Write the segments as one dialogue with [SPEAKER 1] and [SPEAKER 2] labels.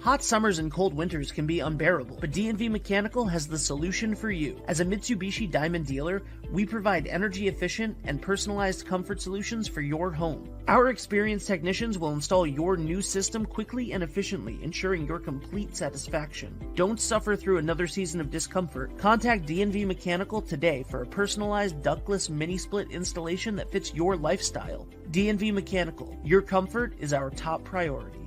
[SPEAKER 1] Hot summers and cold winters can be unbearable, but D&V Mechanical has the solution for you. As a Mitsubishi Diamond dealer, we provide energy-efficient and personalized comfort solutions for your home. Our experienced technicians will install your new system quickly and efficiently, ensuring your complete satisfaction. Don't suffer through another season of discomfort. Contact D&V Mechanical today for a personalized ductless mini-split installation that fits your lifestyle. D&V Mechanical, your comfort is our top priority.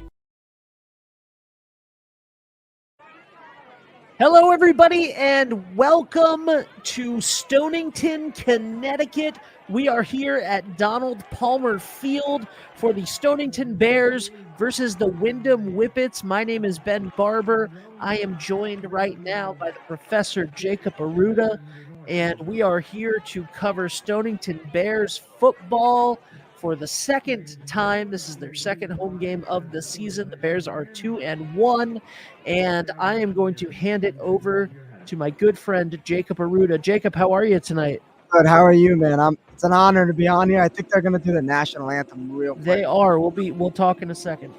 [SPEAKER 1] Hello, everybody, and welcome to Stonington, Connecticut. We are here at Donald Palmer Field for the Stonington Bears versus the Windham Whippets. My name is Ben Barber. I am joined right now by the Professor Jacob Aruda, and we are here to cover Stonington Bears football for the second time. This is their second home game of the season. The Bears are 2-1, and I am going to hand it over to my good friend Jacob Aruda. Jacob, how are you tonight?
[SPEAKER 2] Good. How are you, man? It's an honor to be on here. I think they're going to do the national anthem real quick.
[SPEAKER 1] They are. We'll talk in a second.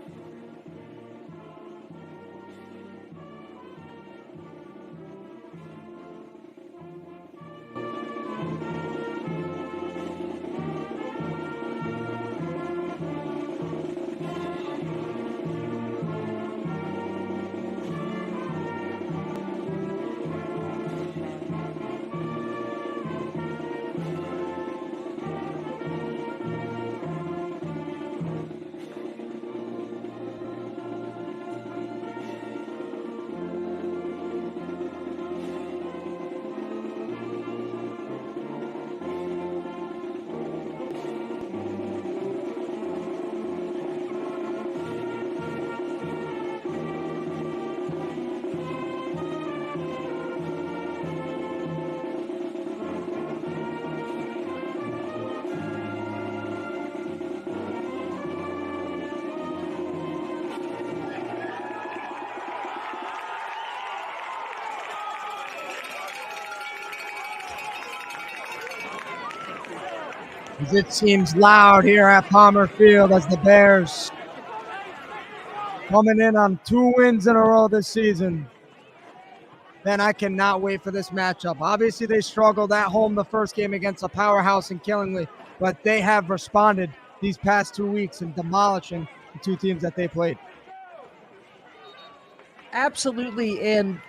[SPEAKER 2] It seems loud here at Palmer Field as the Bears coming in on 2 wins in a row this season. Man, I cannot wait for this matchup. Obviously, they struggled at home the first game against a powerhouse in Killingly, but they have responded these past 2 weeks in demolishing the two teams that they played.
[SPEAKER 1] Absolutely, and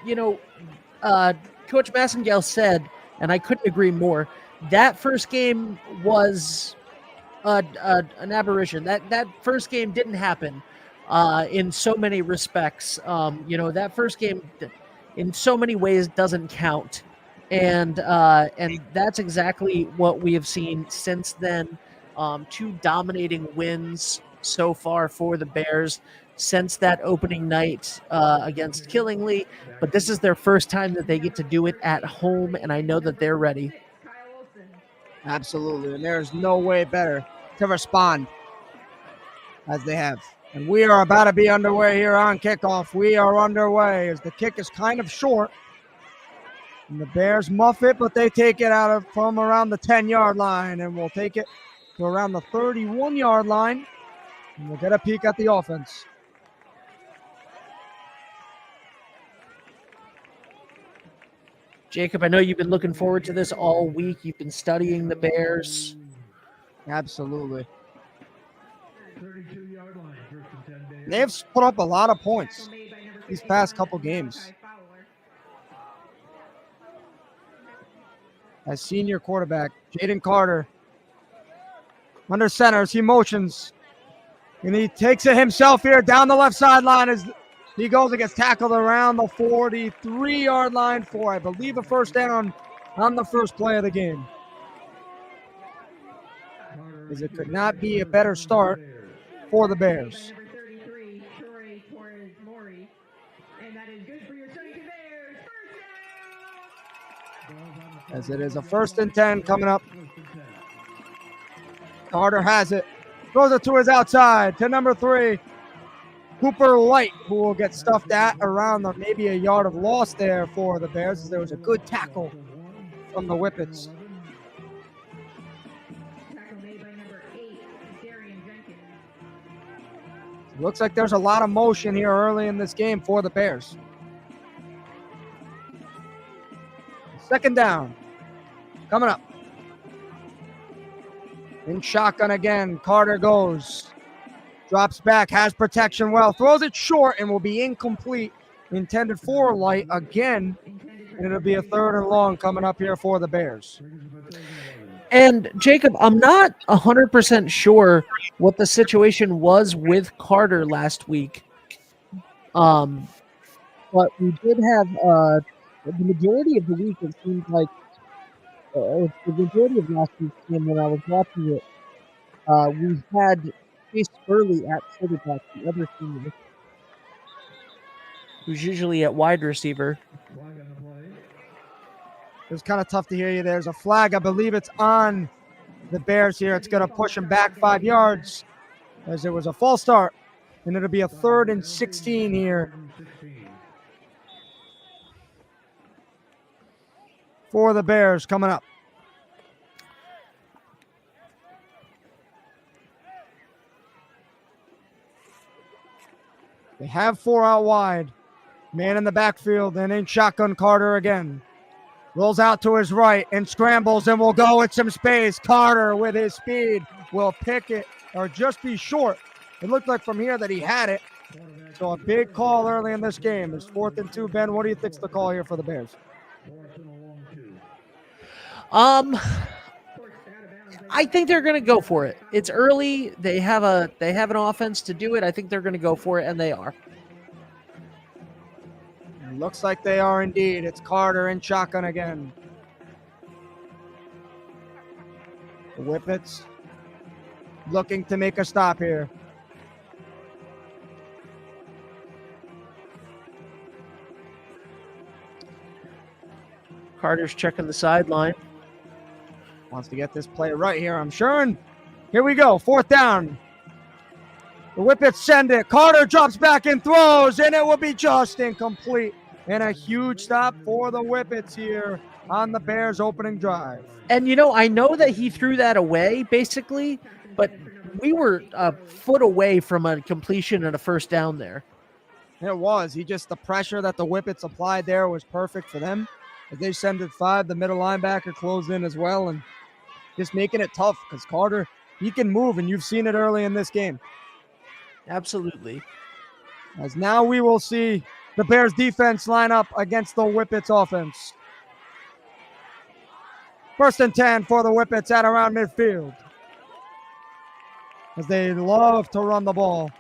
[SPEAKER 1] Coach Massengale said, and I couldn't agree more, that first game was an aberration. That first game didn't happen in so many respects. That first game, in so many ways, doesn't count, and that's exactly what we have seen since then. 2 dominating wins so far for the Bears since that opening night against Killingly, but this is their first time that they get to do it at home, and I know that they're ready.
[SPEAKER 2] Absolutely, and there's no way better to respond as they have. And we are about to be underway here on kickoff. We are underway as the kick is kind of short. And the Bears muff it, but they take it from around the 10-yard line, and we'll take it to around the 31-yard line, and we'll get a peek at the offense.
[SPEAKER 1] Jacob, I know you've been looking forward to this all week. You've been studying the Bears.
[SPEAKER 2] Absolutely. They've put up a lot of points these past couple games. As senior quarterback, Jaden Carter, under center as he motions. And he takes it himself here down the left sideline as he goes and gets tackled around the 43-yard line for, I believe, a first down on the first play of the game. As it could not be a better start for the Bears. As it is a 1st and 10 coming up. Carter has it. Throws it to his outside to number 3. Cooper Light, who will get stuffed at around maybe a yard of loss there for the Bears, as there was a good tackle from the Whippets. Looks like there's a lot of motion here early in this game for the Bears. Second down. Coming up. In shotgun again. Carter goes. Drops back. Has protection well. Throws it short and will be incomplete. Intended for Light again. And it'll be a 3rd and long coming up here for the Bears.
[SPEAKER 1] And Jacob, I'm not 100% sure what the situation was with Carter last week. But we did have the majority of the week. It seemed like the majority of last week's game when I was watching it, we had Chase Burley at quarterback, the other senior, who's usually at wide receiver.
[SPEAKER 2] It was kind of tough to hear you. There's a flag. I believe it's on the Bears here. It's going to push him back 5 yards as it was a false start. And it'll be a 3rd and 16 here for the Bears coming up. They have 4 out wide. Man in the backfield and in shotgun Carter again. Rolls out to his right and scrambles and will go with some space. Carter with his speed will pick it or just be short. It looked like from here that he had it. So a big call early in this game. It's 4th and 2. Ben, what do you think's the call here for the Bears?
[SPEAKER 1] I think they're going to go for it. It's early. They have an offense to do it. I think they're going to go for it, and they are.
[SPEAKER 2] Looks like they are indeed. It's Carter in shotgun again. The Whippets looking to make a stop here.
[SPEAKER 1] Carter's checking the sideline.
[SPEAKER 2] Wants to get this play right here, I'm sure. And here we go. 4th down. The Whippets send it. Carter drops back and throws, and it will be just incomplete. And a huge stop for the Whippets here on the Bears' opening drive.
[SPEAKER 1] And, I know that he threw that away, basically, but we were a foot away from a completion and a first down there.
[SPEAKER 2] It was. The pressure that the Whippets applied there was perfect for them. As they send it 5, the middle linebacker closed in as well, and just making it tough because Carter, he can move, and you've seen it early in this game.
[SPEAKER 1] Absolutely.
[SPEAKER 2] As now we will see the Bears defense line up against the Whippets offense. 1st and 10 for the Whippets at around midfield. As they love to run the ball.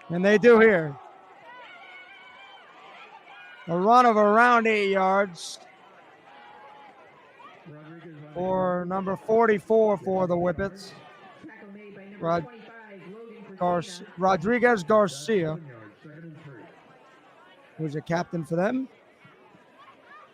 [SPEAKER 2] And they do here. A run of around 8 yards for number 44 for the Whippets. Rodriguez Garcia, who's a captain for them.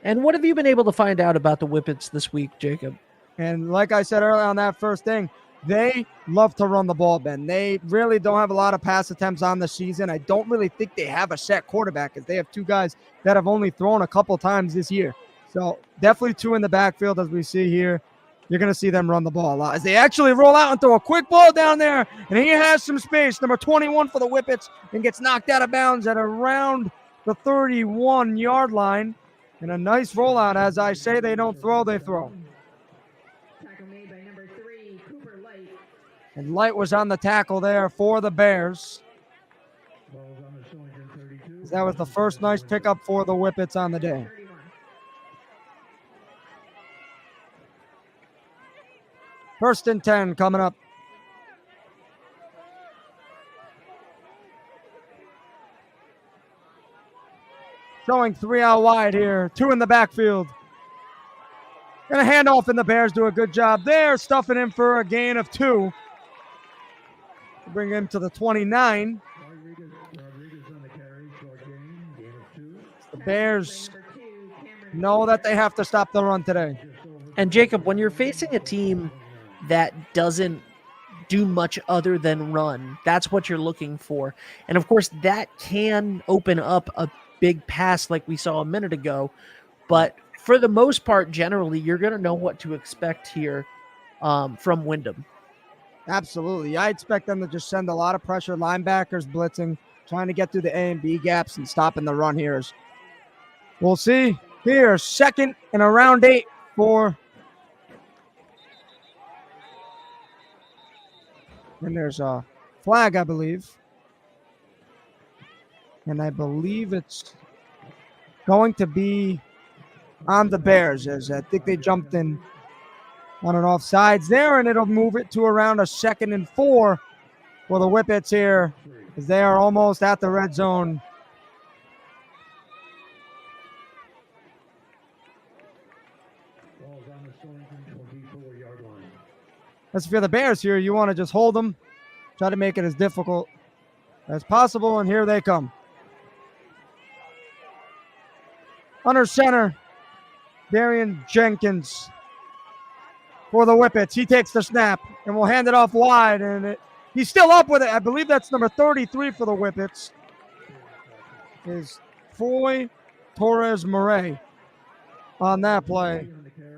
[SPEAKER 1] And what have you been able to find out about the Whippets this week, Jacob?
[SPEAKER 2] And like I said earlier on that first thing, they love to run the ball, Ben. They really don't have a lot of pass attempts on the season. I don't really think they have a set quarterback because they have 2 guys that have only thrown a couple times this year. So definitely 2 in the backfield as we see here. You're going to see them run the ball a lot as they actually roll out and throw a quick ball down there. And he has some space. Number 21 for the Whippets and gets knocked out of bounds at around the 31-yard line. And a nice rollout. As I say, they don't throw, they throw. And Light was on the tackle there for the Bears. That was the first nice pickup for the Whippets on the day. First and 10 coming up. Showing 3 out wide here. 2 in the backfield. And a handoff, and the Bears do a good job there, stuffing him for a gain of 2. Bring him to the 29. The Bears know that they have to stop the run today.
[SPEAKER 1] And Jacob, when you're facing a team that doesn't do much other than run, that's what you're looking for. And of course, that can open up a big pass like we saw a minute ago. But for the most part, generally, you're going to know what to expect here from Windham.
[SPEAKER 2] Absolutely. I expect them to just send a lot of pressure, linebackers blitzing, trying to get through the A and B gaps and stopping the run here. We'll see here. Second and around 8 for. And there's a flag, I believe. And I believe it's going to be on the Bears, as I think they jumped in on an offsides there, and it'll move it to around a 2nd and 4 for the Whippets here, as they are almost at the red zone. As for the Bears here, you want to just hold them, try to make it as difficult as possible, and here they come. Under center, Darian Jenkins for the Whippets. He takes the snap and will hand it off wide, and he's still up with it. I believe that's number 33 for the Whippets. Is Foy Torres Murray on that play.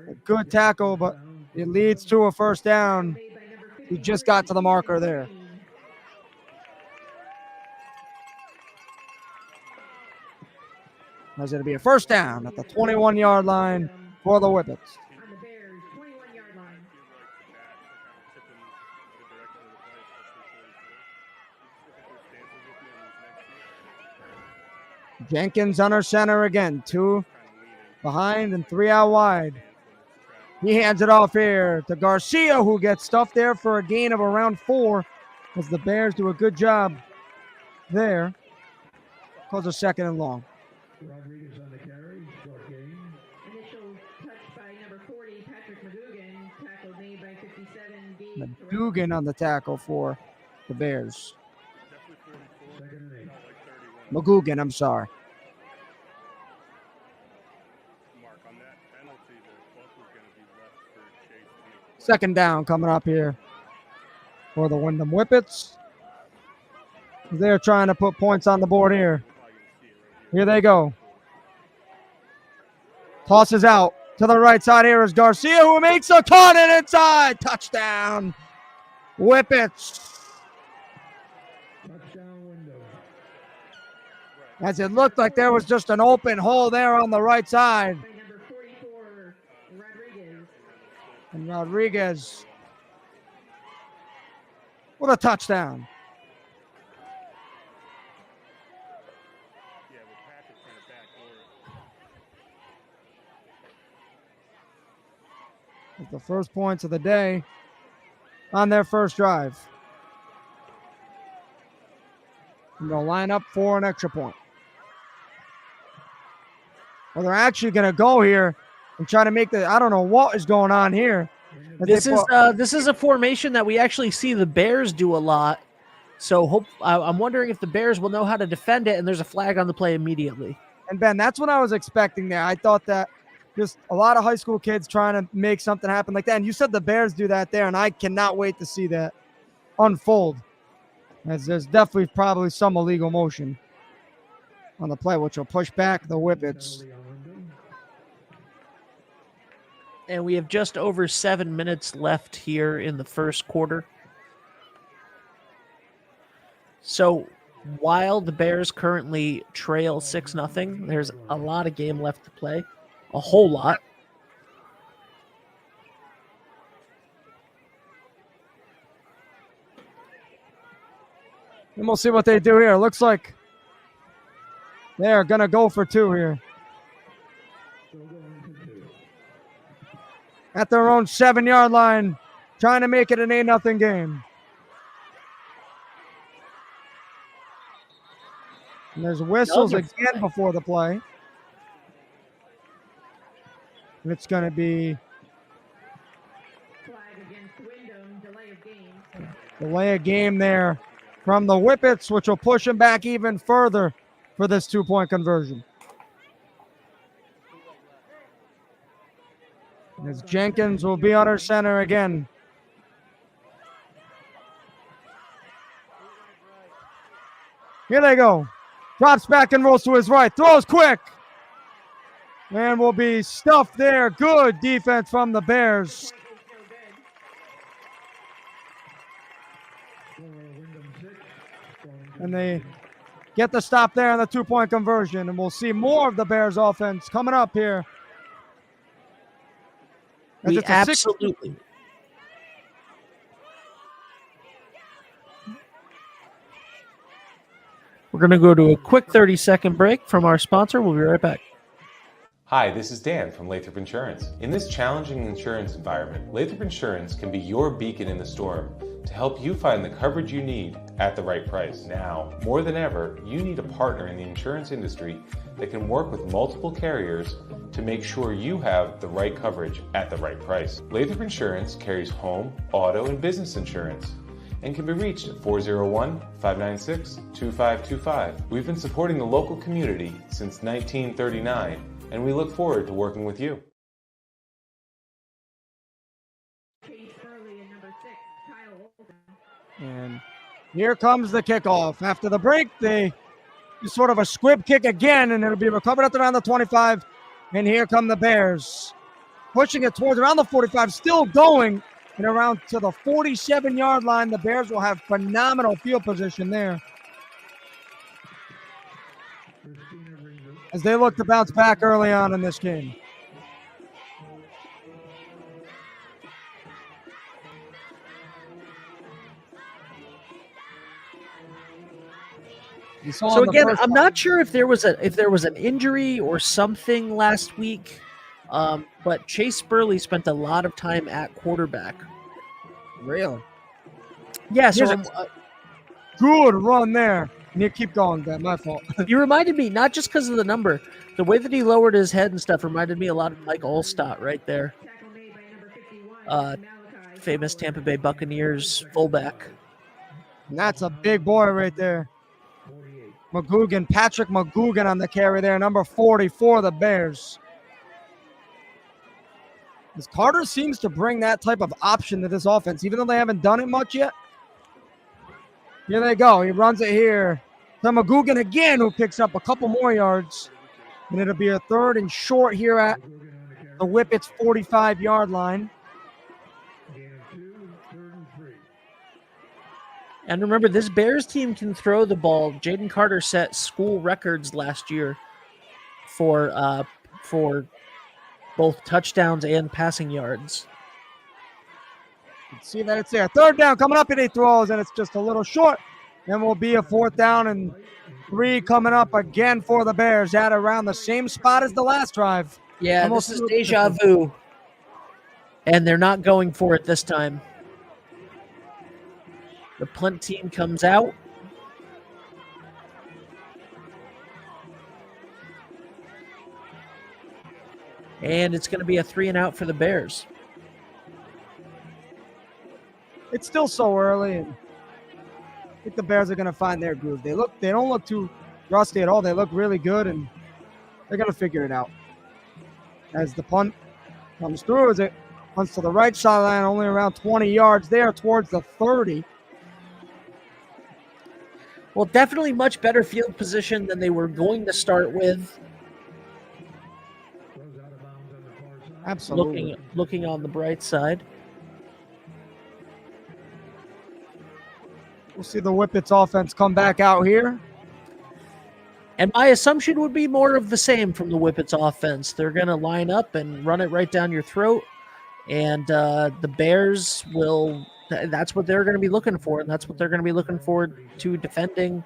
[SPEAKER 2] A good tackle, but it leads to a first down. He just got to the marker there. As it'll be a first down at the 21-yard line for the Whippets. Jenkins under center again. 2 behind and 3 out wide. He hands it off here to Garcia, who gets stuffed there for a gain of around 4, as the Bears do a good job there. Calls a 2nd and long.
[SPEAKER 3] Rodriguez on the carry, short gain.
[SPEAKER 4] Initial touch by number 40, Patrick McGugan. Tackle made by 57, Gabe.
[SPEAKER 2] McGugan on the tackle for the Bears.
[SPEAKER 3] 2nd and 8.
[SPEAKER 2] McGugan, I'm sorry. Second down coming up here for the Windham Whippets. They're trying to put points on the board here. Here they go. Tosses out to the right side. Here is Garcia, who makes a cut and inside. Touchdown, Whippets.
[SPEAKER 3] Touchdown window.
[SPEAKER 2] As it looked like there was just an open hole there on the right side.
[SPEAKER 4] By number 44, Rodriguez.
[SPEAKER 2] And Rodriguez with a touchdown. With the first points of the day on their first drive. And they'll line up for an extra point. Well, they're actually going to go here and try to make I don't know what is going on here.
[SPEAKER 1] This is a formation that we actually see the Bears do a lot. So I'm wondering if the Bears will know how to defend it, and there's a flag on the play immediately.
[SPEAKER 2] And Ben, that's what I was expecting there. I thought that just a lot of high school kids trying to make something happen like that. And you said the Bears do that there, and I cannot wait to see that unfold. As there's definitely probably some illegal motion on the play, which will push back the Whippets.
[SPEAKER 1] And we have just over 7 minutes left here in the first quarter. So while the Bears currently trail 6-0, there's a lot of game left to play. A whole lot.
[SPEAKER 2] And we'll see what they do here. Looks like they're going to go for 2 here. At their own 7-yard line, trying to make it an 8-0 game. And there's whistles again before the play. And it's going to be
[SPEAKER 4] Flag against Windham, delay of game.
[SPEAKER 2] delay a game there from the Whippets, which will push them back even further for this 2-point conversion. As Jenkins will be under center again. Here they go. Drops back and rolls to his right. Throws quick. And will be stuffed there. Good defense from the Bears. and they get the stop there on the 2-point conversion. And we'll see more of the Bears offense coming up here. As
[SPEAKER 1] We
[SPEAKER 2] it's a six-
[SPEAKER 1] absolutely. We're going to go to a quick 30-second break from our sponsor. We'll be right back.
[SPEAKER 5] Hi, this is Dan from Lathrop Insurance. In this challenging insurance environment, Lathrop Insurance can be your beacon in the storm to help you find the coverage you need at the right price. Now, more than ever, you need a partner in the insurance industry that can work with multiple carriers to make sure you have the right coverage at the right price. Lathrop Insurance carries home, auto, and business insurance and can be reached at 401-596-2525. We've been supporting the local community since 1939, and we look forward to working with you.
[SPEAKER 2] And here comes the kickoff. After the break, they do sort of a squib kick again, and it'll be recovered at around the 25. And here come the Bears, pushing it towards around the 45, still going, and around to the 47-yard line. The Bears will have phenomenal field position there as they look to bounce back early on in this game.
[SPEAKER 1] So again, I'm not sure if there was an injury or something last week, but Chase Burley spent a lot of time at quarterback.
[SPEAKER 2] Really?
[SPEAKER 1] Yeah. So
[SPEAKER 2] good run there. And you keep going, Ben. My fault.
[SPEAKER 1] You reminded me, not just because of the number, the way that he lowered his head and stuff reminded me a lot of Mike Allstott right there. Famous Tampa Bay Buccaneers fullback.
[SPEAKER 2] And that's a big boy right there. McGugan, Patrick McGugan on the carry there, number 40 for the Bears. As Carter seems to bring that type of option to this offense, even though they haven't done it much yet. Here they go. He runs it here to McGugan again, who picks up a couple more yards. And it'll be a 3rd and short here at the Whippets 45-yard line.
[SPEAKER 1] And remember, this Bears team can throw the ball. Jaden Carter set school records last year for both touchdowns and passing yards.
[SPEAKER 2] You can see that it's there. 3rd down coming up, and he throws, and it's just a little short. Then will be a 4th down and 3 coming up again for the Bears at around the same spot as the last drive.
[SPEAKER 1] Yeah, this is deja vu. And they're not going for it this time. The punt team comes out. And it's going to be a 3-and-out for the Bears.
[SPEAKER 2] It's still so early, and I think the Bears are going to find their groove. They don't look too rusty at all. They look really good, and they're going to figure it out. As the punt comes through, as it punts to the right sideline, only around 20 yards there towards the 30.
[SPEAKER 1] Well, definitely much better field position than they were going to start with.
[SPEAKER 2] Absolutely.
[SPEAKER 1] Looking on the bright side.
[SPEAKER 2] We'll see the Whippets offense come back out here.
[SPEAKER 1] And my assumption would be more of the same from the Whippets offense. They're going to line up and run it right down your throat. And the Bears will... That's what they're going to be looking for, and that's what they're going to be looking forward to defending.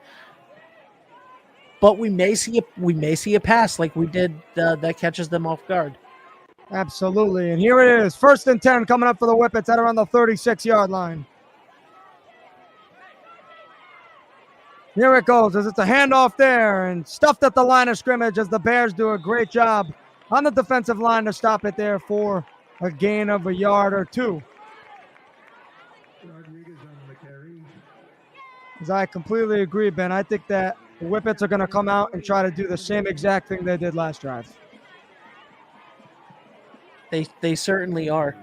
[SPEAKER 1] But we may see a pass like we did that catches them off guard.
[SPEAKER 2] Absolutely, and here it is, 1st and 10 coming up for the Whippets at around the 36-yard line. Here it goes as it's a handoff there and stuffed at the line of scrimmage as the Bears do a great job on the defensive line to stop it there for a gain of a yard or 2. As I completely agree, Ben. I think that the Whippets are going to come out and try to do the same exact thing they did last drive.
[SPEAKER 1] They certainly are.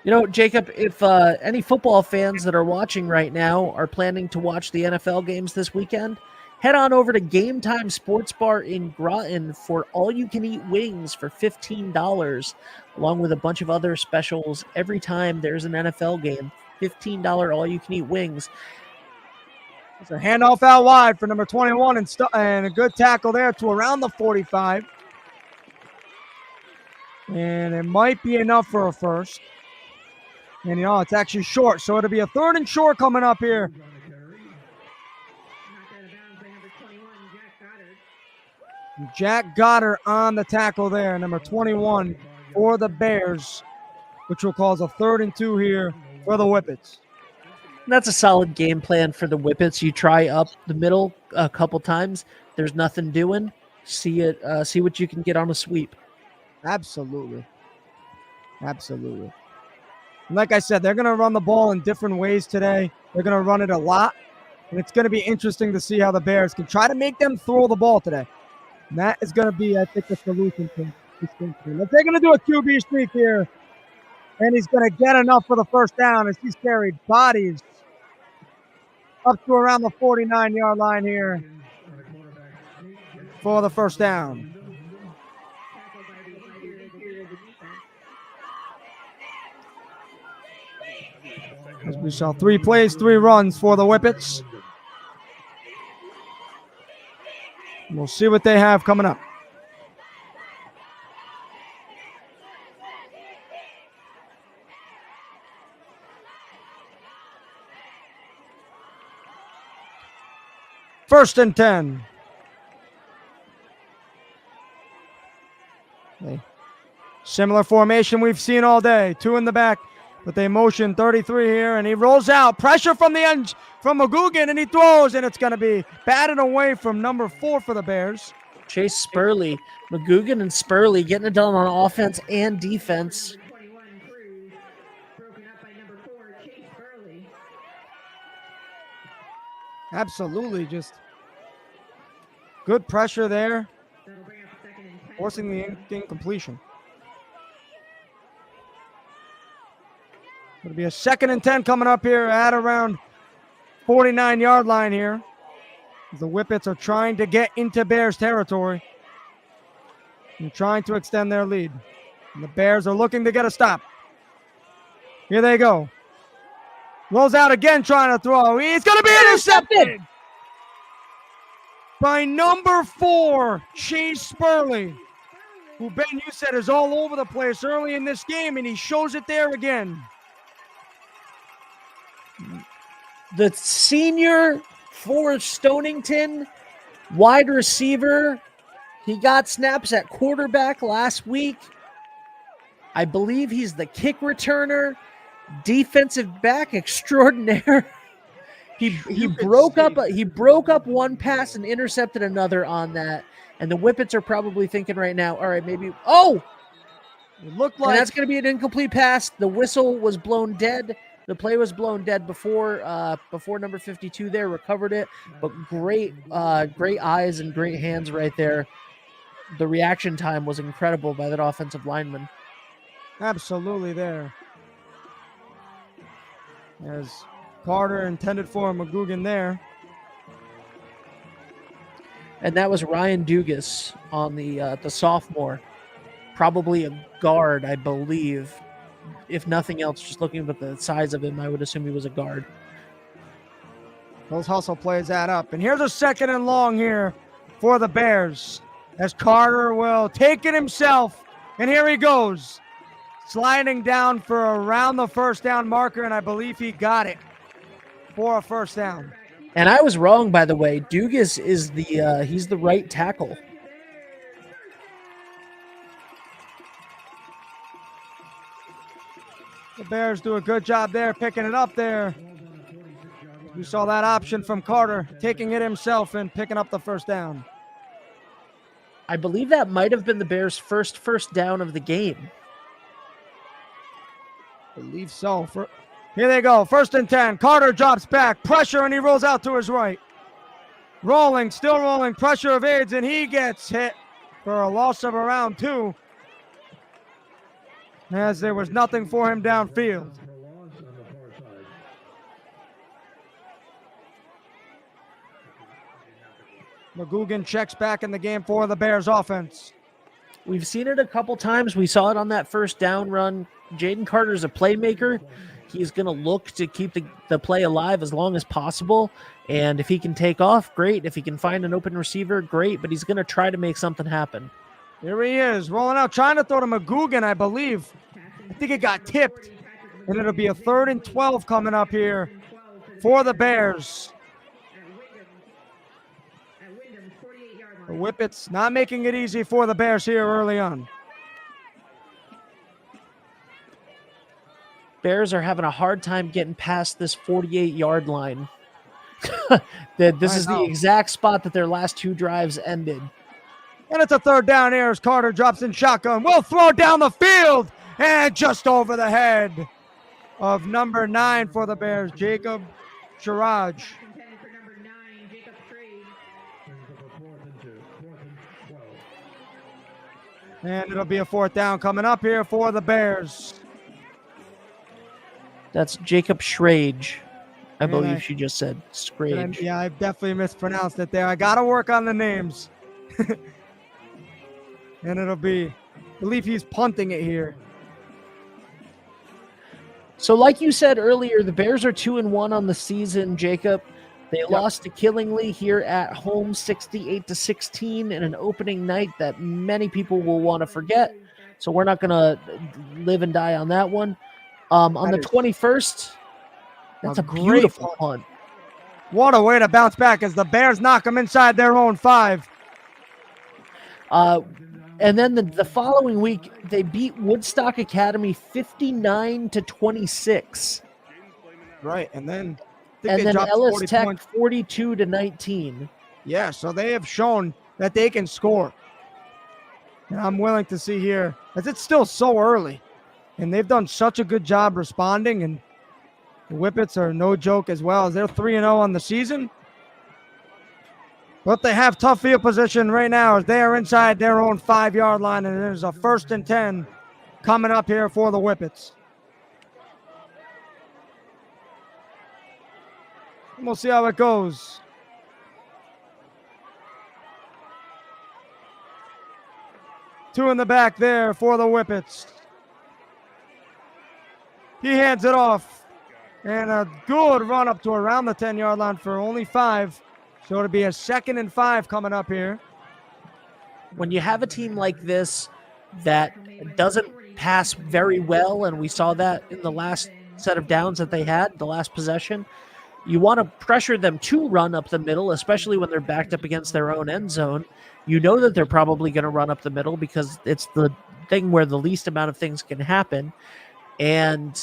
[SPEAKER 1] You know, Jacob, if any football fans that are watching right now are planning to watch the NFL games this weekend, head on over to Game Time Sports Bar in Groton for all-you-can-eat wings for $15, along with a bunch of other specials every time there's an NFL game. $15 all-you-can-eat wings.
[SPEAKER 2] It's a handoff out wide for number 21 and a good tackle there to around the 45. And it might be enough for a first. And, it's actually short, so it'll be a 3rd and short coming up here.
[SPEAKER 4] Knocked out of bounds by number 21, Jack Goddard.
[SPEAKER 2] Jack Goddard on the tackle there, number 21 for the Bears, which will cause a 3rd and 2 here for the Whippets.
[SPEAKER 1] That's a solid game plan for the Whippets. You try up the middle a couple times. There's nothing doing. See what you can get on a sweep.
[SPEAKER 2] Absolutely. Absolutely. And like I said, they're going to run the ball in different ways today. They're going to run it a lot. And it's going to be interesting to see how the Bears can try to make them throw the ball today. And that is going to be, I think, the solution to this thing. They're going to do a QB streak here. And he's going to get enough for the first down as he's carried bodies up to around the 49-yard line here for the first down. As we saw 3 plays, 3 runs for the Whippets. We'll see what they have coming up. First and 10. Similar formation we've seen all day. 2 in the back, but they motion 33 here, and he rolls out. Pressure from the end from McGugan, and he throws, and it's going to be batted away from number 4 for the Bears.
[SPEAKER 1] Chase Spurley, McGugan and Spurley getting it done on offense and defense.
[SPEAKER 4] Number 21, Cruz, broken up by number 4, Chase Burley.
[SPEAKER 2] Absolutely, just good pressure there,
[SPEAKER 4] That'll bring up 2nd and 10.
[SPEAKER 2] forcing the incompletion. It'll be a 2nd and 10 coming up here at around 49-yard line here. The Whippets are trying to get into Bears territory and trying to extend their lead. And the Bears are looking to get a stop. Here they go. Rolls out again trying to throw. He's going to be intercepted by number 4, Chase Spurley, who, Ben, you said is all over the place early in this game, and he shows it there again.
[SPEAKER 1] The senior for Stonington, wide receiver. He got snaps at quarterback last week. I believe he's the kick returner, defensive back extraordinaire. He broke up one pass and intercepted another on that. And the Whippets are probably thinking right now, all right, maybe
[SPEAKER 2] It looked
[SPEAKER 1] and
[SPEAKER 2] like
[SPEAKER 1] that's going to be an incomplete pass. The whistle was blown dead. The play was blown dead before number 52 there recovered it, but great eyes and great hands right there. The reaction time was incredible by that offensive lineman.
[SPEAKER 2] absolutely there. As Carter intended for McGugan there.
[SPEAKER 1] And that was Ryan Dugas on the sophomore, probably a guard, I believe. If nothing else, just looking at the size of him, I would assume he was a guard.
[SPEAKER 2] Those hustle plays add up. And here's a 2nd and long here for the Bears as Carter will take it himself. And here he goes, sliding down for around the first down marker, and I believe he got it for a first down.
[SPEAKER 1] And I was wrong, by the way. Dugas is he's the right tackle.
[SPEAKER 2] The Bears do a good job there, picking it up there. We saw that option from Carter, taking it himself and picking up the first down.
[SPEAKER 1] I believe that might have been the Bears' first down of the game.
[SPEAKER 2] I believe so. Here they go, 1st and 10. Carter drops back, pressure, and he rolls out to his right. Rolling, still rolling, pressure evades, and he gets hit for a loss of around 2. As there was nothing for him downfield. McGugan checks back in the game for the Bears offense.
[SPEAKER 1] We've seen it a couple times. We saw it on that first down run. Jaden Carter's a playmaker. he's going to look to keep the play alive as long as possible. And if he can take off, great. If he can find an open receiver, great. But he's going to try to make something happen.
[SPEAKER 2] Here he is, rolling out, trying to throw to McGugan, I believe. I think it got tipped. And it'll be a 3rd and 12 coming up here for the Bears.
[SPEAKER 4] At Windham's 48-yard
[SPEAKER 2] The
[SPEAKER 4] line.
[SPEAKER 2] Whippets not making it easy for the Bears here early on.
[SPEAKER 1] Bears are having a hard time getting past this 48-yard line. This is the exact spot that their last 2 drives ended.
[SPEAKER 2] And it's a 3rd down here as Carter drops in shotgun. Will throw down the field and just over the head of number 9 for the Bears, Jacob Sharaj.
[SPEAKER 4] Contended for number 9, Jacob Trade.
[SPEAKER 3] Brings up a 4th and 2. 4th and 12.
[SPEAKER 2] And it'll be a 4th down coming up here for the Bears.
[SPEAKER 1] That's Jacob Schrage. I
[SPEAKER 2] And
[SPEAKER 1] believe she just said Scrage.
[SPEAKER 2] Yeah, I definitely mispronounced it there. I got to work on the names. And it'll be, I believe he's punting it here.
[SPEAKER 1] So like you said earlier, the Bears are 2-1 on the season, Jacob. They lost to Killingly here at home 68-16 in an opening night that many people will want to forget. So we're not going to live and die on that one. On the 21st, that's a
[SPEAKER 2] great
[SPEAKER 1] beautiful punt.
[SPEAKER 2] What a way to bounce back as the Bears knock them inside their own 5.
[SPEAKER 1] And then the following week, they beat Woodstock Academy 59-26.
[SPEAKER 2] Right, and then
[SPEAKER 1] Ellis
[SPEAKER 2] 40
[SPEAKER 1] Tech
[SPEAKER 2] points.
[SPEAKER 1] 42-19.
[SPEAKER 2] Yeah, so they have shown that they can score. And I'm willing to see here, as it's still so early, and they've done such a good job responding, and the Whippets are no joke as well, as they're 3-0 on the season. But they have tough field position right now as they are inside their own 5-yard line, and it is a 1st and 10 coming up here for the Whippets. And we'll see how it goes. Two in the back there for the Whippets. He hands it off. And a good run up to around the 10-yard line for only 5. So it'll be a 2nd and 5 coming up here.
[SPEAKER 1] When you have a team like this that doesn't pass very well, and we saw that in the last set of downs that they had, the last possession, you want to pressure them to run up the middle, especially when they're backed up against their own end zone. You know that they're probably going to run up the middle because it's the thing where the least amount of things can happen. And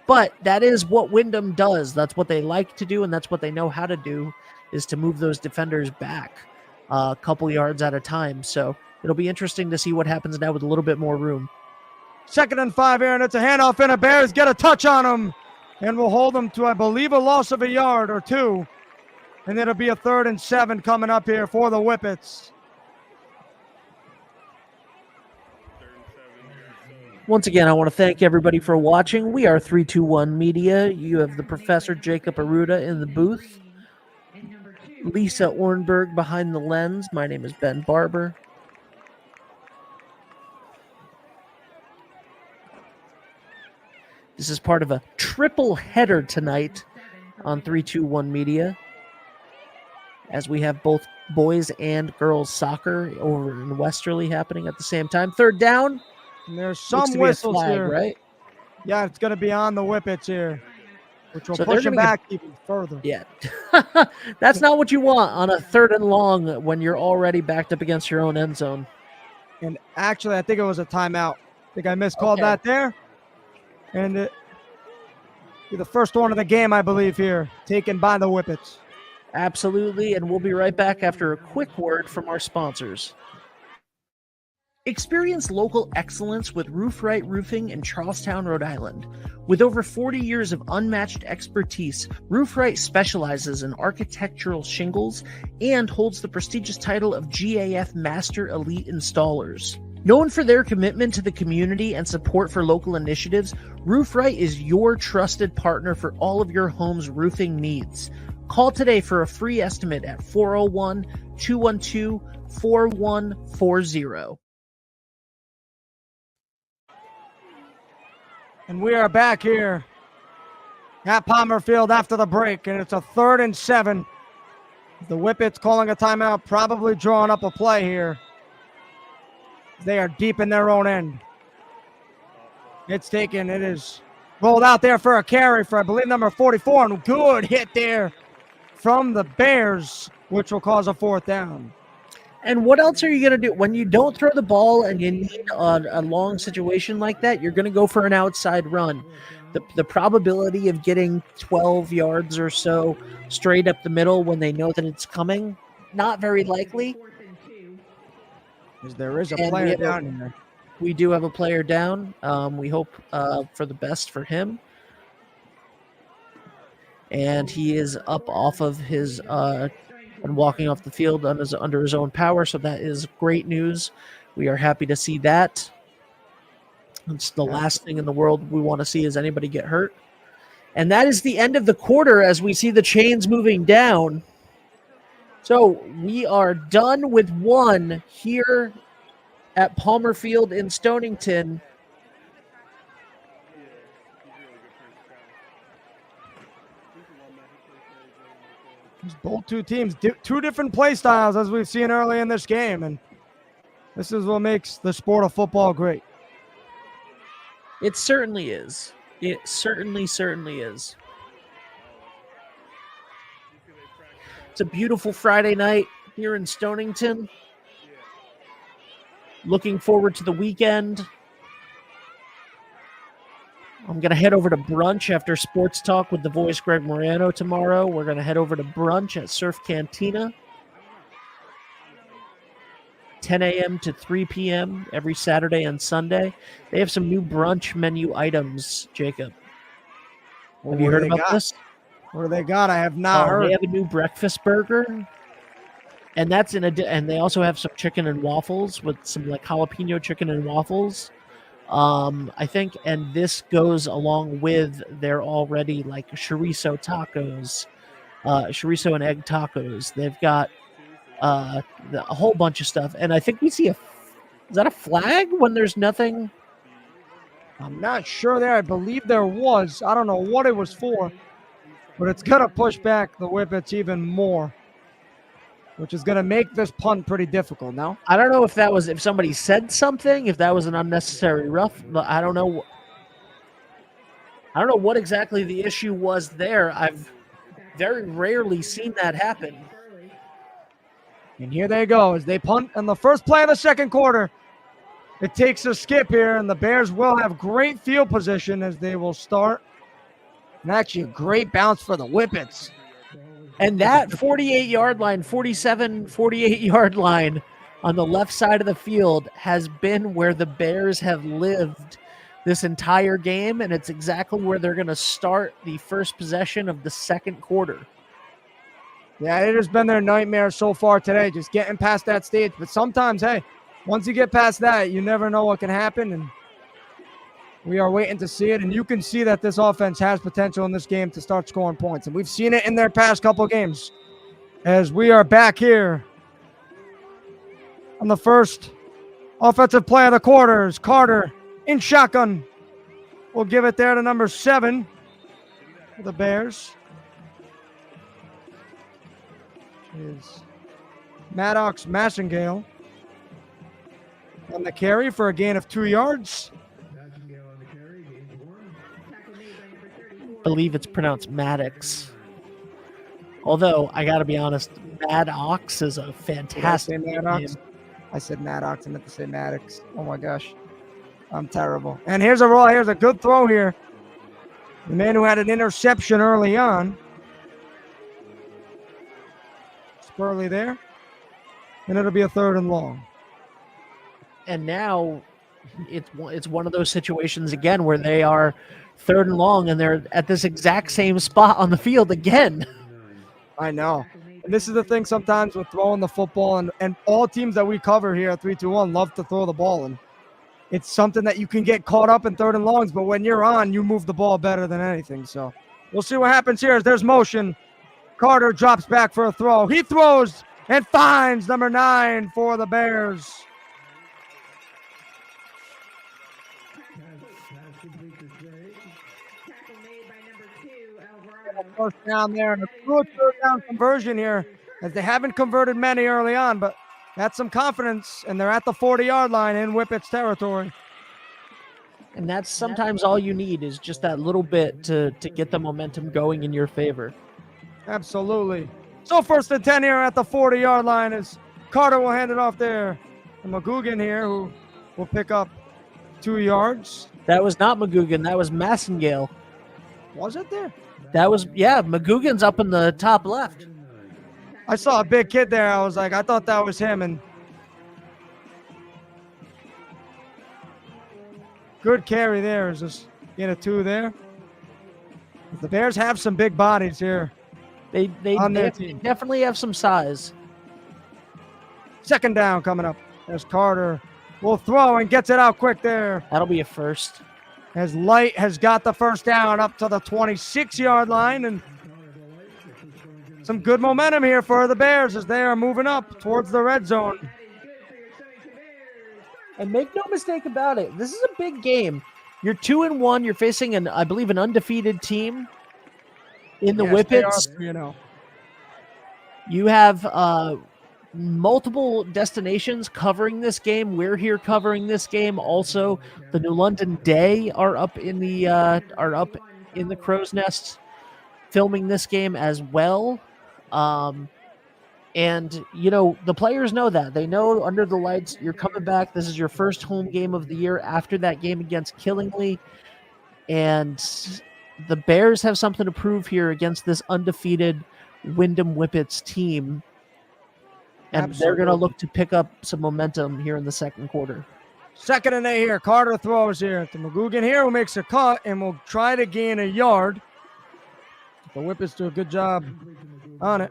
[SPEAKER 1] but that is what Windham does. That's what they like to do, and that's what they know how to do, is to move those defenders back a couple yards at a time. So it'll be interesting to see what happens now with a little bit more room.
[SPEAKER 2] 2nd and 5 here, and it's a handoff, and the Bears get a touch on him. And we'll hold them to, I believe, a loss of a yard or 2. And it'll be a 3rd and 7 coming up here for the Whippets.
[SPEAKER 1] Once again, I want to thank everybody for watching. We are 321 Media. You have the Professor Jacob Aruda in the booth. Lisa Ornberg behind the lens. My name is Ben Barber. This is part of a triple header tonight on 321 Media, as we have both boys and girls soccer over in Westerly happening at the same time. 3rd down.
[SPEAKER 2] And there's
[SPEAKER 1] Looks
[SPEAKER 2] some
[SPEAKER 1] to be a
[SPEAKER 2] whistles
[SPEAKER 1] flag,
[SPEAKER 2] here.
[SPEAKER 1] right?
[SPEAKER 2] Yeah, it's going to be on the Whippets here, which will
[SPEAKER 1] So they're
[SPEAKER 2] push them
[SPEAKER 1] gonna
[SPEAKER 2] back even further.
[SPEAKER 1] Yeah. That's not what you want on a 3rd and long when you're already backed up against your own end zone.
[SPEAKER 2] And actually, I think it was a timeout. I think I miscalled that there. And it be the first one of the game, I believe, here, taken by the Whippets.
[SPEAKER 1] Absolutely, and we'll be right back after a quick word from our sponsors. Experience local excellence with Roof Right Roofing in Charlestown, Rhode Island. With over 40 years of unmatched expertise, Roof Right specializes in architectural shingles and holds the prestigious title of GAF Master Elite Installers. Known for their commitment to the community and support for local initiatives, Roof Right is your trusted partner for all of your home's roofing needs. Call today for a free estimate at 401-212-4140.
[SPEAKER 2] And we are back here at Palmer Field after the break, and it's a 3rd and 7. The Whippets calling a timeout, probably drawing up a play here. They are deep in their own end. It's taken. It is rolled out there for a carry for, I believe, number 44, and good hit there from the Bears, which will cause a 4th down.
[SPEAKER 1] And what else are you going to do when you don't throw the ball and you need a long situation like that? You're going to go for an outside run. The probability of getting 12 yards or so straight up the middle when they know that it's coming, not very likely.
[SPEAKER 4] 4th and 2.
[SPEAKER 2] Because there is a
[SPEAKER 1] And
[SPEAKER 2] player down here.
[SPEAKER 1] We do have a player down. We hope for the best for him. And he is up off of his and walking off the field under his own power. So that is great news. We are happy to see that. It's the last thing in the world we want to see is anybody get hurt. And that is the end of the quarter as we see the chains moving down. So we are done with one here at Palmer Field in Stonington.
[SPEAKER 2] Both two teams, two different play styles as we've seen early in this game. And this is what makes the sport of football great.
[SPEAKER 1] It certainly is. It certainly is. It's a beautiful Friday night here in Stonington. Looking forward to the weekend. I'm going to head over to brunch after Sports Talk with the voice Greg Morano tomorrow. We're going to head over to brunch at Surf Cantina. 10 a.m. to 3 p.m. every Saturday and Sunday. They have some new brunch menu items, Jacob. Have you heard about this?
[SPEAKER 2] What do they got? I have not heard.
[SPEAKER 1] They have a new breakfast burger. And that's and they also have some chicken and waffles with some like jalapeno chicken and waffles. I think, and this goes along with their already like chorizo tacos, chorizo and egg tacos. They've got a whole bunch of stuff, and I think we see is that a flag when there's nothing?
[SPEAKER 2] I'm not sure there. I believe there was. I don't know what it was for, but it's gonna push back the Whippets even more, which is gonna make this punt pretty difficult. Now
[SPEAKER 1] I don't know if somebody said something, if that was an unnecessary rough, but I don't know. I don't know what exactly the issue was there. I've very rarely seen that happen.
[SPEAKER 2] And here they go as they punt on the first play of the second quarter. It takes a skip here, and the Bears will have great field position as they will start. And actually a great bounce for the Whippets.
[SPEAKER 1] And that 48-yard line, 47, 48-yard line on the left side of the field has been where the Bears have lived this entire game, and it's exactly where they're going to start the first possession of the second quarter.
[SPEAKER 2] Yeah, it has been their nightmare so far today, just getting past that stage. But sometimes, hey, once you get past that, you never know what can happen, and we are waiting to see it. And you can see that this offense has potential in this game to start scoring points, and we've seen it in their past couple of games. As we are back here on the first offensive play of the quarters, Carter in shotgun. We'll give it there to number 7 for the Bears. Is Maddox Massengale on the carry for a gain of 2 yards.
[SPEAKER 1] I believe it's pronounced Maddox. Although, I got to be honest, Maddox is a fantastic name.
[SPEAKER 2] I said Maddox. I meant to say Maddox. Oh, my gosh. I'm terrible. And here's a roll. Here's a good throw here. The man who had an interception early on. Spurley there. And it'll be a 3rd and long.
[SPEAKER 1] And now it's one of those situations again where they are 3rd and long and they're at this exact same spot on the field again.
[SPEAKER 2] I know. And this is the thing sometimes with throwing the football, and all teams that we cover here at 321 love to throw the ball. And it's something that you can get caught up in 3rd and longs, but when you're on, you move the ball better than anything. So we'll see what happens here as there's motion. Carter drops back for a throw. He throws and finds number 9 for the Bears. first down there, and a good third down conversion here, as they haven't converted many early on, but that's some confidence, and they're at the 40-yard line in Whippets territory.
[SPEAKER 1] And that's sometimes all you need is just that little bit to get the momentum going in your favor.
[SPEAKER 2] Absolutely. So 1st and 10 here at the 40-yard line as Carter will hand it off there to McGugan here, who will pick up 2 yards.
[SPEAKER 1] That was not McGugan. That was Massengale.
[SPEAKER 2] Was it there?
[SPEAKER 1] That was, yeah, McGugan's up in the top left.
[SPEAKER 2] I saw a big kid there. I was like, I thought that was him. And good carry there. Is just get a 2 there. The Bears have some big bodies here.
[SPEAKER 1] They definitely have some size.
[SPEAKER 2] 2nd down coming up as Carter will throw and gets it out quick there.
[SPEAKER 1] That'll be a first.
[SPEAKER 2] As Light has got the first down up to the 26-yard line, and some good momentum here for the Bears as they are moving up towards the red zone.
[SPEAKER 1] And make no mistake about it, this is a big game. You're 2-1. You're facing I believe, an undefeated team in the Whippets. You have multiple destinations covering this game. We're here covering this game. Also, the New London Day are up in the Crow's Nest, filming this game as well. And the players know that. They know under the lights you're coming back. This is your first home game of the year after that game against Killingly, and the Bears have something to prove here against this undefeated Windham Whippets team. And They're going to look to pick up some momentum here in the second quarter.
[SPEAKER 2] 2nd and 8 here. Carter throws here to McGugan here, who makes a cut and will try to gain a yard. The Whippets do a good job on it.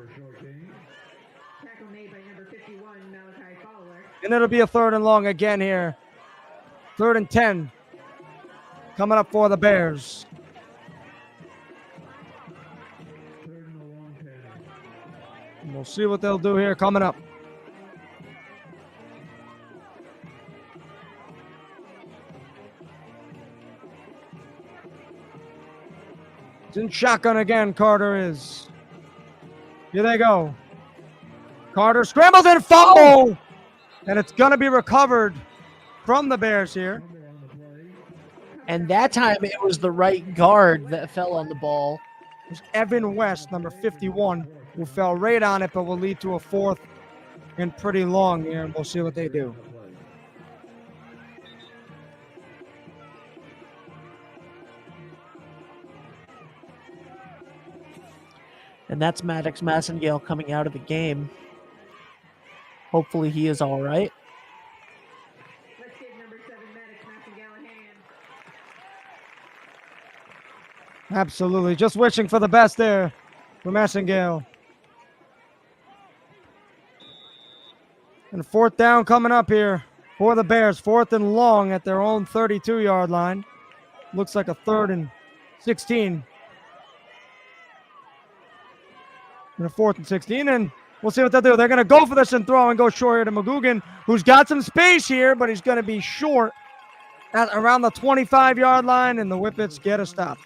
[SPEAKER 4] Tackle made by number 51, Malachi Fowler.
[SPEAKER 2] And it'll be a 3rd and long again here. 3rd and 10 coming up for the Bears. And we'll see what they'll do here coming up. It's in shotgun again, Carter is. Here they go. Carter scrambles and fumble. And it's going to be recovered from the Bears here.
[SPEAKER 1] And that time it was the right guard that fell on the ball.
[SPEAKER 2] It was Evan West, number 51, who fell right on it, but will lead to a 4th and pretty long here, and we'll see what they do.
[SPEAKER 1] And that's Maddox Massengale coming out of the game. Hopefully he is all right.
[SPEAKER 4] Let's give number 7, Maddox Massengale a hand.
[SPEAKER 2] Absolutely. Just wishing for the best there for Massengale. And 4th down coming up here for the Bears. 4th and long at their own 32-yard line. Looks like a 3rd and 16. And a 4th and 16, and we'll see what they'll do. They're going to go for this and throw and go short here to McGugan, who's got some space here, but he's going to be short at around the 25-yard line, and the Whippets get a stop.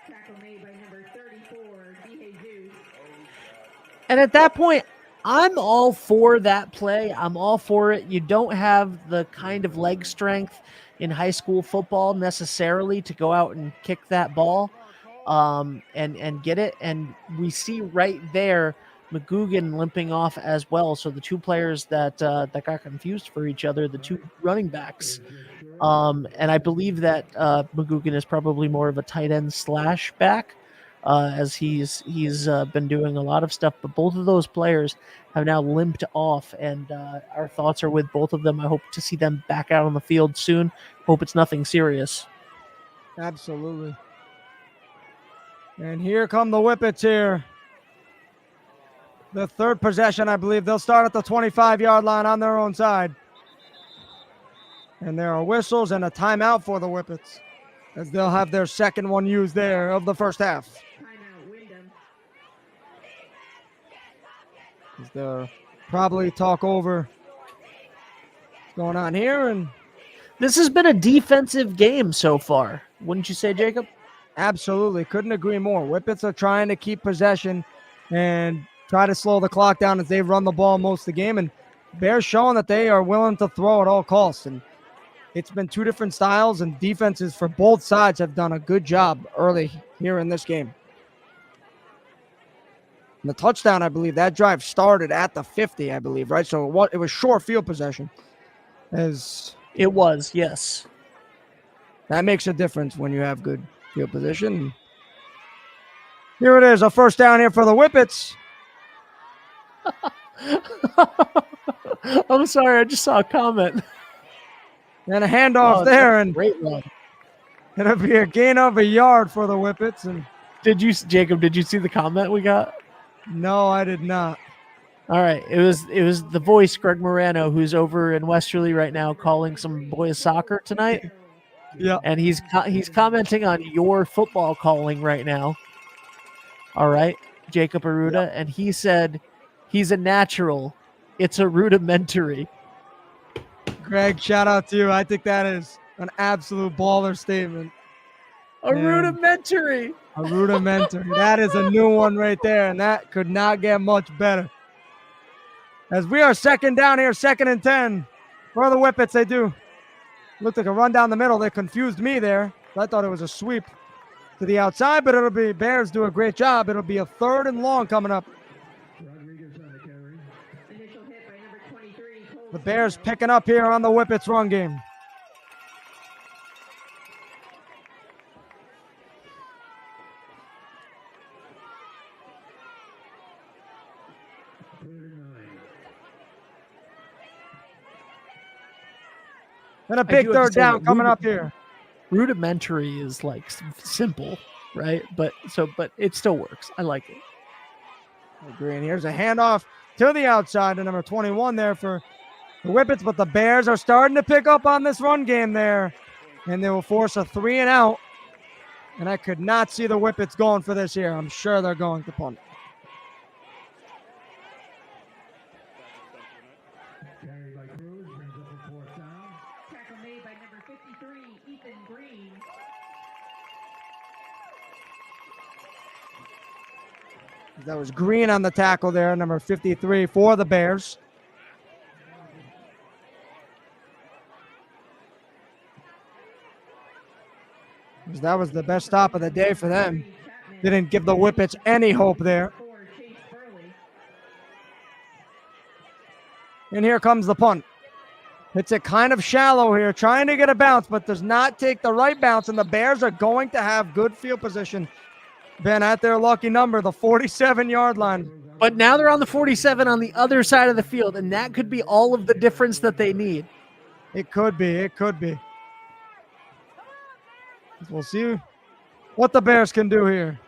[SPEAKER 4] Tackle made by number 34, DeJesus.
[SPEAKER 1] And at that point, I'm all for that play. I'm all for it. You don't have the kind of leg strength in high school football necessarily to go out and kick that ball. And get it. And we see right there McGugan limping off as well. So the two players that got confused for each other, the two running backs. And I believe that McGugan is probably more of a tight end / back, as he's been doing a lot of stuff. But both of those players have now limped off, and our thoughts are with both of them. I hope to see them back out on the field soon. Hope it's nothing serious.
[SPEAKER 2] Absolutely. And here come the Whippets here. The 3rd possession, I believe. They'll start at the 25-yard line on their own side. And there are whistles and a timeout for the Whippets, as they'll have their 2nd one used there of the first half.
[SPEAKER 4] Timeout, Windham.
[SPEAKER 2] As they'll probably talk over what's going on here. And
[SPEAKER 1] This has been a defensive game so far, wouldn't you say, Jacob?
[SPEAKER 2] Absolutely. Couldn't agree more. Whippets are trying to keep possession and try to slow the clock down as they run the ball most of the game. And Bears showing that they are willing to throw at all costs. And it's been two different styles, and defenses for both sides have done a good job early here in this game. And the touchdown, I believe, that drive started at the 50, I believe, right? So it was short field possession.
[SPEAKER 1] It was, yes.
[SPEAKER 2] That makes a difference when you have good field position. Here it is, a first down here for the Whippets.
[SPEAKER 1] I'm sorry, I just saw a comment.
[SPEAKER 2] And a handoff there, and
[SPEAKER 1] great run.
[SPEAKER 2] It'll be a gain of a yard for the Whippets. And
[SPEAKER 1] Jacob, did you see the comment we got?
[SPEAKER 2] No, I did not.
[SPEAKER 1] All right, it was the voice, Greg Morano, who's over in Westerly right now calling some boys soccer tonight.
[SPEAKER 2] Yeah,
[SPEAKER 1] and he's commenting on your football calling right now. All right, Jacob Aruda, and he said he's a natural. It's a rudimentary.
[SPEAKER 2] Greg, shout out to you. I think that is an absolute baller statement.
[SPEAKER 1] Rudimentary.
[SPEAKER 2] A rudimentary. That is a new one right there, and that could not get much better. As we are second down here, 2nd and 10. For the Whippets, they do. Looked like a run down the middle. They confused me there. I thought it was a sweep to the outside, but it'll be Bears do a great job. It'll be a 3rd and long coming up.
[SPEAKER 4] Initial hit by number 23.
[SPEAKER 2] The Bears picking up here on the Whippets run game. And a big 3rd down coming up here.
[SPEAKER 1] Rudimentary is like simple, right? But it still works. I like it.
[SPEAKER 2] I agree. And here's a handoff to the outside to number 21 there for the Whippets, but the Bears are starting to pick up on this run game there, and they will force a 3 and out. And I could not see the Whippets going for this here. I'm sure they're going to punt.
[SPEAKER 3] Carried by Cruz, brings up a 4th down.
[SPEAKER 4] Tackle made by number 53, Ethan Green.
[SPEAKER 2] That was Green on the tackle there, number 53 for the Bears. That was the best stop of the day for them. Didn't give the Whippets any hope there. And here comes the punt. It's a kind of shallow here, trying to get a bounce, but does not take the right bounce, and the Bears are going to have good field position. Ben, at their lucky number, the 47-yard line.
[SPEAKER 1] But now they're on the 47 on the other side of the field, and that could be all of the difference that they need.
[SPEAKER 2] It could be. It could be. We'll see what the Bears can do here.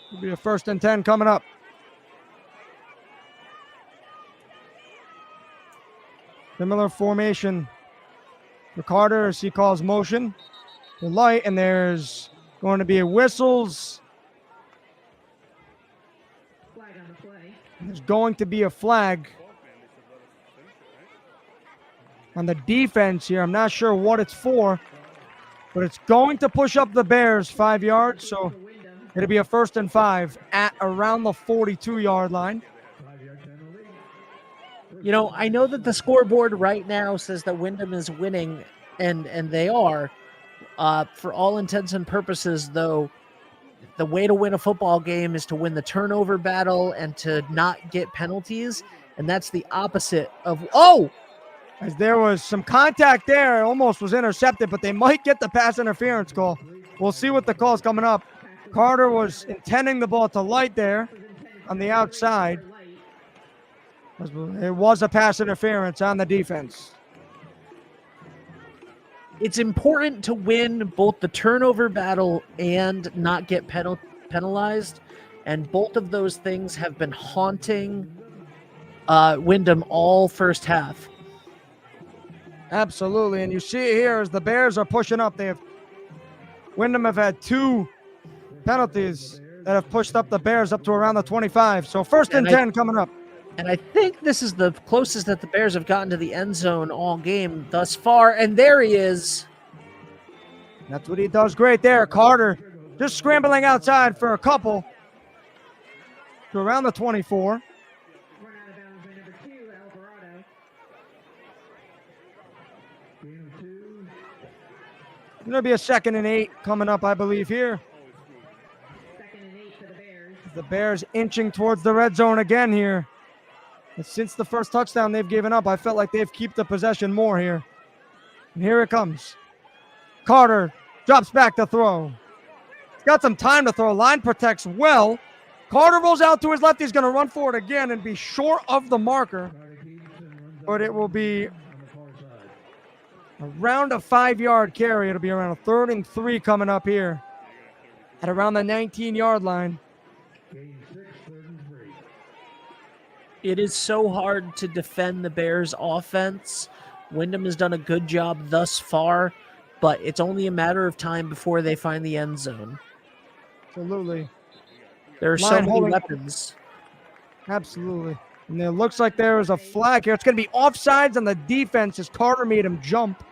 [SPEAKER 2] It'll be a 1st and 10 coming up. Similar formation for Carter as he calls motion. The light, and there's going to be a whistles.
[SPEAKER 4] Flag on the play.
[SPEAKER 2] There's going to be a flag on the defense here. I'm not sure what it's for, but it's going to push up the Bears 5 yards, so it'll be a 1st and 5 at around the 42-yard line.
[SPEAKER 1] You know, I know that the scoreboard right now says that Windham is winning, and they are. For all intents and purposes, though, the way to win a football game is to win the turnover battle and to not get penalties, and that's the opposite of
[SPEAKER 2] as there was some contact there. It almost was intercepted, but they might get the pass interference call. We'll see what the call is coming up. Carter was intending the ball to light there on the outside. It was a pass interference on the defense.
[SPEAKER 1] It's important to win both the turnover battle and not get penalized, and both of those things have been haunting Windham all first half.
[SPEAKER 2] Absolutely, and you see it here as the Bears are pushing up. Windham have had 2 penalties that have pushed up the Bears up to around the 25. So 1st and 10 coming up.
[SPEAKER 1] And I think this is the closest that the Bears have gotten to the end zone all game thus far. And there he is.
[SPEAKER 2] That's what he does great there. Carter just scrambling outside for a couple to around the 24.
[SPEAKER 4] Run out of bounds by number 2, Alvarado.
[SPEAKER 3] Gain of 2.
[SPEAKER 2] Going to be a 2nd and 8 coming up, I believe, here.
[SPEAKER 4] 2nd and 8 for the Bears.
[SPEAKER 2] The Bears inching towards the red zone again here. And since the first touchdown they've given up, I felt like they've kept the possession more here. And here it comes. Carter drops back to throw. He's got some time to throw. Line protects well. Carter rolls out to his left. He's going to run for it again and be short of the marker. But it will be around a 5-yard carry. It'll be around a 3rd and 3 coming up here at around the 19-yard line.
[SPEAKER 3] Gain 6, 3rd and 3.
[SPEAKER 1] It is so hard to defend the Bears' offense. Windham has done a good job thus far, but it's only a matter of time before they find the end zone.
[SPEAKER 2] Absolutely.
[SPEAKER 1] There are so
[SPEAKER 2] Line
[SPEAKER 1] many
[SPEAKER 2] holding-
[SPEAKER 1] weapons.
[SPEAKER 2] Absolutely. And it looks like there is a flag here. It's going to be offsides on the defense as Carter made him jump,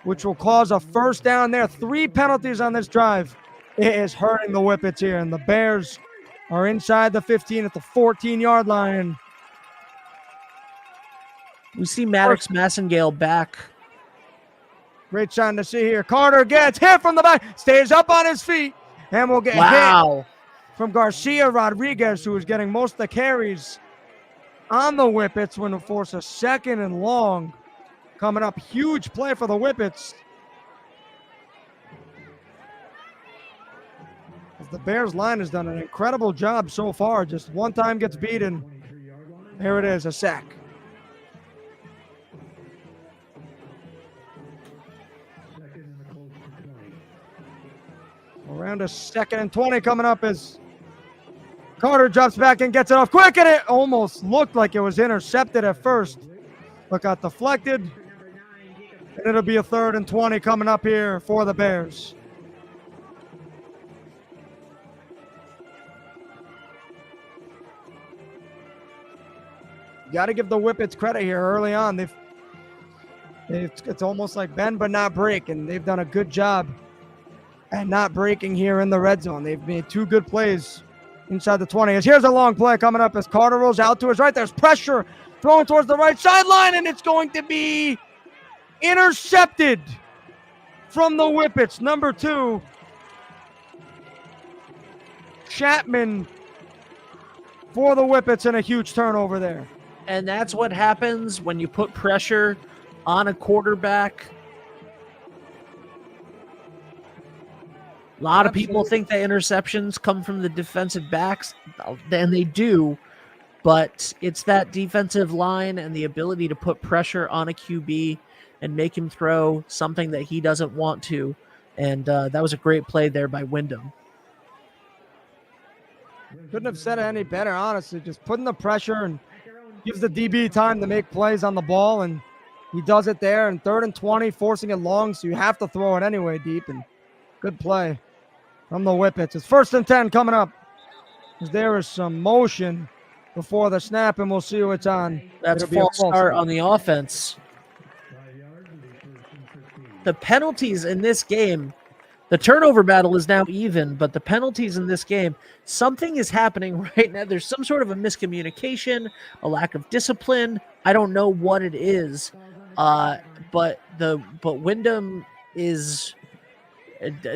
[SPEAKER 2] which will cause a 1st down there. 3 penalties on this drive. It is hurting the Whippets here, and the Bears are inside the 15 at the 14-yard line.
[SPEAKER 1] We see Maddox Massengale back.
[SPEAKER 2] Great sign to see here. Carter gets hit from the back, stays up on his feet, and will get hit
[SPEAKER 1] Wow.
[SPEAKER 2] from Garcia Rodriguez, who is getting most of the carries on the Whippets when it force a 2nd and long. Coming up, huge play for the Whippets. As the Bears line has done an incredible job so far. Just one time gets beaten.
[SPEAKER 3] 23-yard line.
[SPEAKER 2] Here it is, a sack.
[SPEAKER 3] Second and a close to 20.
[SPEAKER 2] Around a 2nd and 20 coming up as Carter drops back and gets it off quick, and it almost looked like it was intercepted at first, but got deflected,
[SPEAKER 4] For number 9, Jacob.
[SPEAKER 2] and it'll be a 3rd and 20 coming up here for the Bears. Got to give the Whippets credit here early on. It's almost like bend but not break, and they've done a good job at not breaking here in the red zone. They've made 2 good plays inside the 20. As here's a long play coming up as Carter rolls out to his right. There's pressure throwing towards the right sideline, and it's going to be intercepted from the Whippets. Number 2, Chapman for the Whippets, and a huge turnover there.
[SPEAKER 1] And that's what happens when you put pressure on a quarterback. A lot of people think that interceptions come from the defensive backs, and they do, but it's that defensive line and the ability to put pressure on a QB and make him throw something that he doesn't want to. And that was a great play there by Windham.
[SPEAKER 2] Couldn't have said it any better, honestly. Just putting the pressure and gives the DB time to make plays on the ball, and he does it there. And 3rd and 20, forcing it long, so you have to throw it anyway deep. And good play from the Whippets. It's 1st and 10 coming up. As there is some motion before the snap, and we'll see who it's on.
[SPEAKER 1] That's a
[SPEAKER 2] It'll be a
[SPEAKER 1] false
[SPEAKER 2] false
[SPEAKER 1] start
[SPEAKER 2] start.
[SPEAKER 1] on the offense.
[SPEAKER 3] 5 yards will be 1st and 15.
[SPEAKER 1] The penalties in this game, the turnover battle is now even, but the penalties in this game, something is happening right now. There's some sort of a miscommunication, a lack of discipline. I don't know what it is, but Windham is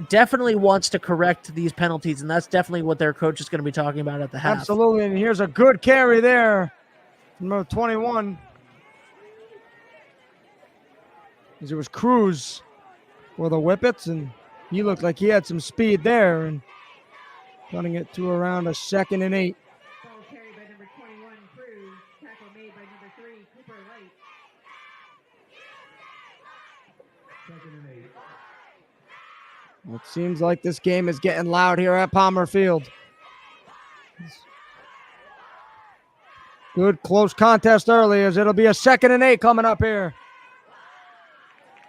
[SPEAKER 1] definitely wants to correct these penalties, and that's definitely what their coach is going to be talking about at the half.
[SPEAKER 2] Absolutely, and here's a good carry there. Number 21. As it was Cruz for the Whippets, and he looked like he had some speed there, and running it to around a 2nd and 8.
[SPEAKER 4] Ball carried by number 21, Cruz. Tackle made by number 3, Cooper Light.
[SPEAKER 3] 2nd and 8.
[SPEAKER 2] It seems like this game is getting loud here at Palmer Field. Good close contest early, as it'll be a 2nd and 8 coming up here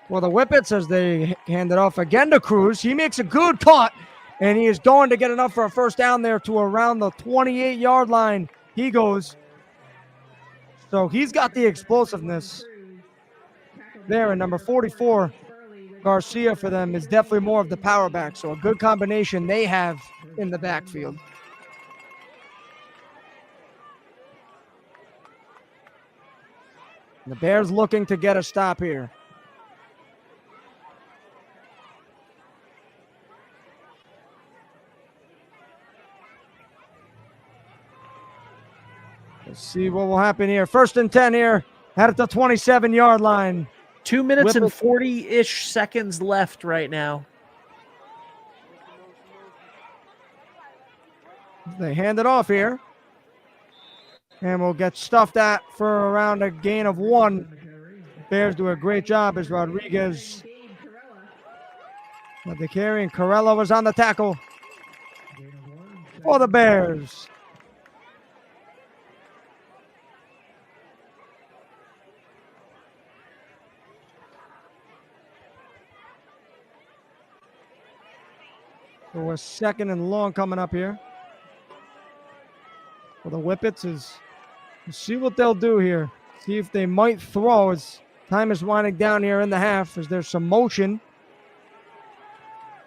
[SPEAKER 2] for the Whippets as they hand it off again to Cruz. He makes a good cut, and he is going to get enough for a 1st down there to around the 28-yard line. He goes. So he's got the explosiveness
[SPEAKER 4] Cruz. Tackle
[SPEAKER 2] there
[SPEAKER 4] made
[SPEAKER 2] in number
[SPEAKER 4] by
[SPEAKER 2] 44.
[SPEAKER 4] Burley with
[SPEAKER 2] Garcia for them is definitely more of the power back. So a good combination they have in the backfield. The Bears looking to get a stop here. Let's see what will happen here. 1st and 10 here at the 27-yard line.
[SPEAKER 1] 2 minutes and
[SPEAKER 2] Whippets.
[SPEAKER 1] 40-ish seconds left right now.
[SPEAKER 2] They hand it off here. And we'll get stuffed at for around a gain of 1. Bears do a great job as Rodriguez had the carry, and Corella was on the tackle for the Bears. So a 2nd and long coming up here for the Whippets. Is see what they'll do here. See if they might throw as time is winding down here in the half, as there's some motion.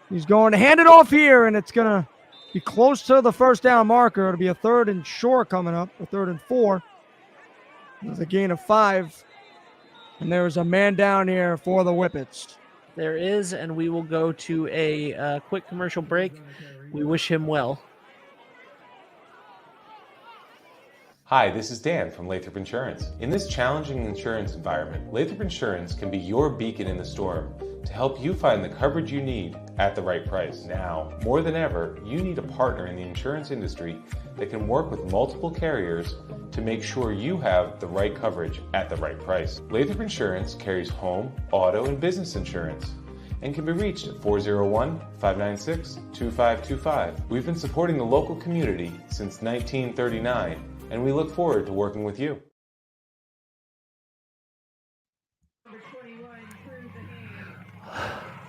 [SPEAKER 2] He's going to hand it off here, and it's going to be close to the 1st down marker. It'll be a 3rd and short coming up, a 3rd and 4. There's a gain of 5. And there's a man down here for the Whippets.
[SPEAKER 1] There is, and we will go to a quick commercial break. We wish him well.
[SPEAKER 5] Hi, this is Dan from Lathrop Insurance. In this challenging insurance environment, Lathrop Insurance can be your beacon in the storm to help you find the coverage you need at the right price. Now, more than ever, you need a partner in the insurance industry that can work with multiple carriers to make sure you have the right coverage at the right price. Lathrop Insurance carries home, auto, and business insurance and can be reached at 401-596-2525. We've been supporting the local community since 1939, and we look forward to working with you.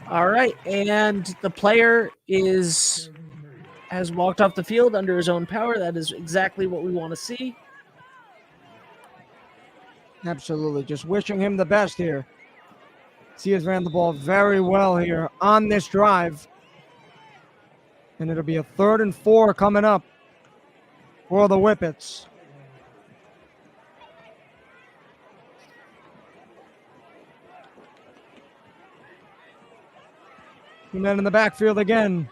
[SPEAKER 1] All right, and the player has walked off the field under his own power. That is exactly what we want to see.
[SPEAKER 2] Absolutely. Just wishing him the best here. He has ran the ball very well here on this drive. And it'll be a 3rd and 4 coming up for the Whippets. Two men in the backfield again.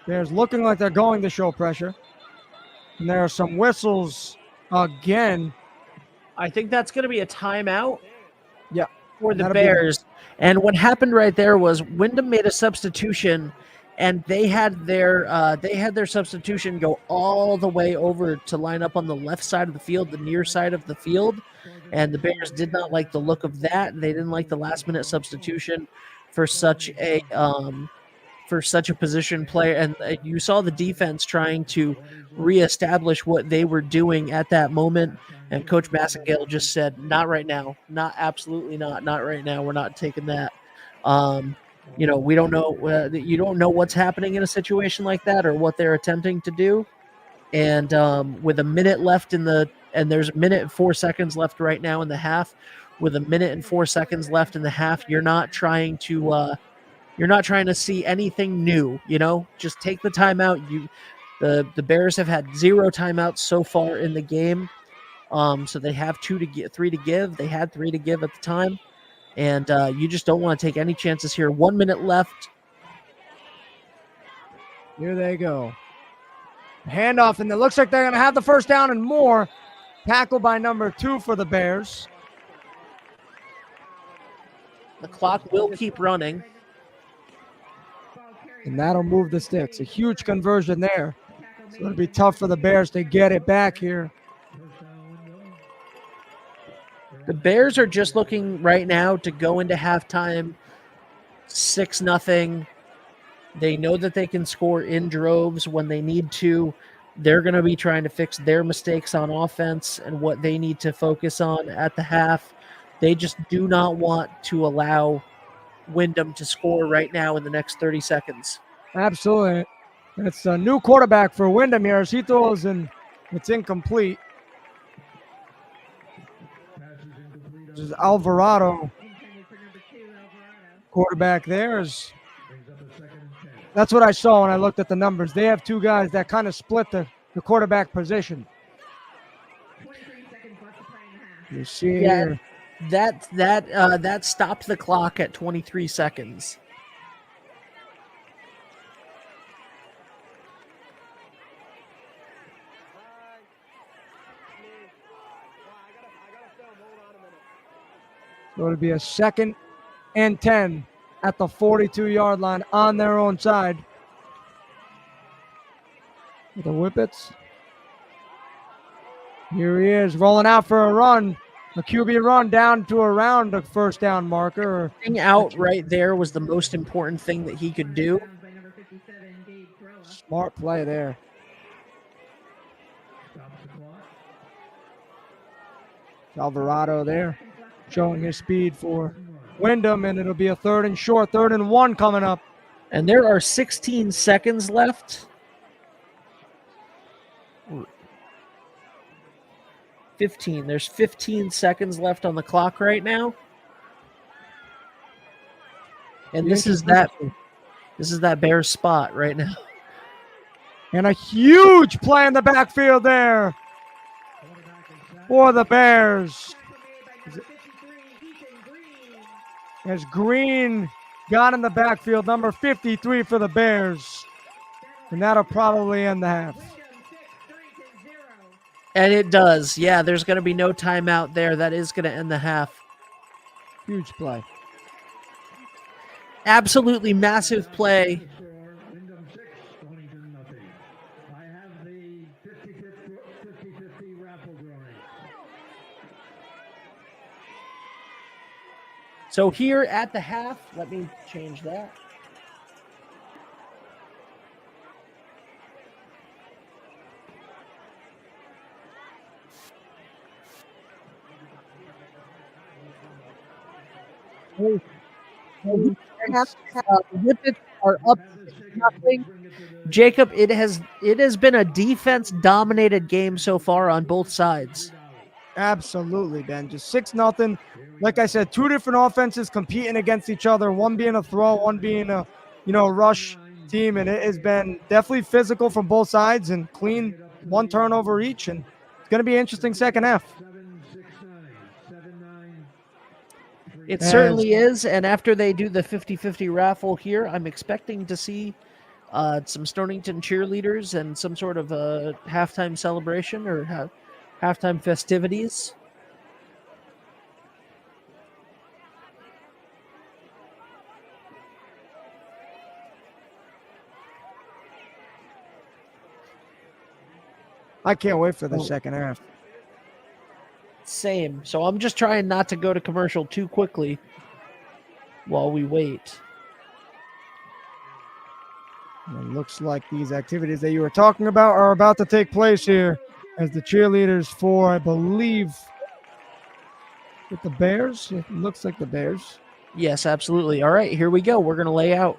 [SPEAKER 2] Bears looking like they're going to show pressure. And there are some whistles again.
[SPEAKER 1] I think that's going to be a timeout.
[SPEAKER 2] Yeah,
[SPEAKER 1] for the
[SPEAKER 2] that'll be
[SPEAKER 1] Bears. And what happened right there was Windham made a substitution, and they had their substitution go all the way over to line up on the left side of the field, the near side of the field. And the Bears did not like the look of that. They didn't like the last-minute substitution for such a position player. And you saw the defense trying to reestablish what they were doing at that moment. And Coach Massengale just said, "Not right now. Absolutely not. Not right now. We're not taking that." We don't know. You don't know what's happening in a situation like that or what they're attempting to do. And with a minute left and there's a minute and 4 seconds left right now in the half. With a minute and 4 seconds left in the half, you're not trying to see anything new. Just take the timeout. The Bears have had 0 timeouts so far in the game. So they have 3 to give. They had 3 to give at the time. And you just don't want to take any chances here. 1 minute left.
[SPEAKER 2] Here they go. Handoff, and it looks like they're going to have the 1st down and more. Tackle by number 2 for the Bears.
[SPEAKER 1] The clock will keep running.
[SPEAKER 2] And that'll move the sticks. A huge conversion there. So it'll be tough for the Bears to get it back here.
[SPEAKER 1] The Bears are just looking right now to go into halftime 6-0. They know that they can score in droves when they need to. They're going to be trying to fix their mistakes on offense and what they need to focus on at the half. They just do not want to allow Windham to score right now in the next 30 seconds.
[SPEAKER 2] Absolutely. It's a new quarterback for Windham here. As he throws, and it's incomplete. This is Alvarado quarterback there is.
[SPEAKER 3] Brings up a 2nd and 10.
[SPEAKER 2] That's what I saw when I looked at the numbers. They have two guys that kind of split the quarterback position.
[SPEAKER 4] 23 seconds left to play in the half.
[SPEAKER 2] You see
[SPEAKER 1] Yeah.
[SPEAKER 2] here.
[SPEAKER 1] That stopped the clock at 23 seconds.
[SPEAKER 2] So it'll be a 2nd and 10 at the 42-yard line on their own side. The Whippets. Here he is, rolling out for a run. A QB run down to around the first down marker.
[SPEAKER 1] Thing out right there was the most important thing that he could do.
[SPEAKER 4] Downs by number 57, Gabe Corella.
[SPEAKER 2] Smart play there.
[SPEAKER 3] Stops the clock.
[SPEAKER 2] Alvarado there, showing his speed for Windham, and it'll be a 3rd and short, 3rd and 1 coming up.
[SPEAKER 1] And there are 16 seconds left. 15. There's 15 seconds left on the clock right now. And this is that Bears spot right now.
[SPEAKER 2] And a huge play in the backfield there
[SPEAKER 3] Quarterback is sacked.
[SPEAKER 2] for the Bears.
[SPEAKER 4] Tackle made by number 53, Ethan Green.
[SPEAKER 2] As Green got in the backfield, number 53 for the Bears. And that'll probably end the half.
[SPEAKER 4] Windham 6, Stonington 0.
[SPEAKER 1] And it does. Yeah, there's going to be no timeout there. That is going to end the half.
[SPEAKER 2] Huge play.
[SPEAKER 1] Absolutely massive play.
[SPEAKER 3] Score, Windham 6, Stonington nothing. I have the 50-50 raffle drawing.
[SPEAKER 1] So here at the half, let me change that. The Whippets are up nothing. Jacob, it has been a defense dominated game so far on both sides.
[SPEAKER 2] Absolutely, Ben. Just 6-0. Like I said, two different offenses competing against each other. One being a throw, one being a rush team, and it has been definitely physical from both sides and clean, one turnover each, and it's going to be an interesting second half.
[SPEAKER 3] 7-6-9, 7-9.
[SPEAKER 1] It certainly is. And after they do the 50-50 raffle here, I'm expecting to see some Stonington cheerleaders and some sort of a halftime celebration or halftime festivities.
[SPEAKER 2] I can't wait for the second half.
[SPEAKER 1] Same. So I'm just trying not to go to commercial too quickly while we wait.
[SPEAKER 2] It looks like these activities that you were talking about are about to take place here as the cheerleaders for, I believe, with the Bears. It looks like the Bears.
[SPEAKER 1] Yes, absolutely. All right, here we go. We're going to lay out.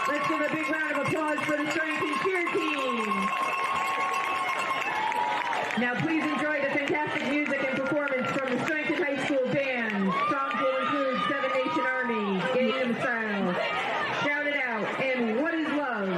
[SPEAKER 4] Let's give a big round of applause for the Stonington cheer team. Now please enjoy the fantastic music and performance from the Stonington High School band. Songs will include Seven Nation Army, Gangnam Style, Shout It Out, and What Is Love.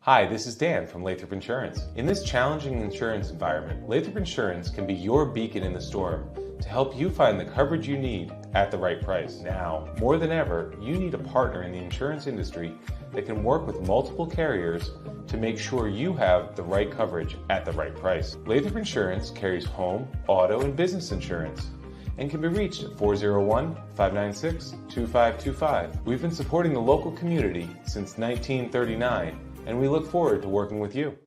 [SPEAKER 5] Hi, this is Dan from Lathrop Insurance. In this challenging insurance environment, Lathrop Insurance can be your beacon in the storm to help you find the coverage you need at the right price. Now, more than ever, you need a partner in the insurance industry that can work with multiple carriers to make sure you have the right coverage at the right price. Lathrop Insurance carries home, auto, and business insurance and can be reached at 401-596-2525. We've been supporting the local community since 1939, and we look forward to working with you.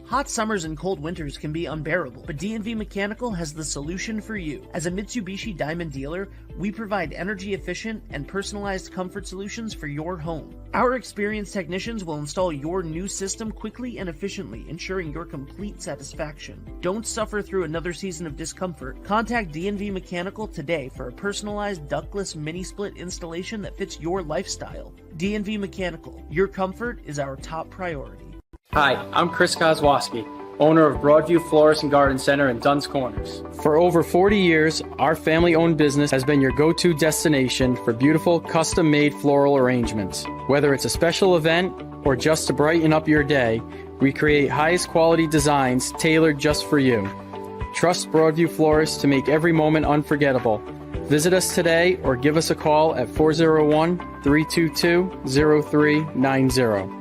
[SPEAKER 1] Hot summers and cold winters can be unbearable, but D&V Mechanical has the solution for you. As a Mitsubishi Diamond dealer, we provide energy-efficient and personalized comfort solutions for your home. Our experienced technicians will install your new system quickly and efficiently, ensuring your complete satisfaction. Don't suffer through another season of discomfort. Contact D&V Mechanical today for a personalized ductless mini-split installation that fits your lifestyle. D&V Mechanical, your comfort is our top priority.
[SPEAKER 6] Hi, I'm Chris Kozłowski, owner of Broadview Florist and Garden Center in Dunn's Corners. For over 40 years, our family-owned business has been your go-to destination for beautiful, custom-made floral arrangements. Whether it's a special event or just to brighten up your day, we create highest quality designs tailored just for you. Trust Broadview Florists to make every moment unforgettable. Visit us today or give us a call at 401-322-0390.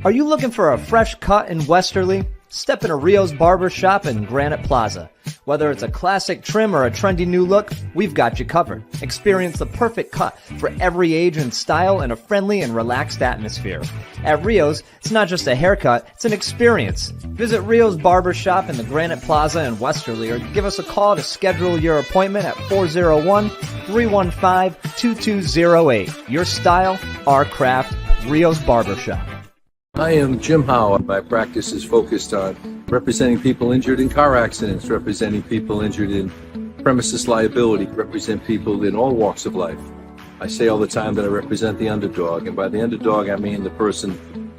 [SPEAKER 7] Are you looking for a fresh cut in Westerly? Step into Rio's Barber Shop in Granite Plaza. Whether it's a classic trim or a trendy new look, we've got you covered. Experience the perfect cut for every age and style in a friendly and relaxed atmosphere. At Rio's, it's not just a haircut, it's an experience. Visit Rio's Barber Shop in the Granite Plaza in Westerly or give us a call to schedule your appointment at 401-315-2208. Your style, our craft, Rio's Barber Shop.
[SPEAKER 8] I am Jim Howe. My practice is focused on representing people injured in car accidents, representing people injured in premises liability, represent people in all walks of life. I say all the time that I represent the underdog, and by the underdog I mean the person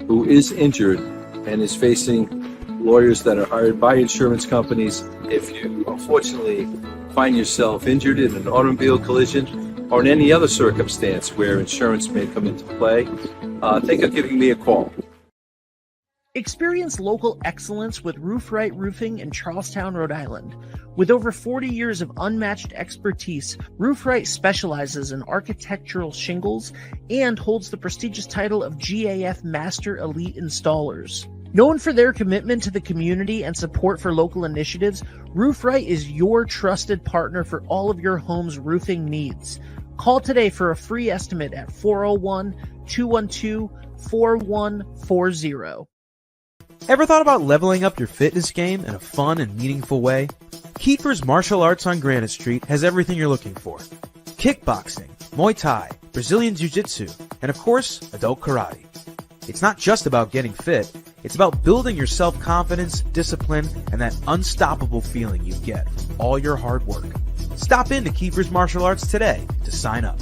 [SPEAKER 8] who is injured and is facing lawyers that are hired by insurance companies. If you unfortunately find yourself injured in an automobile collision or in any other circumstance where insurance may come into play, think of giving me a call.
[SPEAKER 1] Experience local excellence with Roof Right Roofing in Charlestown, Rhode Island. With over 40 years of unmatched expertise, Roof Right specializes in architectural shingles and holds the prestigious title of GAF Master Elite Installers. Known for their commitment to the community and support for local initiatives, Roof Right is your trusted partner for all of your home's roofing needs. Call today for a free estimate at 401-212-4140.
[SPEAKER 9] Ever thought about leveling up your fitness game in a fun and meaningful way? Kiefer's Martial Arts on Granite Street has everything you're looking for. Kickboxing, Muay Thai, Brazilian Jiu-Jitsu, and of course, adult karate. It's not just about getting fit, it's about building your self-confidence, discipline, and that unstoppable feeling you get from all your hard work. Stop into Kiefer's Martial Arts today to sign up.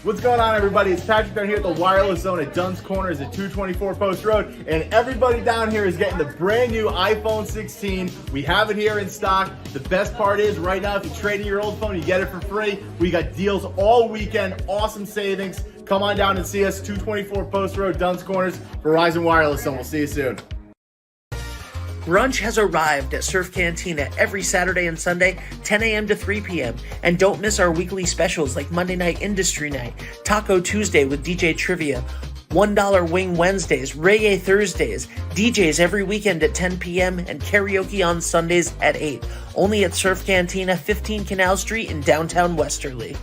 [SPEAKER 10] What's going on, everybody? It's Patrick down here at the Wireless Zone at Dunn's Corners at 224 Post Road, and everybody down here is getting the brand new iPhone 16. We have it here in stock. The best part is right now, if you trade in your old phone, you get it for free. We got deals all weekend, awesome savings. Come on down and see us, 224 Post Road, Dunn's Corners, Verizon Wireless Zone. We'll see you soon.
[SPEAKER 1] Brunch has arrived at Surf Cantina every Saturday and Sunday, 10 a.m. to 3 p.m. And don't miss our weekly specials like Monday Night Industry Night, Taco Tuesday with DJ Trivia, $1 Wing Wednesdays, Reggae Thursdays, DJs every weekend at 10 p.m., and karaoke on Sundays at 8. Only at Surf Cantina, 15 Canal Street in downtown Westerly.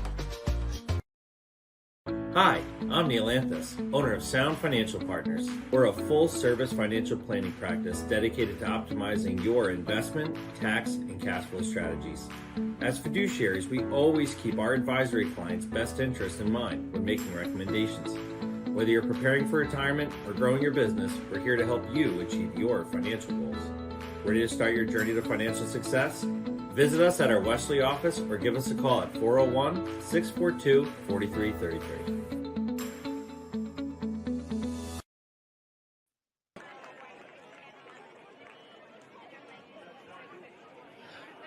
[SPEAKER 11] Hi, I'm Neil Anthus, owner of Sound Financial Partners. We're a full-service financial planning practice dedicated to optimizing your investment, tax, and cash flow strategies. As fiduciaries, we always keep our advisory clients' best interests in mind when making recommendations. Whether you're preparing for retirement or growing your business, we're here to help you achieve your financial goals. Ready to start your journey to financial success? Visit us at our Wesley office or give us a call at 401-642-4333.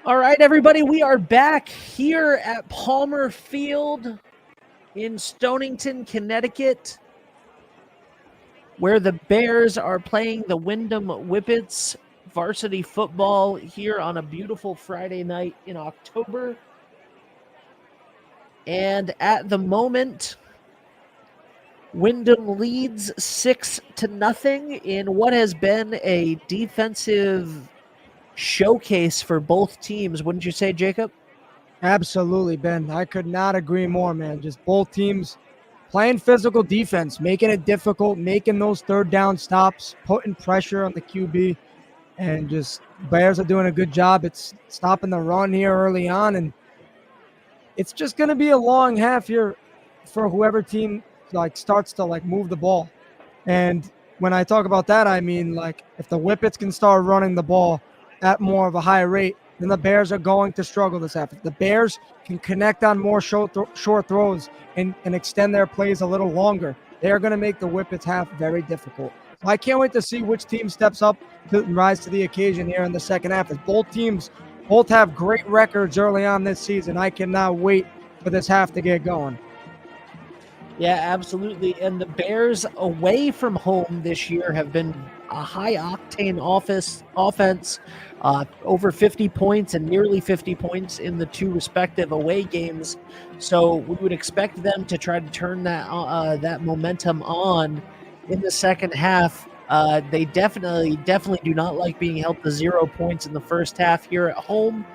[SPEAKER 1] All right, everybody, we are back here at Palmer Field in Stonington, Connecticut, where the Bears are playing the Windham Whippets varsity football here on a beautiful Friday night in October. And at the moment, Windham leads 6-0 in what has been a defensive showcase for both teams. Wouldn't you say, Jacob?
[SPEAKER 2] Absolutely, Ben. I could not agree more, man. Just both teams playing physical defense, making it difficult, making those third down stops, putting pressure on the QB, and just Bears are doing a good job. It's stopping the run here early on, and it's just going to be a long half here for whoever team starts to move the ball. And when I talk about that, I mean if the Whippets can start running the ball at more of a high rate, then the Bears are going to struggle this half. If the Bears can connect on more short throws and extend their plays a little longer, they are going to make the Whippets half very difficult. So I can't wait to see which team steps up to rise to the occasion here in the second half. As both teams have great records early on this season, I cannot wait for this half to get going.
[SPEAKER 1] Yeah, absolutely. And the Bears away from home this year have been a high-octane offense, over 50 points and nearly 50 points in the two respective away games. So we would expect them to try to turn that momentum on in the second half. They definitely do not like being held to 0 points in the first half here at home.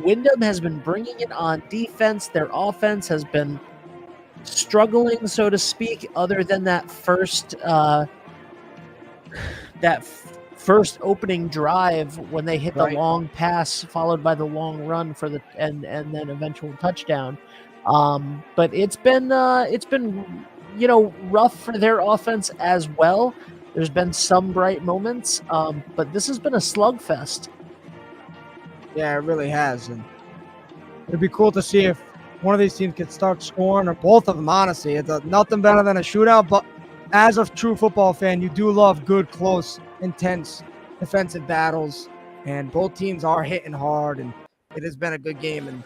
[SPEAKER 1] Windham has been bringing it on defense. Their offense has been struggling, so to speak, other than that first opening drive when they hit the long pass followed by the long run for the and then eventual touchdown. But it's been rough for their offense as well. There's been some bright moments, but this has been a slugfest.
[SPEAKER 2] Yeah, it really has, and it'd be cool to see if one of these teams could start scoring, or both of them, honestly. It's nothing better than a shootout, but as a true football fan, you do love good, close, intense defensive battles, and both teams are hitting hard, and it has been a good game. And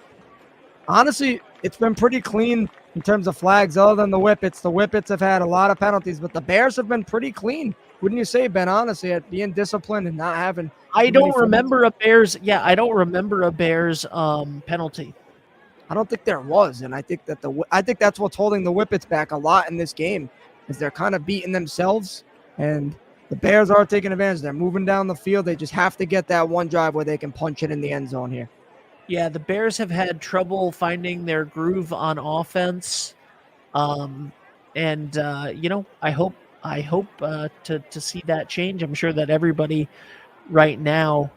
[SPEAKER 2] honestly, it's been pretty clean in terms of flags, other than the Whippets. The Whippets have had a lot of penalties, but the Bears have been pretty clean. Wouldn't you say, Ben, honestly, at being disciplined and not having... I don't remember a Bears
[SPEAKER 1] penalty.
[SPEAKER 2] I don't think there was, and I think that's what's holding the Whippets back a lot in this game, is they're kind of beating themselves, and the Bears are taking advantage. They're moving down the field. They just have to get that one drive where they can punch it in the end zone here.
[SPEAKER 1] Yeah, the Bears have had trouble finding their groove on offense, I hope to see that change. I'm sure that everybody right now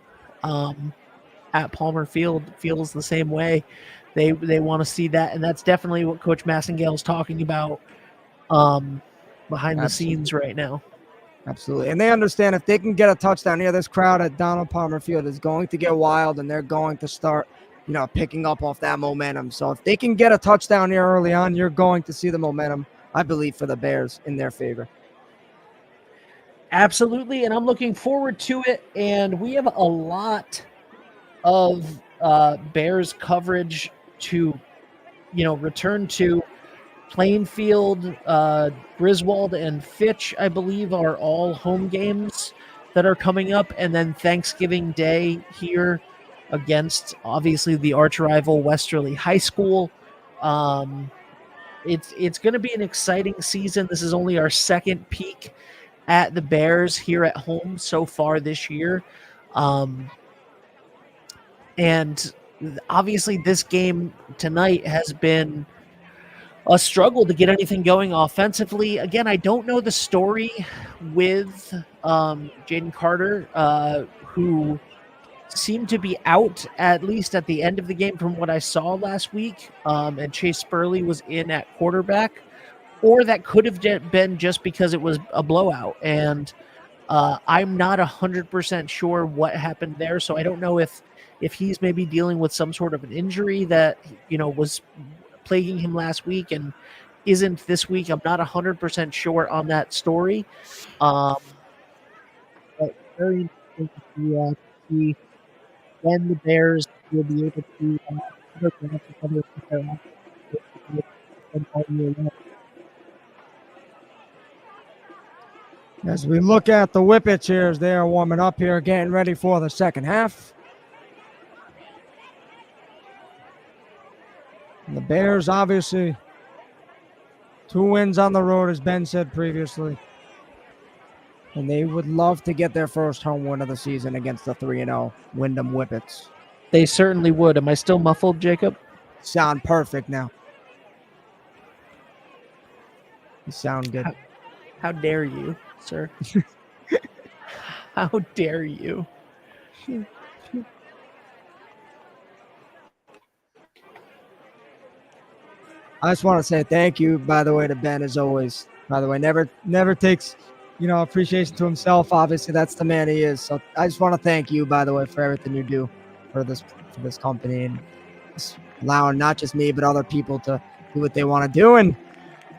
[SPEAKER 1] at Palmer Field feels the same way. They want to see that, and that's definitely what Coach Massengale is talking about behind the scenes right now.
[SPEAKER 2] Absolutely. And they understand if they can get a touchdown here, this crowd at Donald Palmer Field is going to get wild, and they're going to start picking up off that momentum. So if they can get a touchdown here early on, you're going to see the momentum, I believe, for the Bears in their favor.
[SPEAKER 1] Absolutely, and I'm looking forward to it. And we have a lot of Bears coverage to, return to. Plainfield, Griswold, and Fitch, I believe, are all home games that are coming up. And then Thanksgiving Day here against, obviously, the arch rival Westerly High School. It's going to be an exciting season. This is only our second peek at the Bears here at home so far this year. And obviously this game tonight has been a struggle to get anything going offensively. Again, I don't know the story with Jaden Carter, who seemed to be out at least at the end of the game from what I saw last week, and Chase Spurley was in at quarterback, or that could have been just because it was a blowout. And I'm not 100% sure what happened there, so I don't know if he's maybe dealing with some sort of an injury that was plaguing him last week and isn't this week. I'm not 100% sure on that story. But very interesting to see when the Bears will be able to
[SPEAKER 2] as we look at the Whippets here as they are warming up here, getting ready for the second half. And the Bears, obviously, 2 wins on the road, as Ben said previously. And they would love to get their first home win of the season against the 3-0 Windham Whippets.
[SPEAKER 1] They certainly would. Am I still muffled, Jacob?
[SPEAKER 2] Sound perfect now. You sound good.
[SPEAKER 1] How dare you, sir? How dare you?
[SPEAKER 2] I just want to say thank you, by the way, to Ben, as always. By the way, never takes, appreciation to himself. Obviously, that's the man he is. So I just want to thank you, by the way, for everything you do for this company and allowing not just me, but other people to do what they want to do. And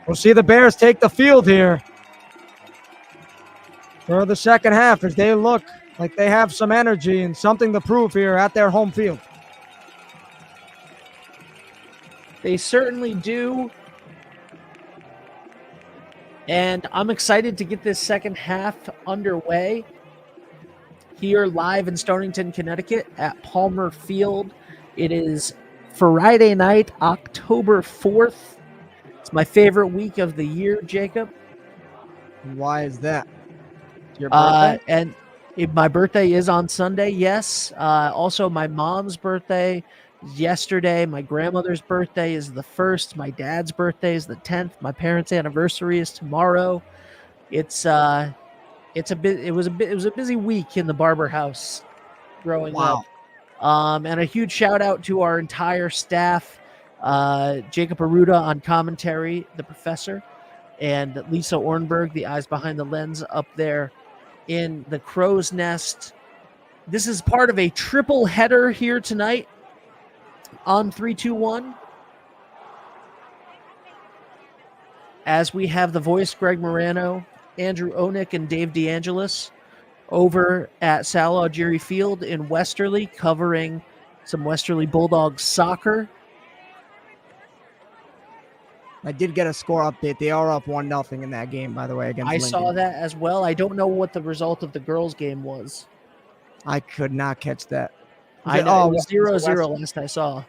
[SPEAKER 2] we'll see the Bears take the field here for the second half as they look like they have some energy and something to prove here at their home field.
[SPEAKER 1] They certainly do. And I'm excited to get this second half underway here live in Stonington, Connecticut at Palmer Field. It is Friday night, October 4th. It's my favorite week of the year, Jacob.
[SPEAKER 2] Why is that? Your birthday?
[SPEAKER 1] My birthday is on Sunday, yes. Also, my mom's birthday yesterday. My grandmother's birthday is the 1st. My dad's birthday is the 10th. My parents' anniversary is tomorrow. It was a busy week in the Barber house growing up. And a huge shout out to our entire staff, Jacob Aruda on commentary, the professor, and Lisa Ornberg, the eyes behind the lens up there in the crow's nest. This is part of a triple header here tonight on 321, as we have the voice Greg Morano, Andrew Onick, and Dave DeAngelis over at Sal Algieri Field in Westerly, covering some Westerly Bulldogs soccer.
[SPEAKER 2] I did get a score update. They are up 1-0 in that game, by the way, against Lincoln.
[SPEAKER 1] Saw that as well. I don't know what the result of the girls' game was.
[SPEAKER 2] I could not catch that.
[SPEAKER 1] I know it was 0-0 last I saw.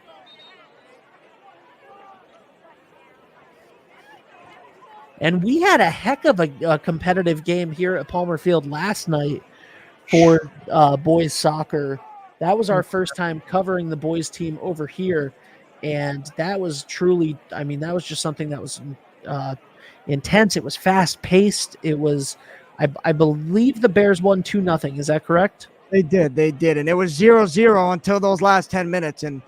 [SPEAKER 1] And we had a heck of a competitive game here at Palmer Field last night for boys soccer. That was our first time covering the boys team over here. And that was truly, that was just something that was intense. It was fast paced. It was, I believe the Bears won 2-0. Is that correct?
[SPEAKER 2] They did. And it was 0-0 until those last 10 minutes. And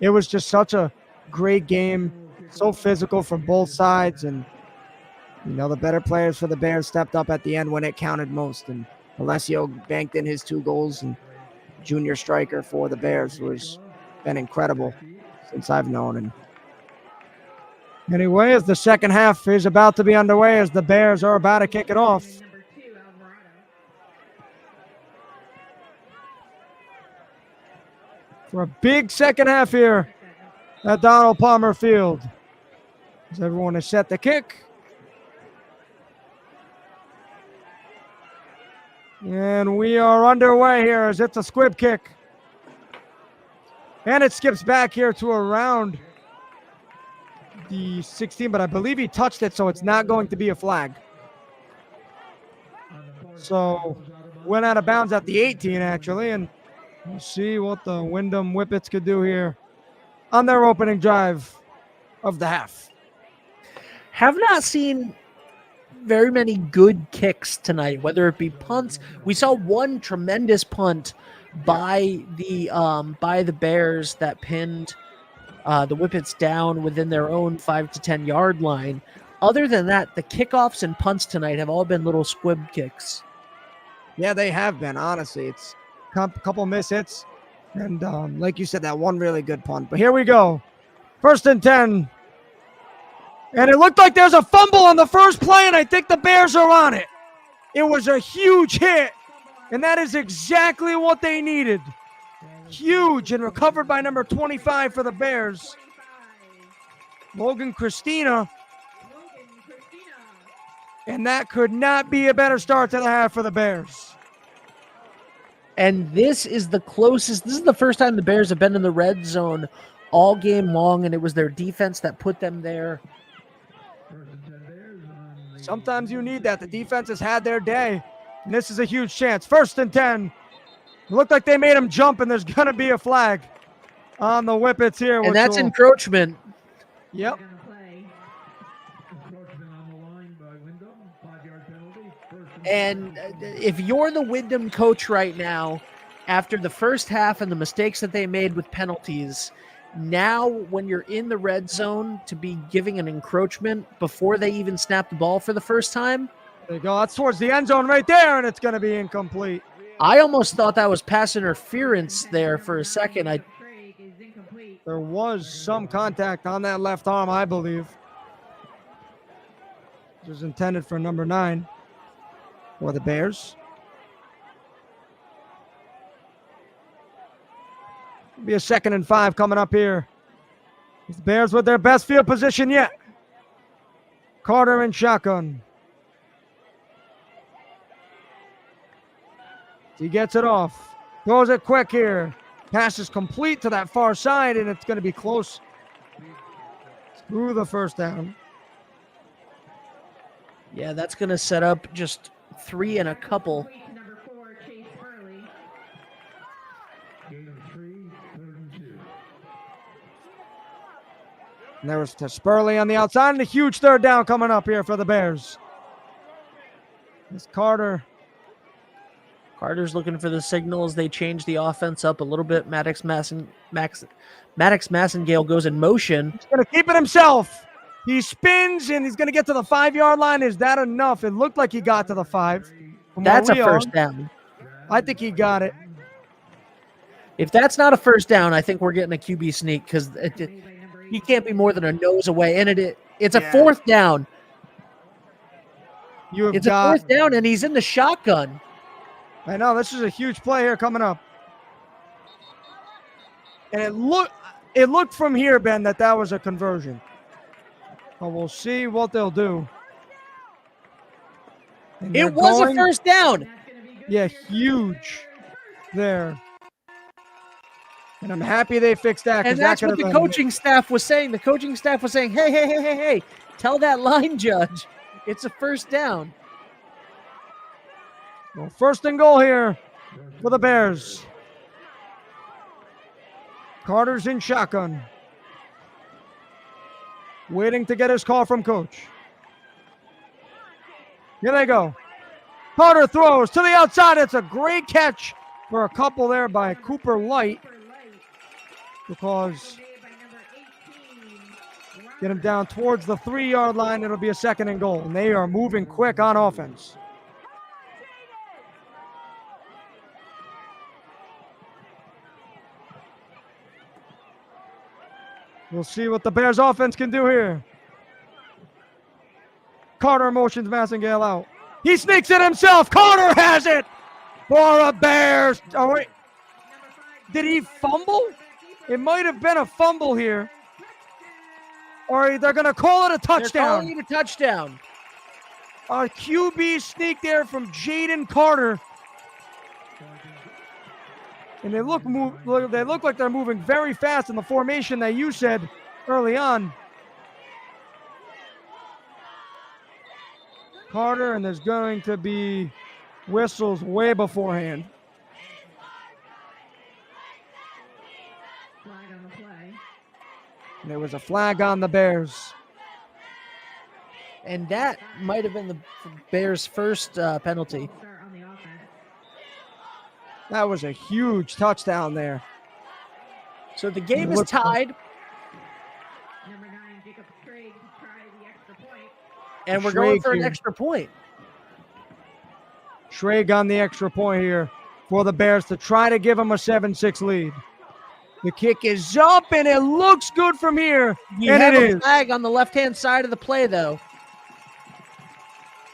[SPEAKER 2] it was just such a great game. So physical from both sides. And, the better players for the Bears stepped up at the end when it counted most. And Alessio banked in his 2 goals. And junior striker for the Bears was been incredible since I've known him. Anyway, as the second half is about to be underway, as the Bears are about to kick it off. For a big second half here at Donald Palmer Field. As everyone is set to kick. And we are underway here as it's a squib kick. And it skips back here to around the 16, but I believe he touched it, so it's not going to be a flag. So went out of bounds at the 18, actually, and we'll see what the Windham Whippets could do here on their opening drive of the half.
[SPEAKER 1] Have not seen very many good kicks tonight, whether it be punts. We saw one tremendous punt by the Bears that pinned the Whippets down within their own 5 to 10 yard line. Other than that, the kickoffs and punts tonight have all been little squib kicks.
[SPEAKER 2] Yeah, they have been, honestly. It's a couple miss hits. And like you said, that one really good punt. But here we go. 1st and 10. And it looked like there's a fumble on the first play, and I think the Bears are on it. It was a huge hit, and that is exactly what they needed. Huge, and recovered by number 25 for the Bears. Logan Christina. And that could not be a better start to the half for the Bears.
[SPEAKER 1] And this is the closest. This is the first time the Bears have been in the red zone all game long, and it was their defense that put them there.
[SPEAKER 2] Sometimes you need that. The defense has had their day, and this is a huge chance. 1st and 10. It looked like they made him jump, and there's going to be a flag on the Whippets here.
[SPEAKER 1] And that's encroachment.
[SPEAKER 2] Yep.
[SPEAKER 1] And if you're the Windham coach right now, after the first half and the mistakes that they made with penalties, now when you're in the red zone to be giving an encroachment before they even snap the ball for the first time.
[SPEAKER 2] There you go. That's towards the end zone right there, and it's going to be incomplete.
[SPEAKER 1] I almost thought that was pass interference there for a second.
[SPEAKER 2] There was some contact on that left arm, I believe. It was intended for number 9 for the Bears. Be a 2nd and 5 coming up here. The Bears with their best field position yet. Carter in shotgun. He gets it off. Throws it quick here. Pass is complete to that far side, and it's going to be close through the first down.
[SPEAKER 1] Yeah, that's going to set up just 3 and a couple.
[SPEAKER 2] And there was to Spurley on the outside, and a huge 3rd down coming up here for the Bears. It's Carter's
[SPEAKER 1] looking for the signal as they change the offense up a little bit. Maddox Massengale goes in motion.
[SPEAKER 2] He's going to keep it himself. He spins, and he's going to get to the 5-yard line. Is that enough? It looked like he got to the 5.
[SPEAKER 1] That's a first down.
[SPEAKER 2] I think he got it.
[SPEAKER 1] If that's not a first down, I think we're getting a QB sneak because he can't be more than a nose away. And it's a 4th down. It's a 4th down, and he's in the shotgun.
[SPEAKER 2] I know, this is a huge play here coming up. And it looked from here, Ben, that was a conversion. But we'll see what they'll do.
[SPEAKER 1] It was a first down.
[SPEAKER 2] Yeah, huge there. And I'm happy they fixed that.
[SPEAKER 1] And that's what the coaching staff was saying. The coaching staff was saying, hey, tell that line judge it's a first down.
[SPEAKER 2] Well, 1st and goal here for the Bears. Carter's in shotgun. Waiting to get his call from coach. Here they go. Carter throws to the outside. It's a great catch for a couple there by Cooper Light. Because get him down towards the 3-yard line. It'll be a 2nd and goal. And they are moving quick on offense. We'll see what the Bears offense can do here. Carter motions Massengale out. He sneaks it himself. Carter has it for a Bears. Oh, wait. Did he fumble? It might have been a fumble here. Or they're going to call it a touchdown.
[SPEAKER 1] They're calling it a touchdown.
[SPEAKER 2] A QB sneak there from Jaden Carter. And they look like they're moving very fast in the formation that you said early on. Carter, and there's going to be whistles way beforehand.
[SPEAKER 4] Flag on the play.
[SPEAKER 2] And there was a flag on the Bears.
[SPEAKER 1] And that might have been the Bears' first penalty.
[SPEAKER 4] Start on the offense.
[SPEAKER 2] That was a huge touchdown there.
[SPEAKER 1] So the game is tied.
[SPEAKER 4] Number 9, Jacob Straight to try the extra point.
[SPEAKER 1] And we're going for an
[SPEAKER 2] here.
[SPEAKER 1] extra point.
[SPEAKER 2] Schrag on the extra point here for the Bears to try to give them a 7-6 lead. The kick is up, and it looks good from here.
[SPEAKER 1] You
[SPEAKER 2] and
[SPEAKER 1] have
[SPEAKER 2] it
[SPEAKER 1] a
[SPEAKER 2] is.
[SPEAKER 1] flag on the left-hand side of the play, though.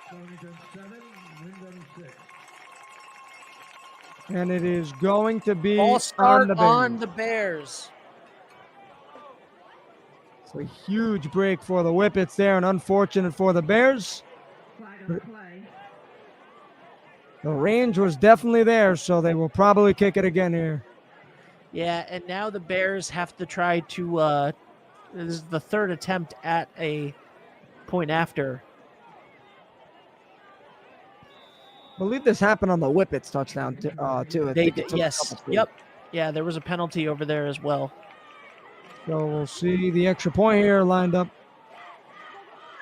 [SPEAKER 3] Stonington 7, Windham 6.
[SPEAKER 2] And it is going to be
[SPEAKER 1] Ball start
[SPEAKER 2] on the Bears.
[SPEAKER 1] Bears.
[SPEAKER 2] It's a huge break for the Whippets there, and unfortunate for the Bears.
[SPEAKER 4] Flag on the play.
[SPEAKER 2] The range was definitely there, so they will probably kick it again here.
[SPEAKER 1] Yeah, and now the Bears have to try to this is the third attempt at a point after.
[SPEAKER 2] I believe this happened on the Whippets touchdown too. I
[SPEAKER 1] They
[SPEAKER 2] think it
[SPEAKER 1] did,
[SPEAKER 2] took a
[SPEAKER 1] yes.
[SPEAKER 2] couple
[SPEAKER 1] Yep. Yeah, there was a penalty over there as well.
[SPEAKER 2] So we'll see the extra point here lined up.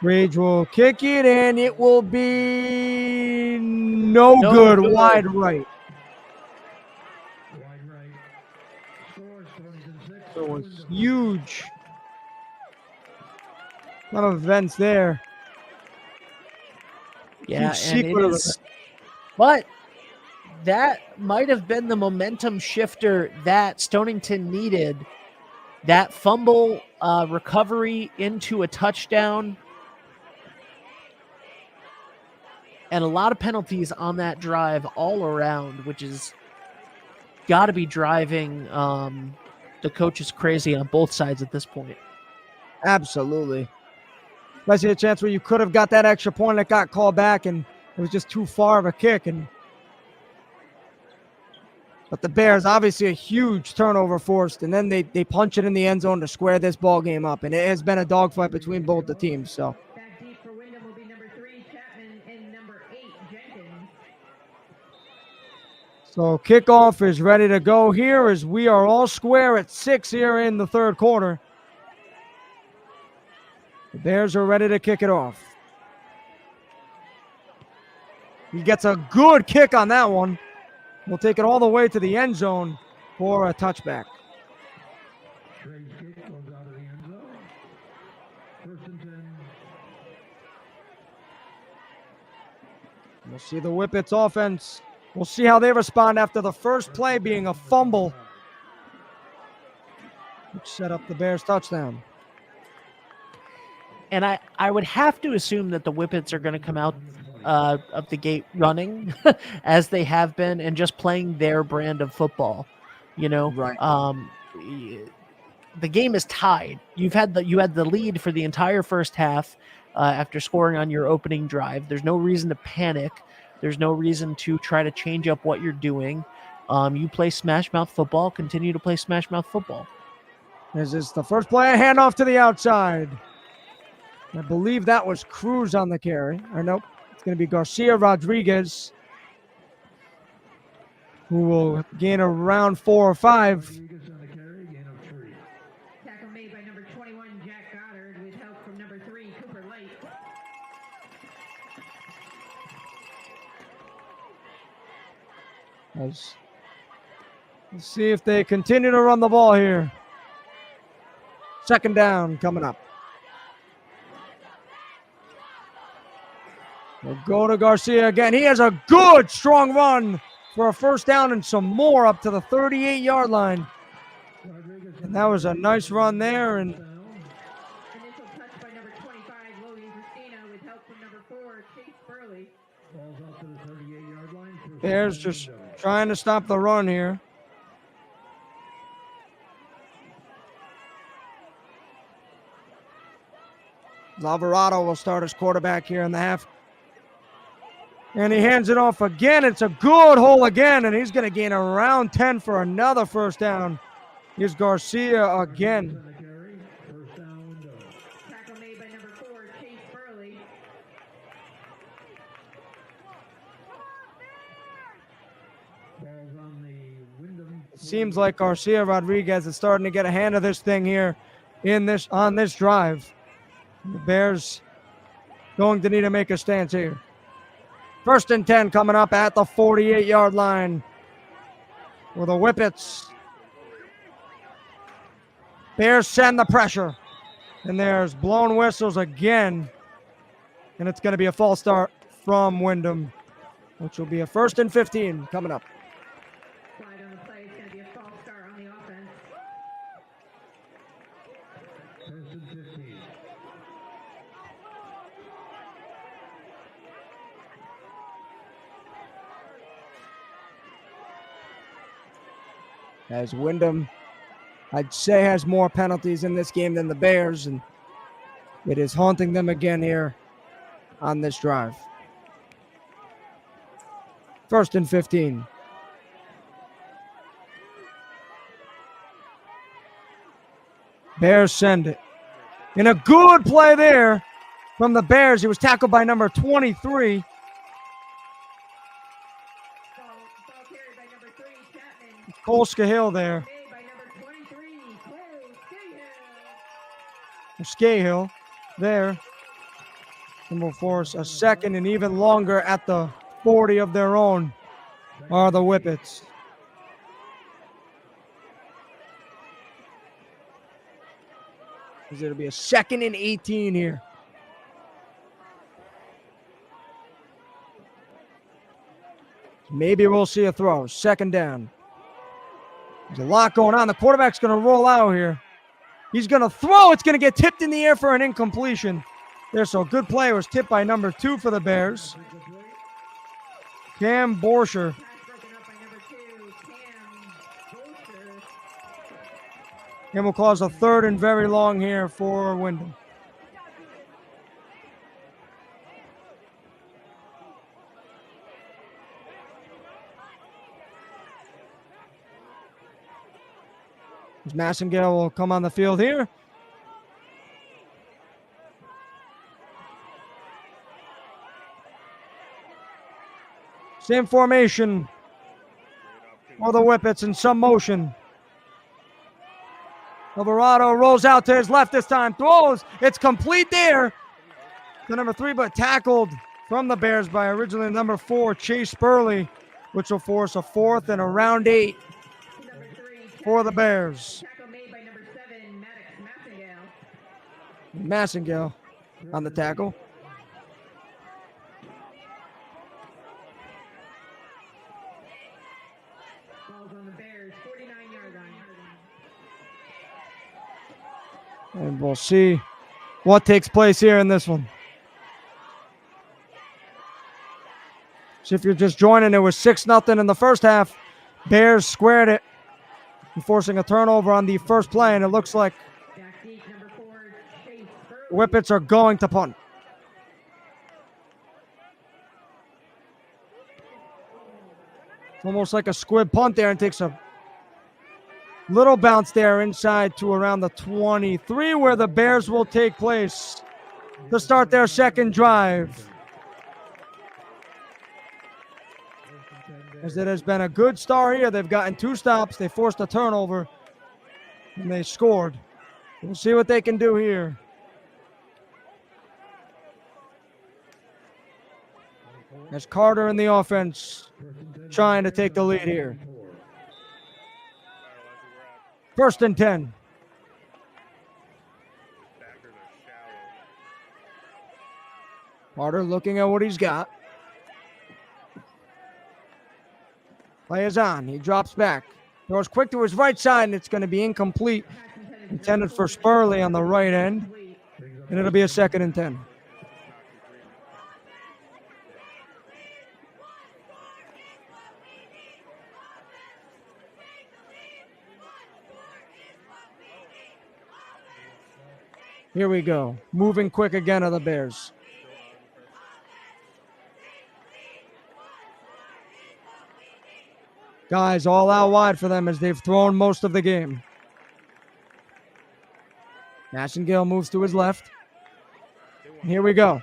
[SPEAKER 2] Rage will kick it, and it will be no good. Wide right.
[SPEAKER 3] Wide right. Score Stonington 6.
[SPEAKER 2] So a
[SPEAKER 3] Windham
[SPEAKER 2] huge lot of events there.
[SPEAKER 1] Yeah,
[SPEAKER 2] Huge
[SPEAKER 1] and it
[SPEAKER 2] sequence of
[SPEAKER 1] is. But that might have been the momentum shifter that Stonington needed. That fumble recovery into a touchdown. And a lot of penalties on that drive all around, which is got to be driving the coaches crazy on both sides at this point.
[SPEAKER 2] Absolutely. Especially a chance where you could have got that extra point that got called back, and it was just too far of a kick. But the Bears, obviously a huge turnover forced, and then they punch it in the end zone to square this ball game up. And it has been a dogfight between both the teams. So
[SPEAKER 4] Back deep for Windham will be number 3, Chapman, and number 8, Jenkins.
[SPEAKER 2] So kickoff is ready to go here as we are all square at 6 here in the third quarter. The Bears are ready to kick it off. He gets a good kick on that one. We'll take it all the way to the end zone for a touchback.
[SPEAKER 3] Straight kick goes out of the end zone. First and 10.
[SPEAKER 2] We'll see the Whippets offense. We'll see how they respond after the first play being a fumble, which set up the Bears touchdown.
[SPEAKER 1] And I would have to assume that the Whippets are going to come out of the gate running as they have been and just playing their brand of football. You know,
[SPEAKER 2] Right.
[SPEAKER 1] The game is tied. You had the lead for the entire first half after scoring on your opening drive. There's no reason to panic. There's no reason to try to change up what you're doing. You play smash mouth football. Continue to play smash mouth football.
[SPEAKER 2] This is the first play, a handoff to the outside. I believe that was Cruz on the carry. Or nope, it's going to be Garcia Rodriguez, who will gain around 4 or 5.
[SPEAKER 3] Rodriguez on the carry, gain of 3.
[SPEAKER 4] Tackle made by number 21, Jack Goddard, with help from number 3, Cooper Lake.
[SPEAKER 2] Let's see if they continue to run the ball here. Second down coming up. We'll go to Garcia again. He has a good, strong run for a first down and some more up to the 38-yard line.
[SPEAKER 3] Rodriguez
[SPEAKER 2] And that was a nice run there. And
[SPEAKER 4] from number 4, Chase Burley.
[SPEAKER 3] Balls out to the 38-yard line. First
[SPEAKER 2] Bears
[SPEAKER 3] down,
[SPEAKER 2] just
[SPEAKER 3] Wyndham.
[SPEAKER 2] trying to stop the run here. Alvarado will start as quarterback here in the half. And he hands it off again. It's a good hole again, and he's going to gain around 10 for another first down. Here's Garcia again.
[SPEAKER 3] On the carry. First down, Wyndham.
[SPEAKER 4] Tackle made by number 4, Chase Burley.
[SPEAKER 3] Balls on the Wyndham.
[SPEAKER 2] Seems like Garcia Rodriguez is starting to get a hand of this thing here on this drive. The Bears going to need to make a stance here. First and 10 coming up at the 48-yard line for the Whippets. Bears send the pressure. And there's blown whistles again. And it's going to be a false start from Windham, which will be a first and 15 coming up.
[SPEAKER 4] Slide on the play. It's going to be a false start on the offense.
[SPEAKER 3] First and 15.
[SPEAKER 2] As Windham, I'd say, has more penalties in this game than the Bears, and it is haunting them again here on this drive. First and 15. Bears send it. And a good play there from the Bears. He was tackled by number 23.
[SPEAKER 4] Ball carried by number 3, Chapman.
[SPEAKER 2] Cole Scahill there.
[SPEAKER 4] Made by number 23, Cole Cahill.
[SPEAKER 2] Scahill there. And will force a second and even longer at the 40 of their own are the Whippets. It'll be a second and 18 here. Maybe we'll see a throw. Second down. There's a lot going on. The quarterback's going to roll out here. He's going to throw. It's going to get tipped in the air for an incompletion. There's a good play. It was tipped by number 2 for the Bears. Cam Borscher.
[SPEAKER 4] Pass broken up by number 2, Cam Bolster.
[SPEAKER 2] And will cause a third and very long here for Wyndham. Massengale will come on the field here. Same formation for the Whippets in some motion. Alvarado rolls out to his left this time, throws. It's complete there to number 3, but tackled from the Bears by originally number 4, Chase Burley, which will force a fourth and around 8 for the Bears.
[SPEAKER 4] Tackle made by number 7, Maddox Massengale.
[SPEAKER 2] Massengale on the tackle.
[SPEAKER 4] Balls on the Bears, 49-yard line.
[SPEAKER 2] And we'll see what takes place here in this one. So if you're just joining, it was 6-0 in the first half. Bears squared it, forcing a turnover on the first play, and it looks like
[SPEAKER 4] Back deep, number 4, Chase Burley.
[SPEAKER 2] Whippets are going to punt. It's almost like a squib punt there, and takes a little bounce there inside to around the 23, where the Bears will take place to start their second drive. As it has been a good start here. They've gotten 2 stops. They forced a turnover, and they scored. We'll see what they can do here. As Carter in the offense trying to take the lead here. First and 10. Carter looking at what he's got. Play is on. He drops back. Throws quick to his right side, and it's going to be incomplete. Intended for Spurley on the right end. And it'll be a second and 10. Here we go. Moving quick again are the Bears. Guys all out wide for them as they've thrown most of the game. Massengale moves to his left. Here we go.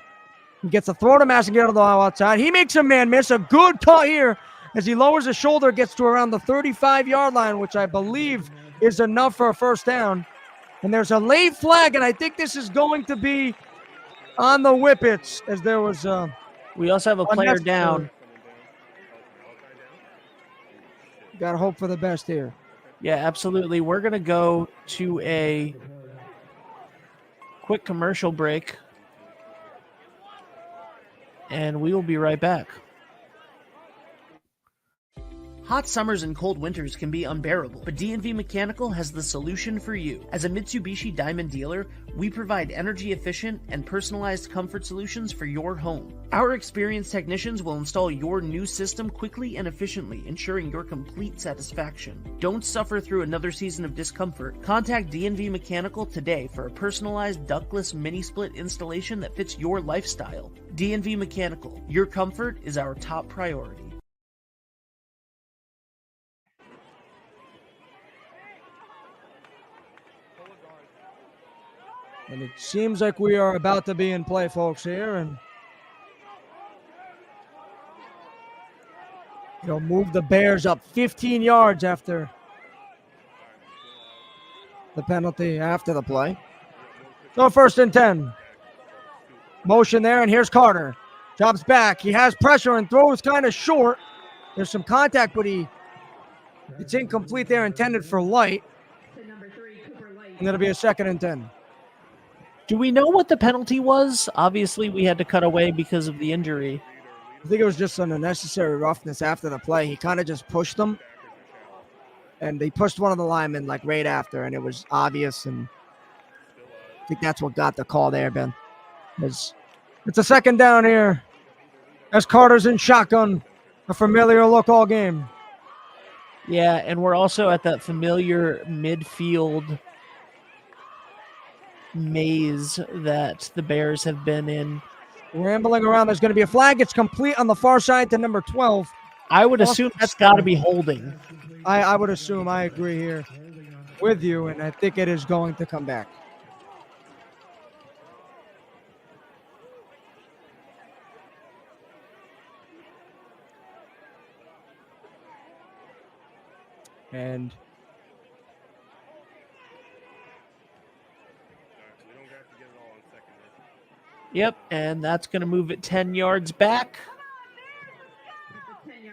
[SPEAKER 2] He gets a throw to Massengale to the outside. He makes a man miss. A good cut here as he lowers his shoulder, gets to around the 35-yard line, which I believe is enough for a first down. And there's a late flag, and I think this is going to be on the Whippets as there was
[SPEAKER 1] we also have a player down.
[SPEAKER 2] Got to hope for the best here.
[SPEAKER 1] Yeah, absolutely. We're going to go to a quick commercial break, and we will be right back. Hot summers and cold winters can be unbearable, but D&V Mechanical has the solution for you. As a Mitsubishi Diamond dealer, we provide energy-efficient and personalized comfort solutions for your home. Our experienced technicians will install your new system quickly and efficiently, ensuring your complete satisfaction. Don't suffer through another season of discomfort. Contact D&V Mechanical today for a personalized ductless mini-split installation that fits your lifestyle. D&V Mechanical, your comfort is our top priority.
[SPEAKER 2] And it seems like we are about to be in play, folks, here. And he'll move the Bears up 15 yards after the penalty, after the play. So 1st and 10. Motion there, and here's Carter. Drops back. He has pressure and throws kind of short. There's some contact, but it's incomplete there, intended for Light. And it'll be a 2nd and 10.
[SPEAKER 1] Do we know what the penalty was? Obviously, we had to cut away because of the injury.
[SPEAKER 2] I think it was just an unnecessary roughness after the play. He kind of just pushed them. And they pushed one of the linemen like right after, and it was obvious. And I think that's what got the call there, Ben. It's a 2nd down here as Carter's in shotgun. A familiar look all game.
[SPEAKER 1] Yeah, and we're also at that familiar midfield maze that the Bears have been in.
[SPEAKER 2] Rambling around. There's going to be a flag. It's complete on the far side to number 12.
[SPEAKER 1] I would assume that's got to be holding.
[SPEAKER 2] I would assume. I agree here with you, and I think it is going to come back. And
[SPEAKER 1] yep, and that's going to move it 10 yards back.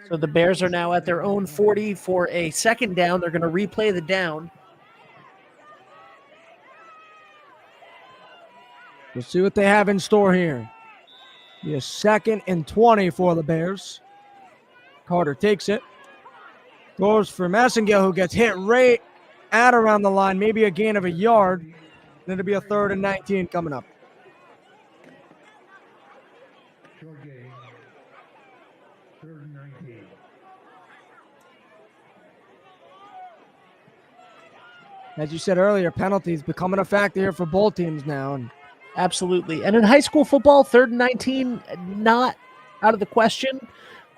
[SPEAKER 1] So the Bears are now at their own 40 for a 2nd down. They're going to replay the down.
[SPEAKER 2] We'll see what they have in store here. Be a 2nd and 20 for the Bears. Carter takes it. Goes for Massengale, who gets hit right at around the line. Maybe a gain of a yard. Then it'll be a 3rd and 19 coming up.
[SPEAKER 3] Short game. 3rd and 19.
[SPEAKER 2] As you said earlier, penalties becoming a factor here for both teams now. And
[SPEAKER 1] absolutely. And in high school football, 3rd and 19, not out of the question.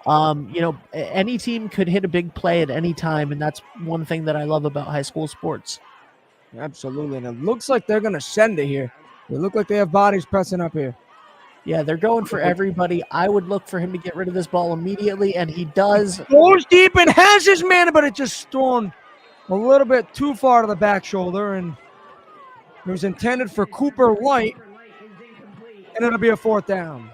[SPEAKER 1] Any team could hit a big play at any time, and that's one thing that I love about high school sports.
[SPEAKER 2] Absolutely. And it looks like they're going to send it here. They look like they have bodies pressing up here.
[SPEAKER 1] Yeah, they're going for everybody. I would look for him to get rid of this ball immediately, and he does.
[SPEAKER 2] Goes deep and has his man, but it just thrown a little bit too far to the back shoulder, and it was intended for Cooper Light, and it'll be a 4th down.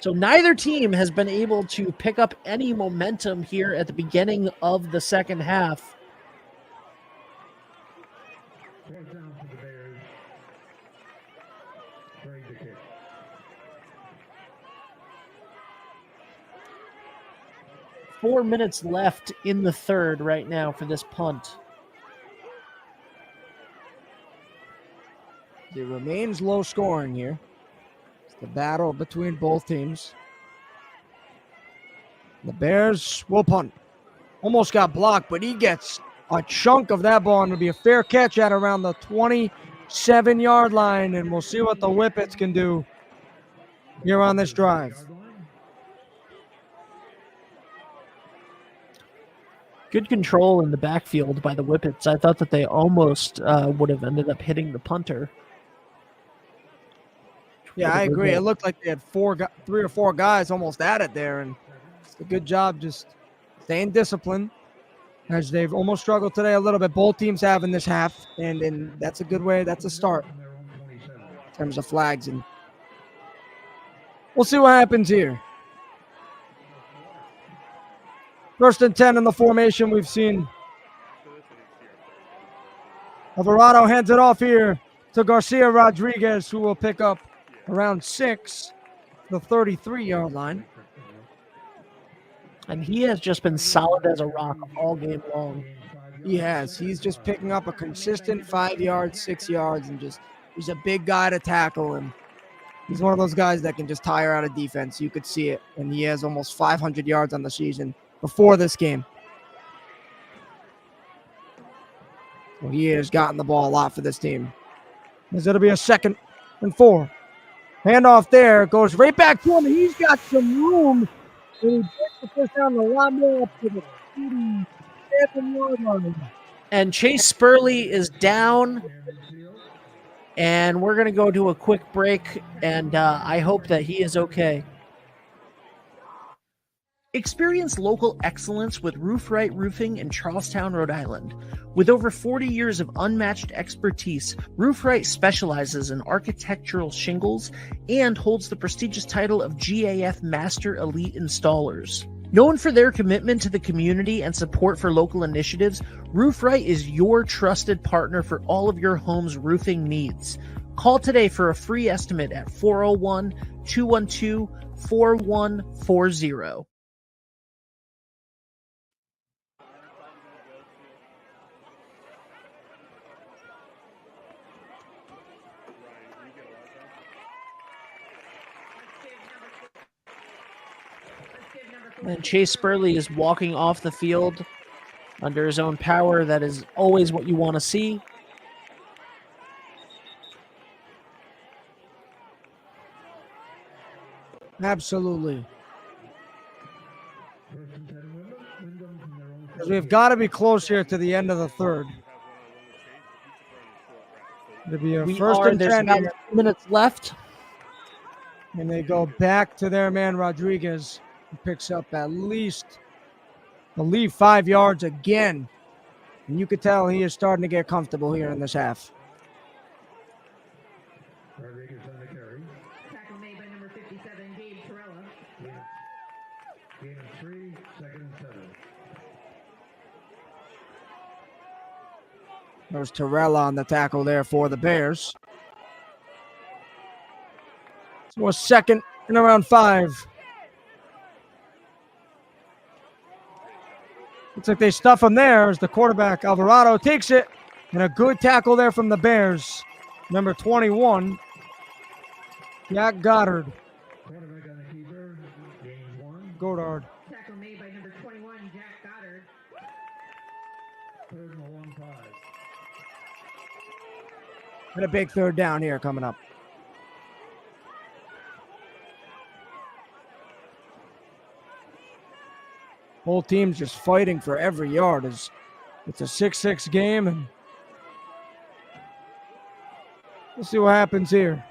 [SPEAKER 1] So neither team has been able to pick up any momentum here at the beginning of the 2nd half.
[SPEAKER 3] 4th down for the Bears. Ready to kick.
[SPEAKER 1] Four minutes left in the 3rd right now for this punt.
[SPEAKER 2] It remains low scoring here. The battle between both teams. The Bears will punt. Almost got blocked, but he gets a chunk of that ball, and it'll be a fair catch at around the 27-yard line, and we'll see what the Whippets can do here on this drive.
[SPEAKER 1] Good control in the backfield by the Whippets. I thought that they almost would have ended up hitting the punter.
[SPEAKER 2] Yeah, I agree. It looked like they had 3 or 4 guys almost at it there, and it's a good job just staying disciplined, as they've almost struggled today a little bit. Both teams have in this half, and that's a good way. That's a start in terms of flags, and we'll see what happens here. 1st and 10 in the formation we've seen. Alvarado hands it off here to Garcia Rodriguez, who will pick up around 6, the 33-yard line.
[SPEAKER 1] And he has just been solid as a rock all game long.
[SPEAKER 2] He has. He's just picking up a consistent 5 yards, 6 yards, and he's a big guy to tackle him. He's one of those guys that can just tire out a defense. You could see it. And he has almost 500 yards on the season before this game. So he has gotten the ball a lot for this team. As it'll be a 2nd and 4. Handoff there, goes right back to him. He's got some room. And he gets the first down a lot more up to the 37-yard line.
[SPEAKER 1] And Chase Spurley is down. And we're going to go to a quick break. And I hope that he is okay. Experience local excellence with Roof Right Roofing in Charlestown, Rhode Island. With over 40 years of unmatched expertise, Roof Right specializes in architectural shingles and holds the prestigious title of GAF Master Elite Installers. Known for their commitment to the community and support for local initiatives, Roof Right is your trusted partner for all of your home's roofing needs. Call today for a free estimate at 401-212-4140. And Chase Spurley is walking off the field under his own power. That is always what you want to see.
[SPEAKER 2] Absolutely. Because we've got to be close here to the end of the 3rd. It'll be a 1st and 10.
[SPEAKER 1] There's about 2 minutes left.
[SPEAKER 2] And they go back to their man Rodriguez, who picks up at least 5 yards again. And you could tell he is starting to get comfortable here in this half.
[SPEAKER 3] Rodriguez on the carry.
[SPEAKER 4] Tackle made by number 57, Gabe Torella.
[SPEAKER 3] Gain of 3, 2nd and 7.
[SPEAKER 2] There's Torella on the tackle there for the Bears. So a 2nd and around 5. Looks like they stuff him there as the quarterback, Alvarado, takes it. And a good tackle there from the Bears. Number 21, Jack Goddard.
[SPEAKER 3] Quarterback on the keeper. Gain 1.
[SPEAKER 2] Goddard.
[SPEAKER 4] Tackle made by number 21, Jack Goddard.
[SPEAKER 3] 3rd and a long 5.
[SPEAKER 2] And a big 3rd down here coming up. Both teams just fighting for every yard. It's a 6-6 game, and we'll see what happens here.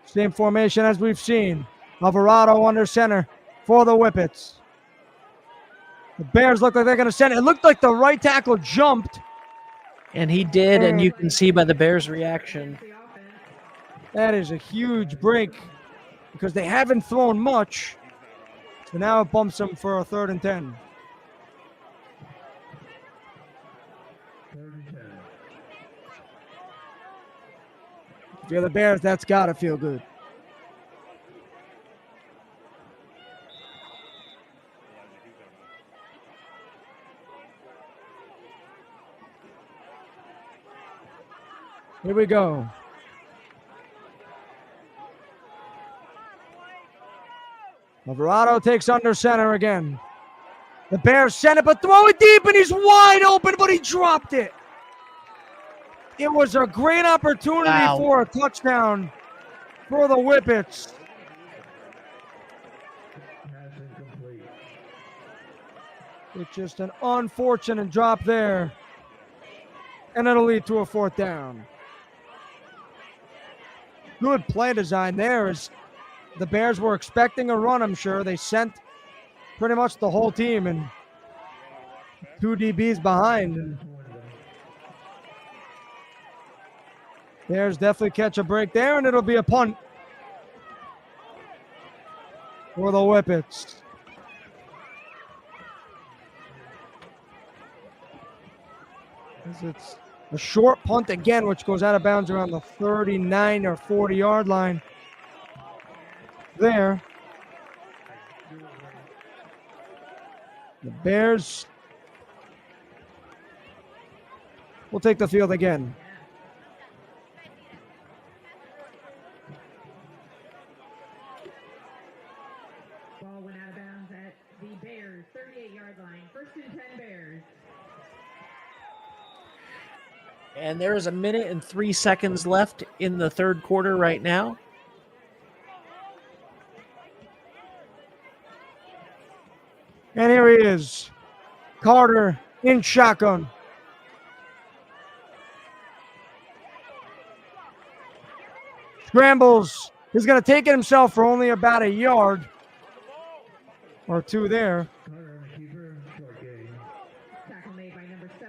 [SPEAKER 2] Same formation as we've seen. Alvarado under center for the Whippets. The Bears look like they're going to send it. It looked like the right tackle jumped.
[SPEAKER 1] And he did, and you can see by the Bears' reaction.
[SPEAKER 2] That is a huge break because they haven't thrown much. So now it bumps them for a 3rd and 10.
[SPEAKER 3] 3rd and 10.
[SPEAKER 2] If you're the Bears, that's got to feel good. Here we go. Alvarado takes under center again. The Bears sent it, but throw it deep, and he's wide open, but he dropped it. It was a great opportunity for a touchdown for the Whippets. It's just an unfortunate drop there, and it'll lead to a 4th down. Good play design there as the Bears were expecting a run, I'm sure. They sent pretty much the whole team and 2 DBs behind. And Bears definitely catch a break there, and it'll be a punt for the Whippets. It's a short punt again, which goes out of bounds around the 39 or 40-yard line there. The Bears will take the field again.
[SPEAKER 4] Ball went out of bounds at the Bears 38-yard line. 1st and 10 Bears.
[SPEAKER 1] And there is 1 minute and 3 seconds left in the 3rd quarter right now.
[SPEAKER 2] And here he is, Carter in shotgun. Scrambles. He's going to take it himself for only about a yard or 2 there.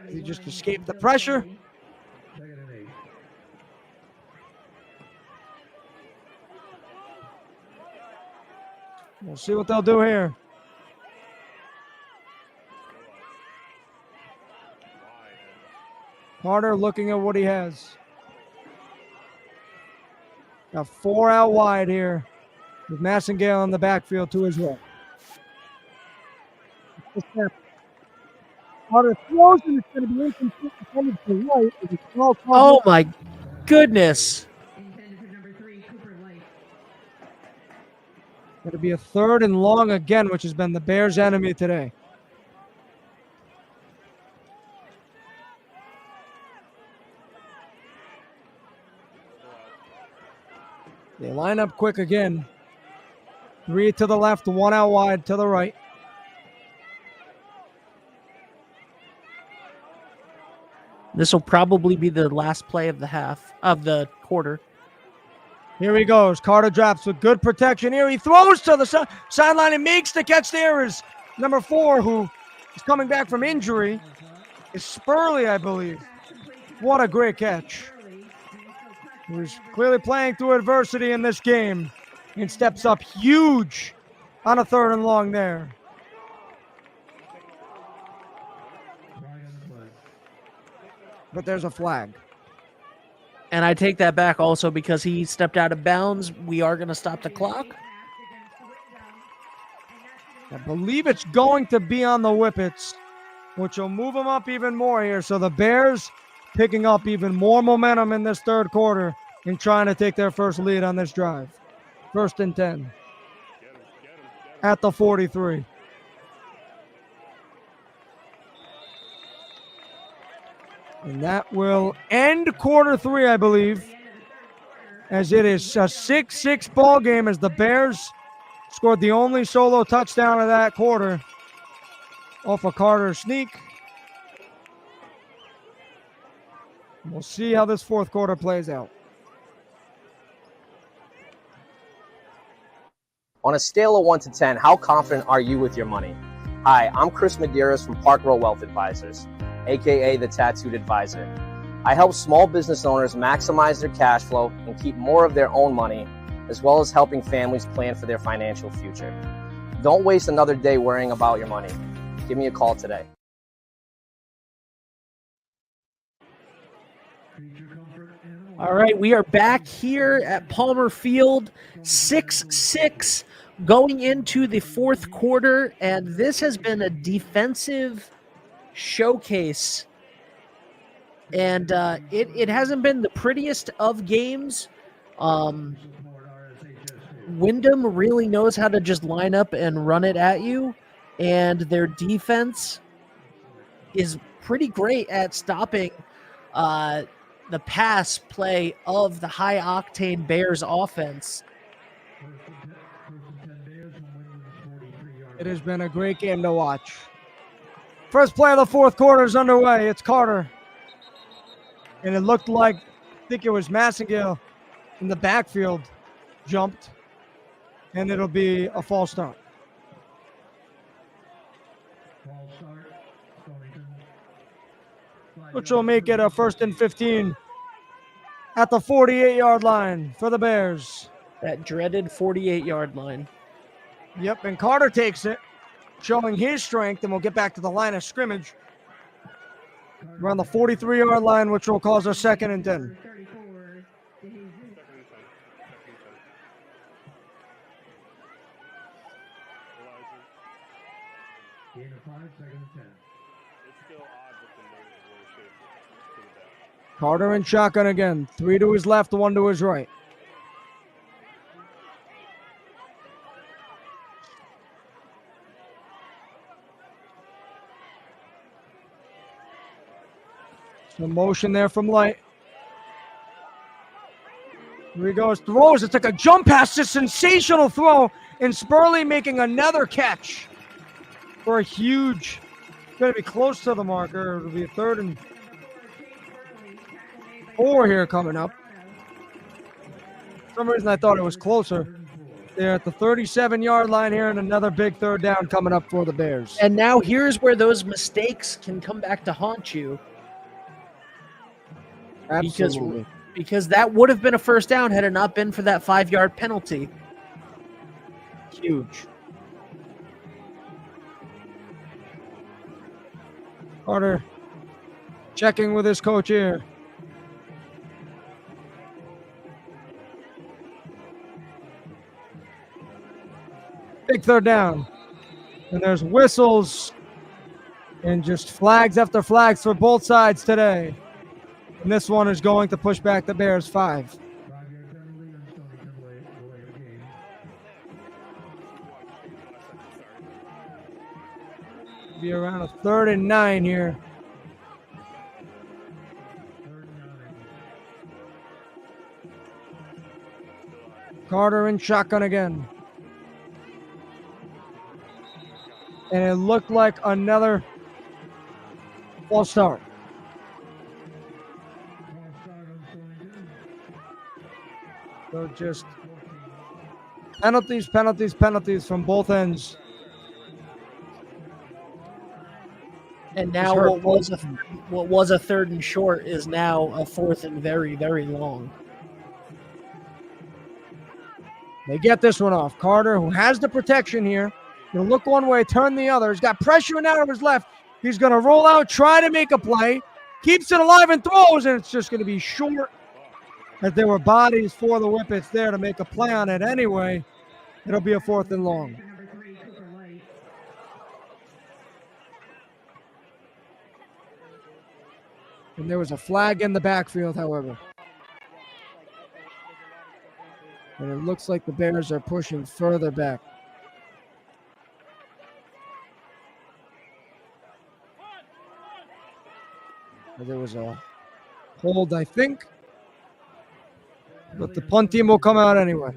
[SPEAKER 2] He just escaped the pressure. We'll see what they'll do here. Carter looking at what he has. Got 4 out wide here with Massengale in the backfield to his right. Carter throws, and it's going to be incomplete to the right.
[SPEAKER 1] Oh my goodness.
[SPEAKER 2] Going to be a 3rd and long again, which has been the Bears' enemy today. They line up quick again. 3 to the left, 1 out wide to the right.
[SPEAKER 1] This will probably be the last play of the quarter.
[SPEAKER 2] Here he goes. Carter drops with good protection here. He throws to the sideline and makes the catch. There is number 4, who is coming back from injury. Is Spurley, I believe. What a great catch. He's clearly playing through adversity in this game and steps up huge on a 3rd and long there. But there's a flag.
[SPEAKER 1] And I take that back also because he stepped out of bounds. We are going to stop the clock.
[SPEAKER 2] I believe it's going to be on the Whippets, which will move them up even more here. So the Bears picking up even more momentum in this 3rd quarter and trying to take their first lead on this drive. 1st and 10 at the 43. And that will end quarter 3, I believe, as it is a 6-6 ball game as the Bears scored the only solo touchdown of that quarter off a Carter sneak. We'll see how this 4th quarter plays out.
[SPEAKER 12] On a scale of 1 to 10, how confident are you with your money? Hi, I'm Chris Medeiros from Park Row Wealth Advisors, aka the Tattooed Advisor. I help small business owners maximize their cash flow and keep more of their own money, as well as helping families plan for their financial future. Don't waste another day worrying about your money. Give me a call today.
[SPEAKER 1] All right, we are back here at Palmer Field, 6-6 going into the 4th quarter, and this has been a defensive showcase. And it hasn't been the prettiest of games. Windham really knows how to just line up and run it at you. and their defense is pretty great at stopping the pass play of the high-octane Bears offense.
[SPEAKER 2] It has been a great game to watch. First play of the fourth quarter is underway. It's Carter. And it looked like, I think it was Massengill in the backfield jumped. And it'll be a false start. Which will make it a 1st and 15 at the 48-yard line for the Bears.
[SPEAKER 1] That dreaded 48-yard line.
[SPEAKER 2] Yep, and Carter takes it, showing his strength, and we'll get back to the line of scrimmage. Around the 43-yard line, which will cause a 2nd and 10.
[SPEAKER 3] Gain of 5, 2nd and 10.
[SPEAKER 2] Carter in shotgun again. 3 to his left, 1 to his right. Some motion there from Light. Here he goes, throws. It's like a jump pass, a sensational throw. And Spurley making another catch for a huge, going to be close to the marker. It'll be a 3rd and 4 here coming up. For some reason I thought it was closer. They're at the 37-yard line here, and another big 3rd down coming up for the Bears.
[SPEAKER 1] And now here's where those mistakes can come back to haunt you.
[SPEAKER 2] Absolutely.
[SPEAKER 1] Because that would have been a 1st down had it not been for that 5-yard penalty.
[SPEAKER 2] Huge. Carter checking with his coach here. Big 3rd down. And there's whistles and just flags after flags for both sides today. And this one is going to push back the Bears 5.
[SPEAKER 3] 5-yard penalty on Stonington delay of game.
[SPEAKER 2] Be around a 3rd and 9 here.
[SPEAKER 3] 3rd and 9.
[SPEAKER 2] Carter in shotgun again. And it looked like another false start. So just penalties from both ends.
[SPEAKER 1] And now what was a 3rd and short is now a 4th and very, very long.
[SPEAKER 2] They get this one off. Carter, who has the protection here, going to look one way, turn the other. He's got pressure now to his left. He's going to roll out, try to make a play. Keeps it alive and throws, and it's just going to be short. As there were bodies for the Whippets there to make a play on it anyway. It'll be a 4th and long. And there was a flag in the backfield, however. And it looks like the Bears are pushing further back. There was a hold, I think. But the punt team will come out anyway.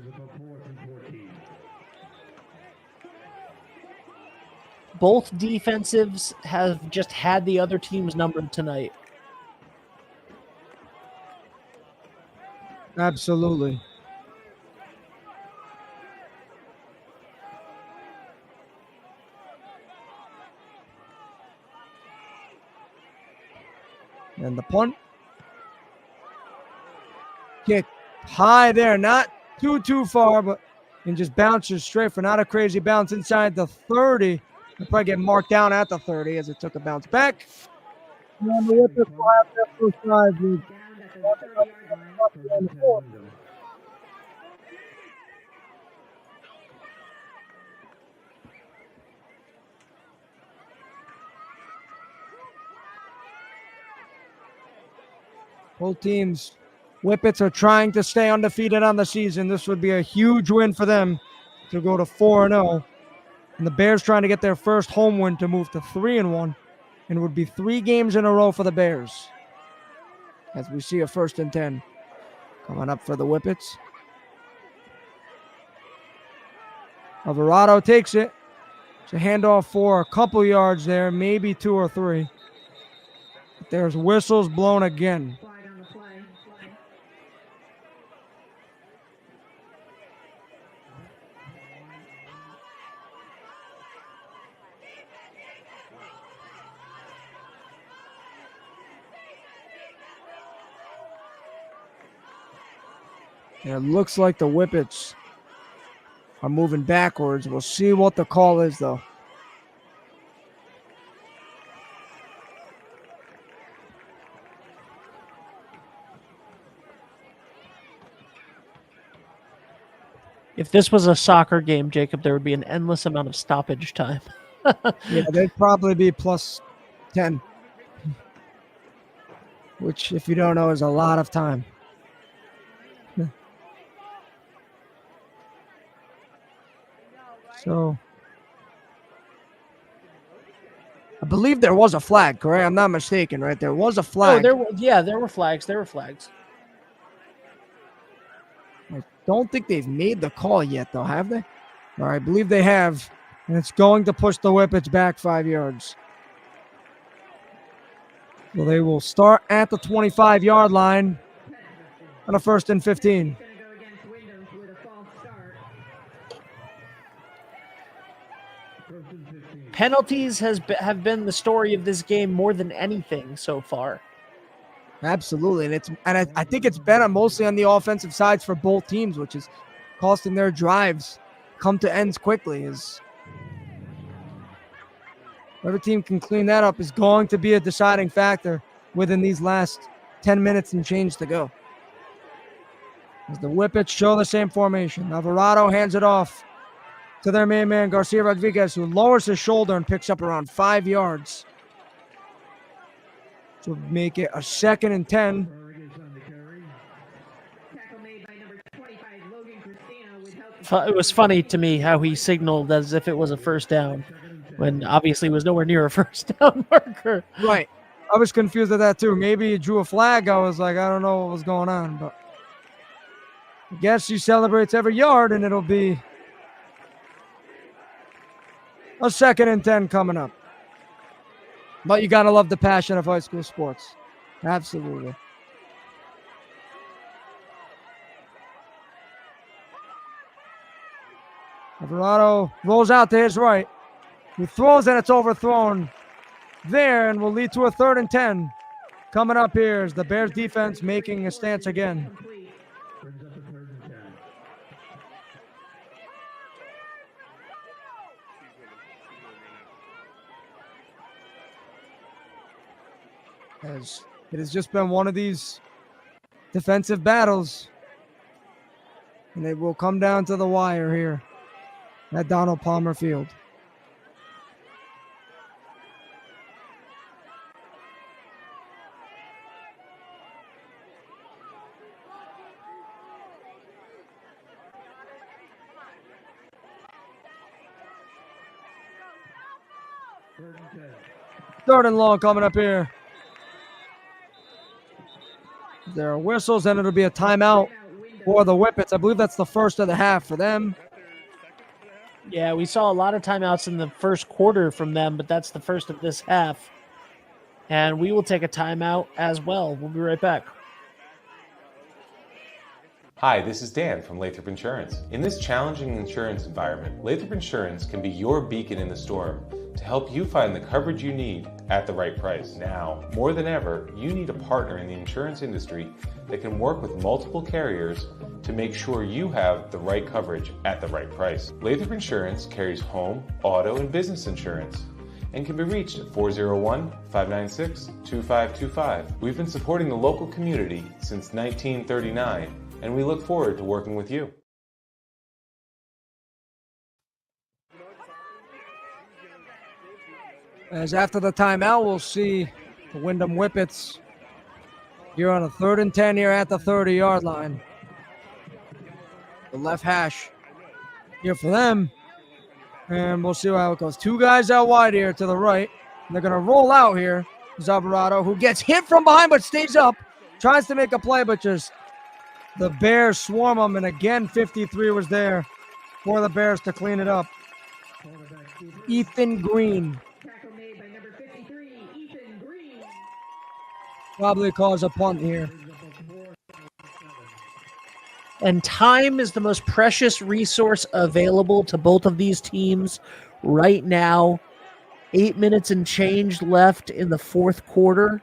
[SPEAKER 1] Both defensives have just had the other team's numbered tonight.
[SPEAKER 2] Absolutely. And the punt. Kick high there, not too far, but and just bounces straight for not a crazy bounce inside the 30. It'll probably get marked down at the 30 as it took a bounce back. And the Whippets will have their first drive. Both teams, Whippets are trying to stay undefeated on the season. This would be a huge win for them to go to 4-0. And the Bears trying to get their first home win to move to 3-1. And it would be 3 games in a row for the Bears. As we see a 1st and 10 coming up for the Whippets. Alvarado takes it. It's a handoff for a couple yards there, maybe 2 or 3. But there's whistles blown again.
[SPEAKER 4] Flag on the play.
[SPEAKER 2] It looks like the Whippets are moving backwards. We'll see what the call is, though.
[SPEAKER 1] If this was a soccer game, Jacob, there would be an endless amount of stoppage time.
[SPEAKER 2] Yeah, they'd probably be plus 10. Which, if you don't know, is a lot of time. So, I believe there was a flag, correct? I'm not mistaken, right? There was a flag.
[SPEAKER 1] there were flags. There were flags.
[SPEAKER 2] I don't think they've made the call yet, though, have they? Or I believe they have, and it's going to push the Whippets back 5 yards. So they will start at the 25-yard line on a 1st and 15.
[SPEAKER 4] Going to go against Windham with a false start.
[SPEAKER 1] Penalties have been the story of this game more than anything so far.
[SPEAKER 2] Absolutely, and I think it's been mostly on the offensive sides for both teams, which is costing their drives come to ends quickly. As whatever team can clean that up is going to be a deciding factor within these last 10 minutes and change to go. As the Whippets show the same formation, Alvarado hands it off to their main man, Garcia Rodriguez, who lowers his shoulder and picks up around 5 yards. To make it a 2nd and 10.
[SPEAKER 4] Tackle made by number 25, Logan Christina, with help.
[SPEAKER 1] It was funny to me how he signaled as if it was a first down, when obviously it was nowhere near a first down marker.
[SPEAKER 2] Right. I was confused at that too. Maybe he drew a flag. I was like, I don't know what was going on, but I guess he celebrates every yard, and it'll be a 2nd and 10 coming up. But you got to love the passion of high school sports. Absolutely. Alvarado rolls out to his right. He throws and it's overthrown there and will lead to a 3rd and 10. Coming up here is the Bears defense making a stance again.
[SPEAKER 3] Brings up a 3rd and 10.
[SPEAKER 2] As it has just been one of these defensive battles. And it will come down to the wire here at Donald Palmer Field.
[SPEAKER 3] Third and 10.
[SPEAKER 2] 3rd and long coming up here. There are whistles, and it'll be a timeout for the Whippets. I believe that's the first of the half for them.
[SPEAKER 1] Yeah, we saw a lot of timeouts in the first quarter from them, but that's the first of this half. And we will take a timeout as well. We'll be right back.
[SPEAKER 5] Hi, this is Dan from Lathrop Insurance. In this challenging insurance environment, Lathrop Insurance can be your beacon in the storm to help you find the coverage you need at the right price. Now, more than ever, you need a partner in the insurance industry that can work with multiple carriers to make sure you have the right coverage at the right price. Lathrop Insurance carries home, auto, and business insurance and can be reached at 401-596-2525. We've been supporting the local community since 1939, and we look forward to working with you.
[SPEAKER 2] As after the timeout, we'll see the Windham Whippets here on a 3rd and 10 here at the 30-yard line. The left hash here for them. And we'll see how it goes. Two guys out wide here to the right. And they're going to roll out here. There's Alvarado, who gets hit from behind but stays up. Tries to make a play, but just the Bears swarm him. And again, 53 was there for the Bears to clean it up. Ethan Green. Probably cause a punt here.
[SPEAKER 1] And time is the most precious resource available to both of these teams right now. 8 minutes and change left in the fourth quarter.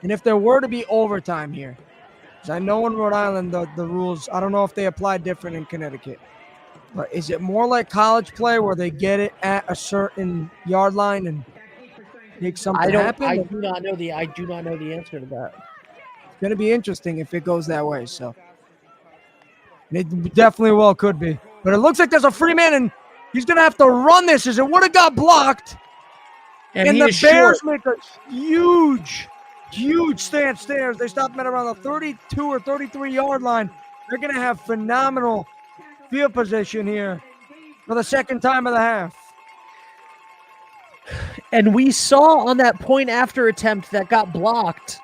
[SPEAKER 2] And if there were to be overtime here, because I know in Rhode Island the rules, I don't know if they apply different in Connecticut, but is it more like college play where they get it at a certain yard line and make something happen?
[SPEAKER 1] I do not know the answer to that.
[SPEAKER 2] It's going to be interesting if it goes that way. So it definitely well could be. But it looks like there's a free man, and he's going to have to run this as it would have got blocked. And the Bears make a huge stairs. They stop him at around the 32 or 33-yard line. They're going to have phenomenal field position here for the second time of the half.
[SPEAKER 1] And we saw on that point after attempt that got blocked.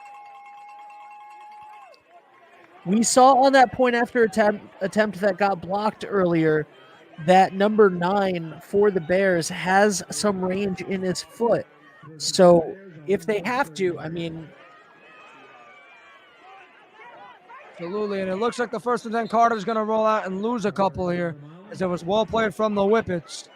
[SPEAKER 1] We saw on that point after attempt that got blocked earlier that number 9 for the Bears has some range in his foot. So if they have to, I mean.
[SPEAKER 2] Absolutely, and it looks like the 1st and 10 Carter's going to roll out and lose a couple here, as it was well played from the Whippets.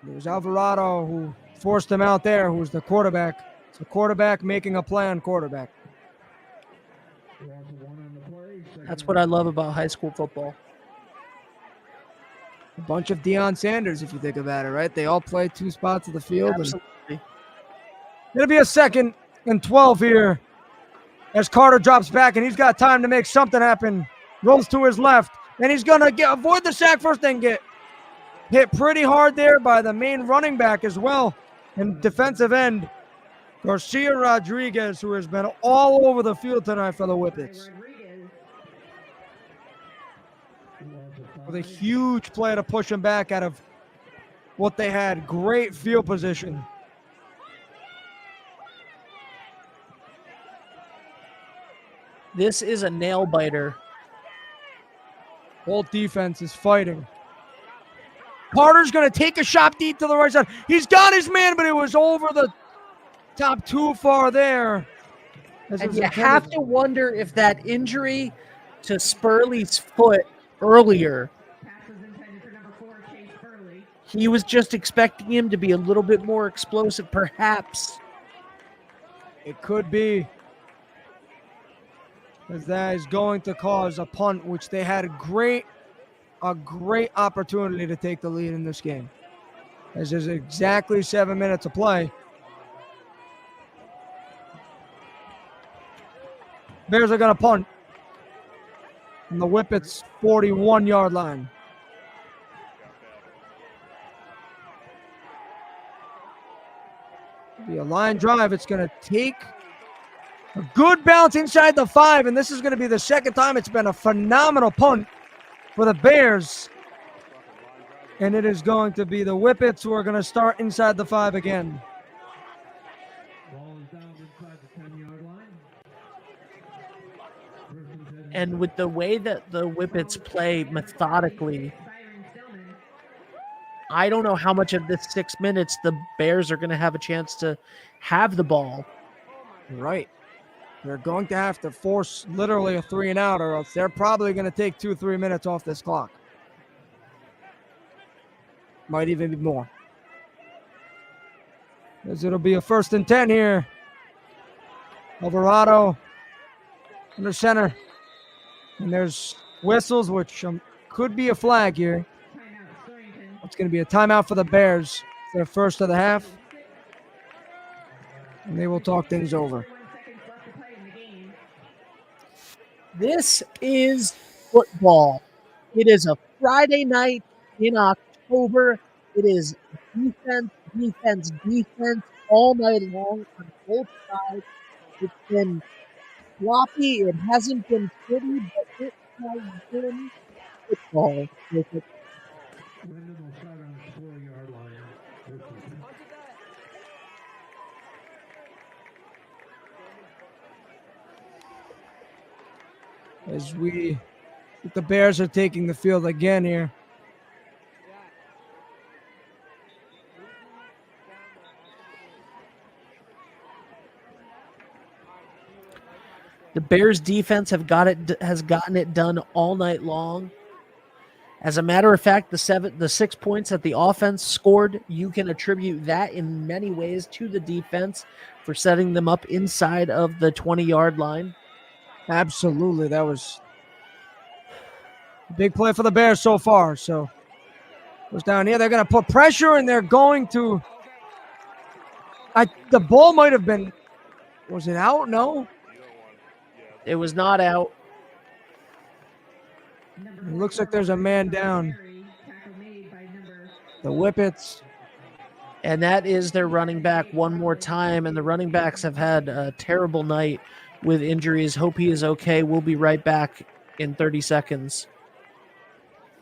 [SPEAKER 2] It was Alvarado who forced him out there, who's the quarterback. It's a quarterback making a play on quarterback.
[SPEAKER 1] That's what I love about high school football.
[SPEAKER 2] A bunch of Deion Sanders, if you think about it, right? They all play 2 spots of the field.
[SPEAKER 1] Absolutely.
[SPEAKER 2] It'll be a 2nd and 12 here as Carter drops back, and he's got time to make something happen. Rolls to his left, and he's going to avoid the sack first and get hit pretty hard there by the main running back as well. And defensive end, Garcia Rodriguez, who has been all over the field tonight for the Whippets. With a huge play to push him back out of what they had. Great field position.
[SPEAKER 1] This is a nail biter.
[SPEAKER 2] Whole defense is fighting. Carter's going to take a shot deep to the right side. He's got his man, but it was over the top too far there.
[SPEAKER 1] And you have to wonder if that injury to Spurley's foot earlier, he was just expecting him to be a little bit more explosive, perhaps.
[SPEAKER 2] It could be. As that is going to cause a punt, which they had a great opportunity to take the lead in this game. As there's exactly 7 minutes to play. Bears are going to punt from the Whippets' 41-yard line. It'll be a line drive. It's going to take a good bounce inside the 5, and this is going to be the second time it's been a phenomenal punt for the Bears. And it is going to be the Whippets who are going to start inside the 5 again.
[SPEAKER 1] And with the way that the Whippets play methodically, I don't know how much of this 6 minutes the Bears are going to have a chance to have the ball.
[SPEAKER 2] Right. They're going to have to force literally a 3 and out, or else they're probably going to take 2-3 minutes off this clock. Might even be more. As it'll be a 1st and 10 here. Alvarado under center. And there's whistles, which could be a flag here. It's going to be a timeout for the Bears. Their first of the half. And they will talk things over.
[SPEAKER 1] This is football. It is a Friday night in October. It is defense all night long on both sides. It's been sloppy. It hasn't been pretty, but it
[SPEAKER 2] Football.
[SPEAKER 3] Wyndham will start on its 4-yard line.
[SPEAKER 2] As the Bears are taking the field again here.
[SPEAKER 1] The Bears defense has gotten it done all night long. As a matter of fact, the 6 points that the offense scored, you can attribute that in many ways to the defense for setting them up inside of the 20-yard line.
[SPEAKER 2] Absolutely. That was a big play for the Bears so far. So goes down here. They're going to put pressure, and they're going to the ball might have been, was it out? No.
[SPEAKER 1] It was not out.
[SPEAKER 2] It looks like there's a man down. The Whippets.
[SPEAKER 1] And that is their running back one more time. And the running backs have had a terrible night with injuries. Hope he is okay. We'll be right back in 30 seconds.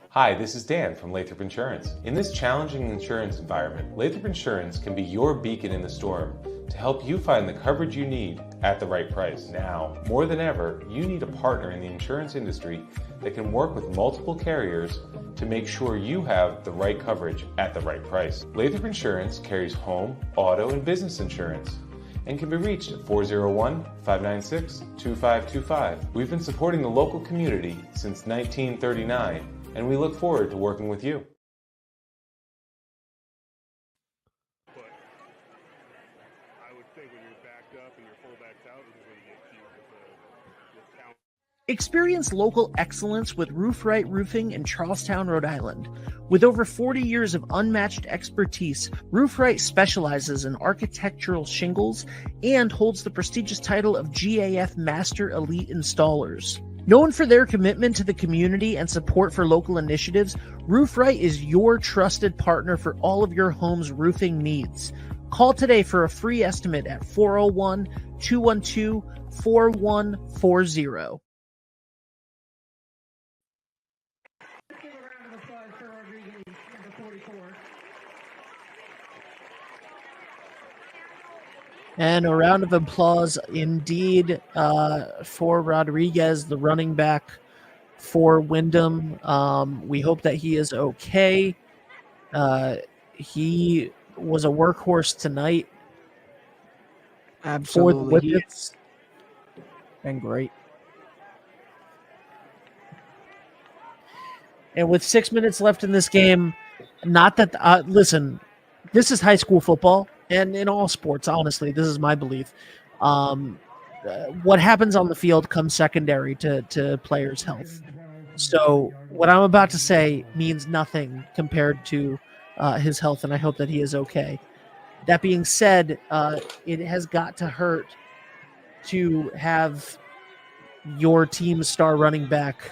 [SPEAKER 5] Hi, this is Dan from Lathrop Insurance. In this challenging insurance environment, Lathrop Insurance can be your beacon in the storm to help you find the coverage you need at the right price. Now, more than ever, you need a partner in the insurance industry that can work with multiple carriers to make sure you have the right coverage at the right price. Lathrop Insurance carries home, auto, and business insurance and can be reached at 401-596-2525. We've been supporting the local community since 1939, and we look forward to working with you.
[SPEAKER 1] Experience local excellence with Roof Right Roofing in Charlestown, Rhode Island. With over 40 years of unmatched expertise, Roof Right specializes in architectural shingles and holds the prestigious title of GAF Master Elite Installers. Known for their commitment to the community and support for local initiatives, Roof Right is your trusted partner for all of your home's roofing needs. Call today for a free estimate at 401-212-4140. And a round of applause indeed for Rodriguez, the running back for Windham. We hope that he is okay. He was a workhorse tonight.
[SPEAKER 2] Absolutely.
[SPEAKER 1] For the Whippets.
[SPEAKER 2] Been great.
[SPEAKER 1] And with 6 minutes left in this game, not that, listen, this is high school football. And in all sports, honestly, this is my belief. What happens on the field comes secondary to players' health. So what I'm about to say means nothing compared to his health, and I hope that he is okay. That being said, it has got to hurt to have your team's star running back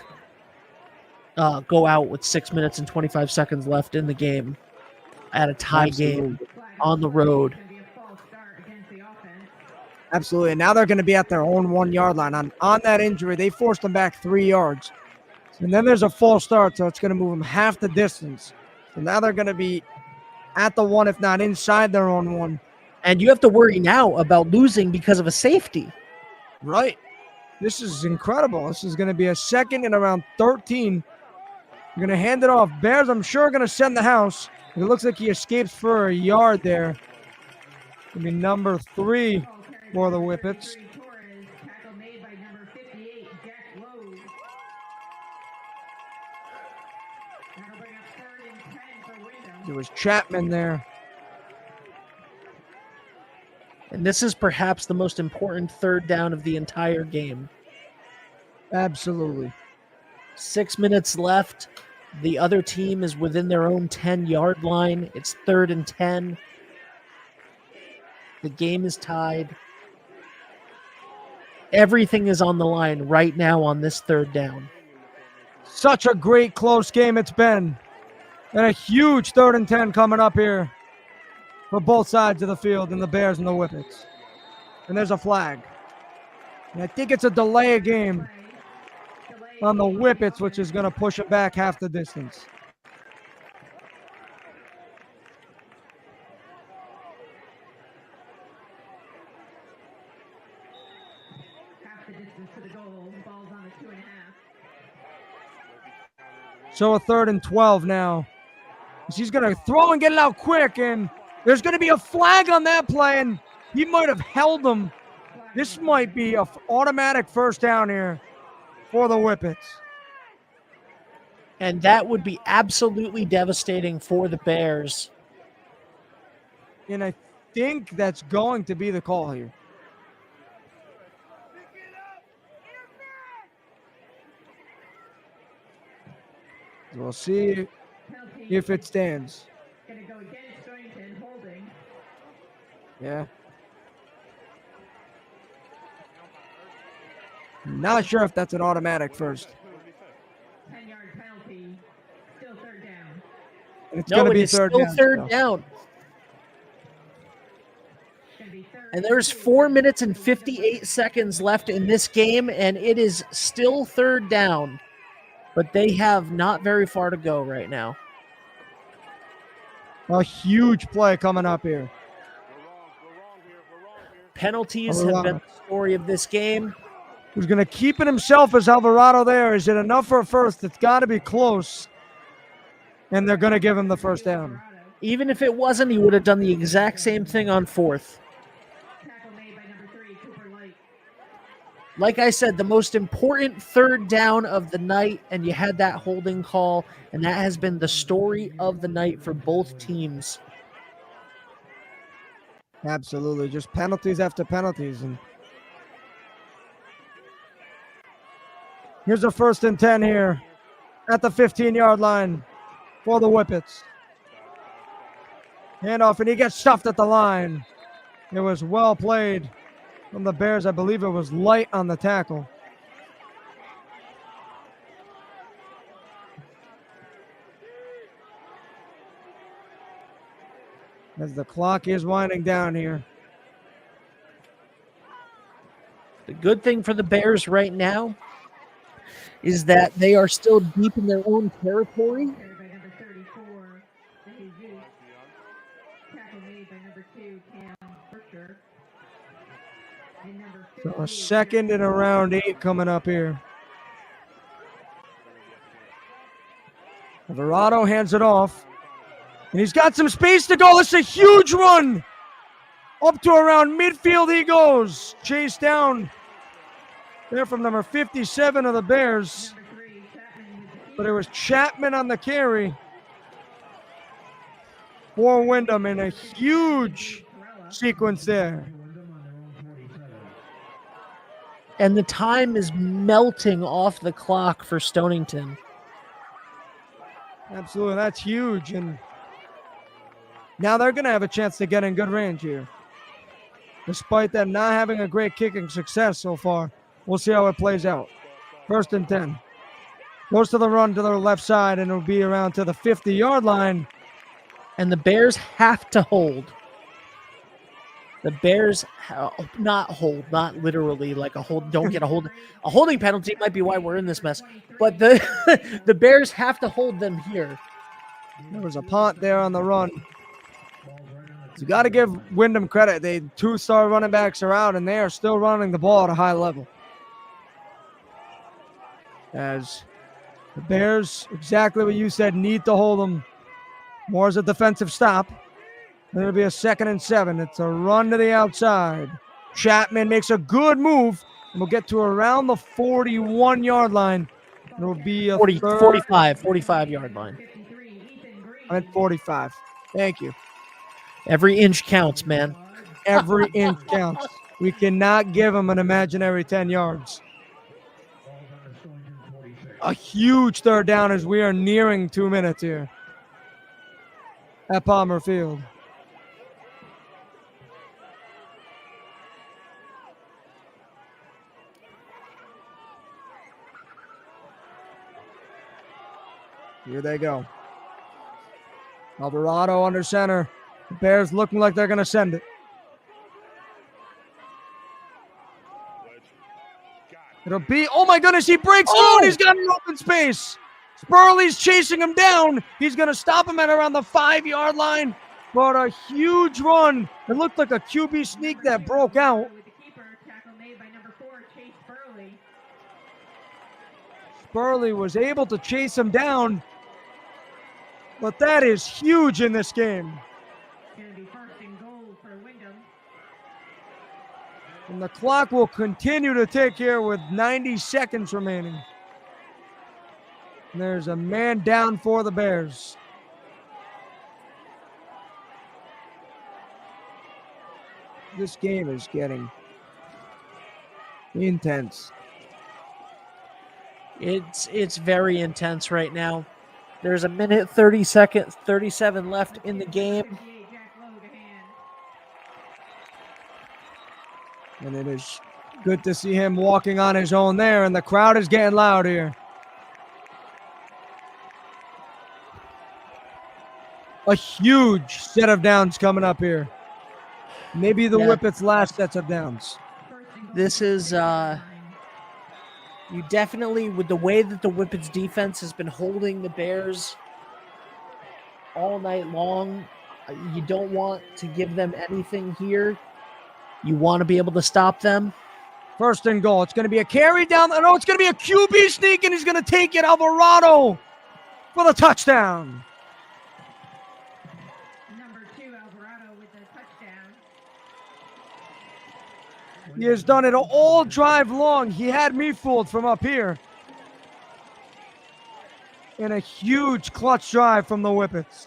[SPEAKER 1] go out with 6 minutes and 25 seconds left in the game at a tie game. On the road.
[SPEAKER 2] Absolutely. And now they're going to be at their own 1 yard line. On that injury, they forced them back 3 yards. And then there's a false start, so it's going to move them half the distance. So now they're going to be at the 1, if not inside their own 1.
[SPEAKER 1] And you have to worry now about losing because of a safety.
[SPEAKER 2] Right. This is incredible. This is going to be a second and around 13. You're going to hand it off. Bears, I'm sure, are going to send the house. It looks like he escapes for a yard there. Going to be number 3 for the Whippets. There was Chapman there.
[SPEAKER 1] And this is perhaps the most important third down of the entire game.
[SPEAKER 2] Absolutely.
[SPEAKER 1] 6 minutes left. The other team is within their own 10-yard line. It's 3rd and 10. The game is tied. Everything is on the line right now on this third down.
[SPEAKER 2] Such a great close game it's been. And a huge 3rd and 10 coming up here for both sides of the field in the Bears and the Whippets. And there's a flag. And I think it's a delay of game. on the Whippets, which is going to push it back half the distance.
[SPEAKER 4] Half the distance to the goal. Ball's on the 2.5.
[SPEAKER 2] So a 3rd and 12 now. She's going to throw and get it out quick, and there's going to be a flag on that play, and he might have held him. This might be an automatic first down here for the Whippets.
[SPEAKER 1] And that would be absolutely devastating for the Bears.
[SPEAKER 2] And I think that's going to be the call here. We'll see if it stands.
[SPEAKER 4] Going to go against Stonington, holding.
[SPEAKER 2] Yeah. Not sure if that's an automatic first.
[SPEAKER 4] 10-yard penalty. Still 3rd down.
[SPEAKER 2] And it's
[SPEAKER 1] No,
[SPEAKER 2] going to
[SPEAKER 1] it
[SPEAKER 2] be
[SPEAKER 1] is
[SPEAKER 2] third
[SPEAKER 1] still
[SPEAKER 2] down.
[SPEAKER 1] third down. And there's 4 minutes and 58 seconds left in this game, and it is still third down. But they have not very far to go right now.
[SPEAKER 2] A huge play coming up here.
[SPEAKER 1] Penalties have been the story of this game.
[SPEAKER 2] Who's going to keep it himself as Alvarado there? Is it enough for a first? It's got to be close. And they're going to give him the first down.
[SPEAKER 1] Even if it wasn't, he would have done the exact same thing on 4th. Like I said, the most important third down of the night, and you had that holding call, and that has been the story of the night for both teams.
[SPEAKER 2] Absolutely. Just penalties after penalties. And here's a 1st and 10 here at the 15-yard line for the Whippets. Handoff, and he gets stuffed at the line. It was well played from the Bears. I believe it was light on the tackle. As the clock is winding down here.
[SPEAKER 1] The good thing for the Bears right now is that they are still deep in their own territory.
[SPEAKER 2] So a 2nd and around 8 coming up here. Alvarado hands it off. And he's got some space to go. It's a huge run. Up to around midfield he goes. Chased down there from number 57 of the Bears. But it was Chapman on the carry for Windham, in a huge sequence there.
[SPEAKER 1] And the time is melting off the clock for Stonington.
[SPEAKER 2] Absolutely, that's huge. And now they're going to have a chance to get in good range here. Despite them not having a great kicking success so far. We'll see how it plays out. 1st and 10. Goes to the run to their left side, and it'll be around to the 50-yard line.
[SPEAKER 1] And the Bears have to hold. The Bears not literally like a hold. Don't get a hold. A holding penalty might be why we're in this mess. But the Bears have to hold them here.
[SPEAKER 2] There was a punt there on the run. You got to give Windham credit. They 2-star running backs are out, and they are still running the ball at a high level. As the Bears, exactly what you said, need to hold them more as a defensive stop. It'll be a 2nd and 7. It's a run to the outside. Chapman makes a good move, and we'll get to around the 41-yard line. It'll be a
[SPEAKER 1] 45-yard line.
[SPEAKER 2] I'm at 45. Thank you.
[SPEAKER 1] Every inch counts, man.
[SPEAKER 2] Every inch counts. We cannot give them an imaginary 10 yards. A huge third down as we are nearing 2 minutes here at Palmer Field. Here they go. Alvarado under center. The Bears looking like they're going to send it. It'll be, oh my goodness, he breaks through and he's got an open space. Spurley's chasing him down. He's going to stop him at around the 5-yard line. But a huge run. It looked like a QB sneak that broke out. Spurley was able to chase him down. But that is huge in this game.
[SPEAKER 4] It's going to be first and goal for Windham.
[SPEAKER 2] And the clock will continue to tick here with 90 seconds remaining. And there's a man down for the Bears. This game is getting intense.
[SPEAKER 1] It's very intense right now. There's a minute 37 left in the game.
[SPEAKER 2] And it is good to see him walking on his own there, and the crowd is getting loud here. A huge set of downs coming up here. Maybe the Whippets' last sets of downs.
[SPEAKER 1] This is, you definitely, with the way that the Whippets defense has been holding the Bears all night long, you don't want to give them anything here. You want to be able to stop them.
[SPEAKER 2] First and goal. It's going to be a carry down. No, it's going to be a QB sneak, and he's going to take it. Alvarado for the touchdown.
[SPEAKER 4] Number 2, Alvarado with the touchdown.
[SPEAKER 2] He has done it all drive long. He had me fooled from up here. And a huge clutch drive from the Whippets.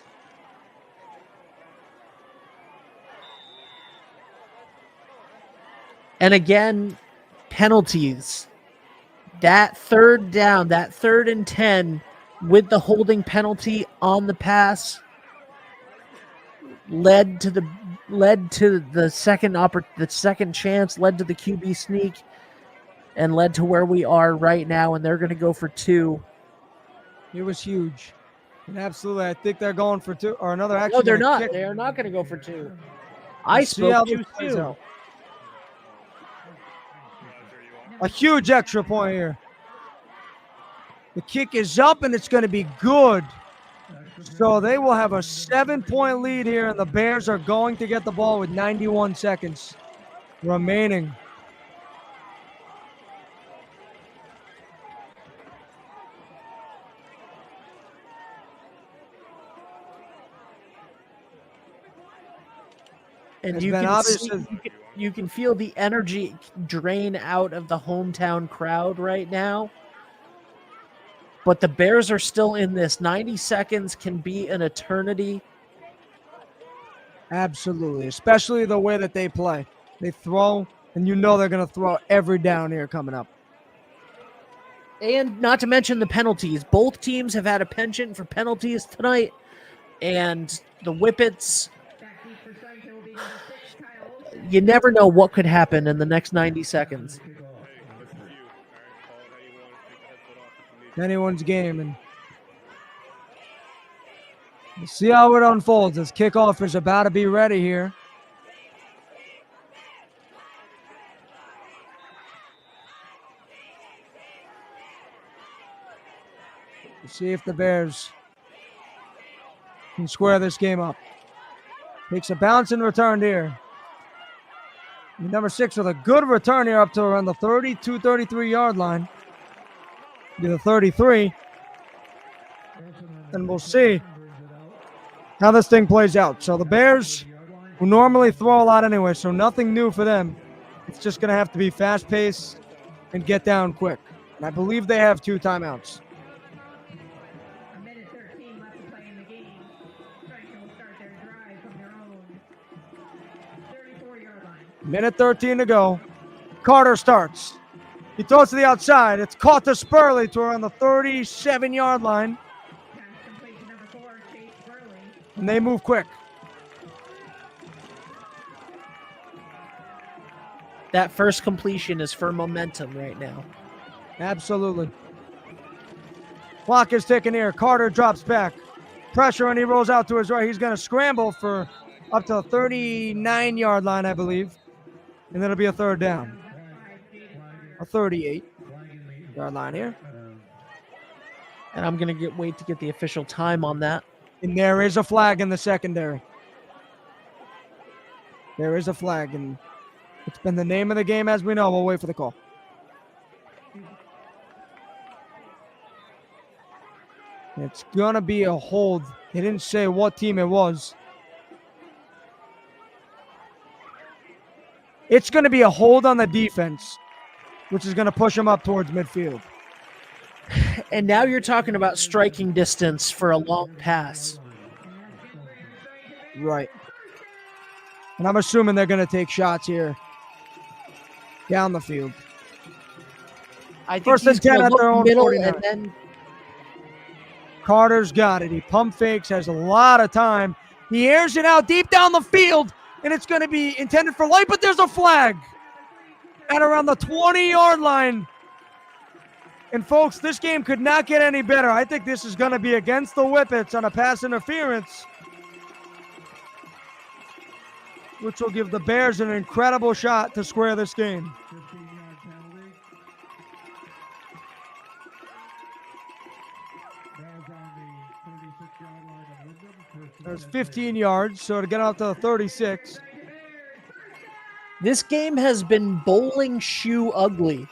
[SPEAKER 1] And again, penalties. That third down, that 3rd and 10 with the holding penalty on the pass led to the second chance, led to the QB sneak, and led to where we are right now, and they're going to go for 2.
[SPEAKER 2] It was huge. And absolutely, I think they're going for 2 or another action.
[SPEAKER 1] No, they're not. They are not going to go for 2. I spoke too soon.
[SPEAKER 2] A huge extra point here. The kick is up, and it's going to be good. So they will have a 7-point lead here, and the Bears are going to get the ball with 91 seconds remaining.
[SPEAKER 1] And you can feel the energy drain out of the hometown crowd right now. But the Bears are still in this. 90 seconds can be an eternity.
[SPEAKER 2] Absolutely, especially the way that they play. They throw, and you know they're going to throw every down here coming up.
[SPEAKER 1] And not to mention the penalties. Both teams have had a penchant for penalties tonight. And the Whippets, you never know what could happen in the next 90 seconds.
[SPEAKER 2] Anyone's game, and we'll see how it unfolds as kickoff is about to be ready here. We'll see if the Bears can square this game up. Takes a bounce and returned here. And number 6 with a good return here up to around the 32, 33-yard line. To the 33. And we'll see how this thing plays out. So the Bears, who normally throw a lot anyway, so nothing new for them. It's just going to have to be fast-paced and get down quick. And I believe they have 2 timeouts.
[SPEAKER 4] A minute 13 left to play in the game. Stonington will start their drive from their own 34-yard line.
[SPEAKER 2] Minute 13 to go. Carter starts. He throws to the outside. It's caught to Spurley to around the 37-yard line.
[SPEAKER 4] Pass complete to number 4, Chase Spurley.
[SPEAKER 2] And they move quick.
[SPEAKER 1] That first completion is for momentum right now.
[SPEAKER 2] Absolutely. Clock is ticking here. Carter drops back. Pressure, and he rolls out to his right. He's going to scramble for up to the 39-yard line, I believe. And that'll be a 3rd down. a 38 yard line here.
[SPEAKER 1] And I'm going to wait to get the official time on that.
[SPEAKER 2] And there is a flag in the secondary. There is a flag, and it's been the name of the game as we know. We'll wait for the call. It's going to be a hold. They didn't say what team it was. It's going to be a hold on the defense, which is going to push them up towards midfield.
[SPEAKER 1] And now you're talking about striking distance for a long pass.
[SPEAKER 2] Right. And I'm assuming they're going to take shots here down the field.
[SPEAKER 1] I think
[SPEAKER 2] First and
[SPEAKER 1] he's
[SPEAKER 2] 10
[SPEAKER 1] gonna
[SPEAKER 2] at their
[SPEAKER 1] look
[SPEAKER 2] own
[SPEAKER 1] middle
[SPEAKER 2] 49.
[SPEAKER 1] and then
[SPEAKER 2] Carter's got it. He pump fakes, has a lot of time. He airs it out deep down the field, and it's going to be intended for light, but there's a flag at around the 20-yard line. And, folks, this game could not get any better. I think this is going to be against the Whippets on a pass interference, which will give the Bears an incredible shot to square this game. There's 15 yards, so to get out to the 36.
[SPEAKER 1] this game has been bowling shoe ugly.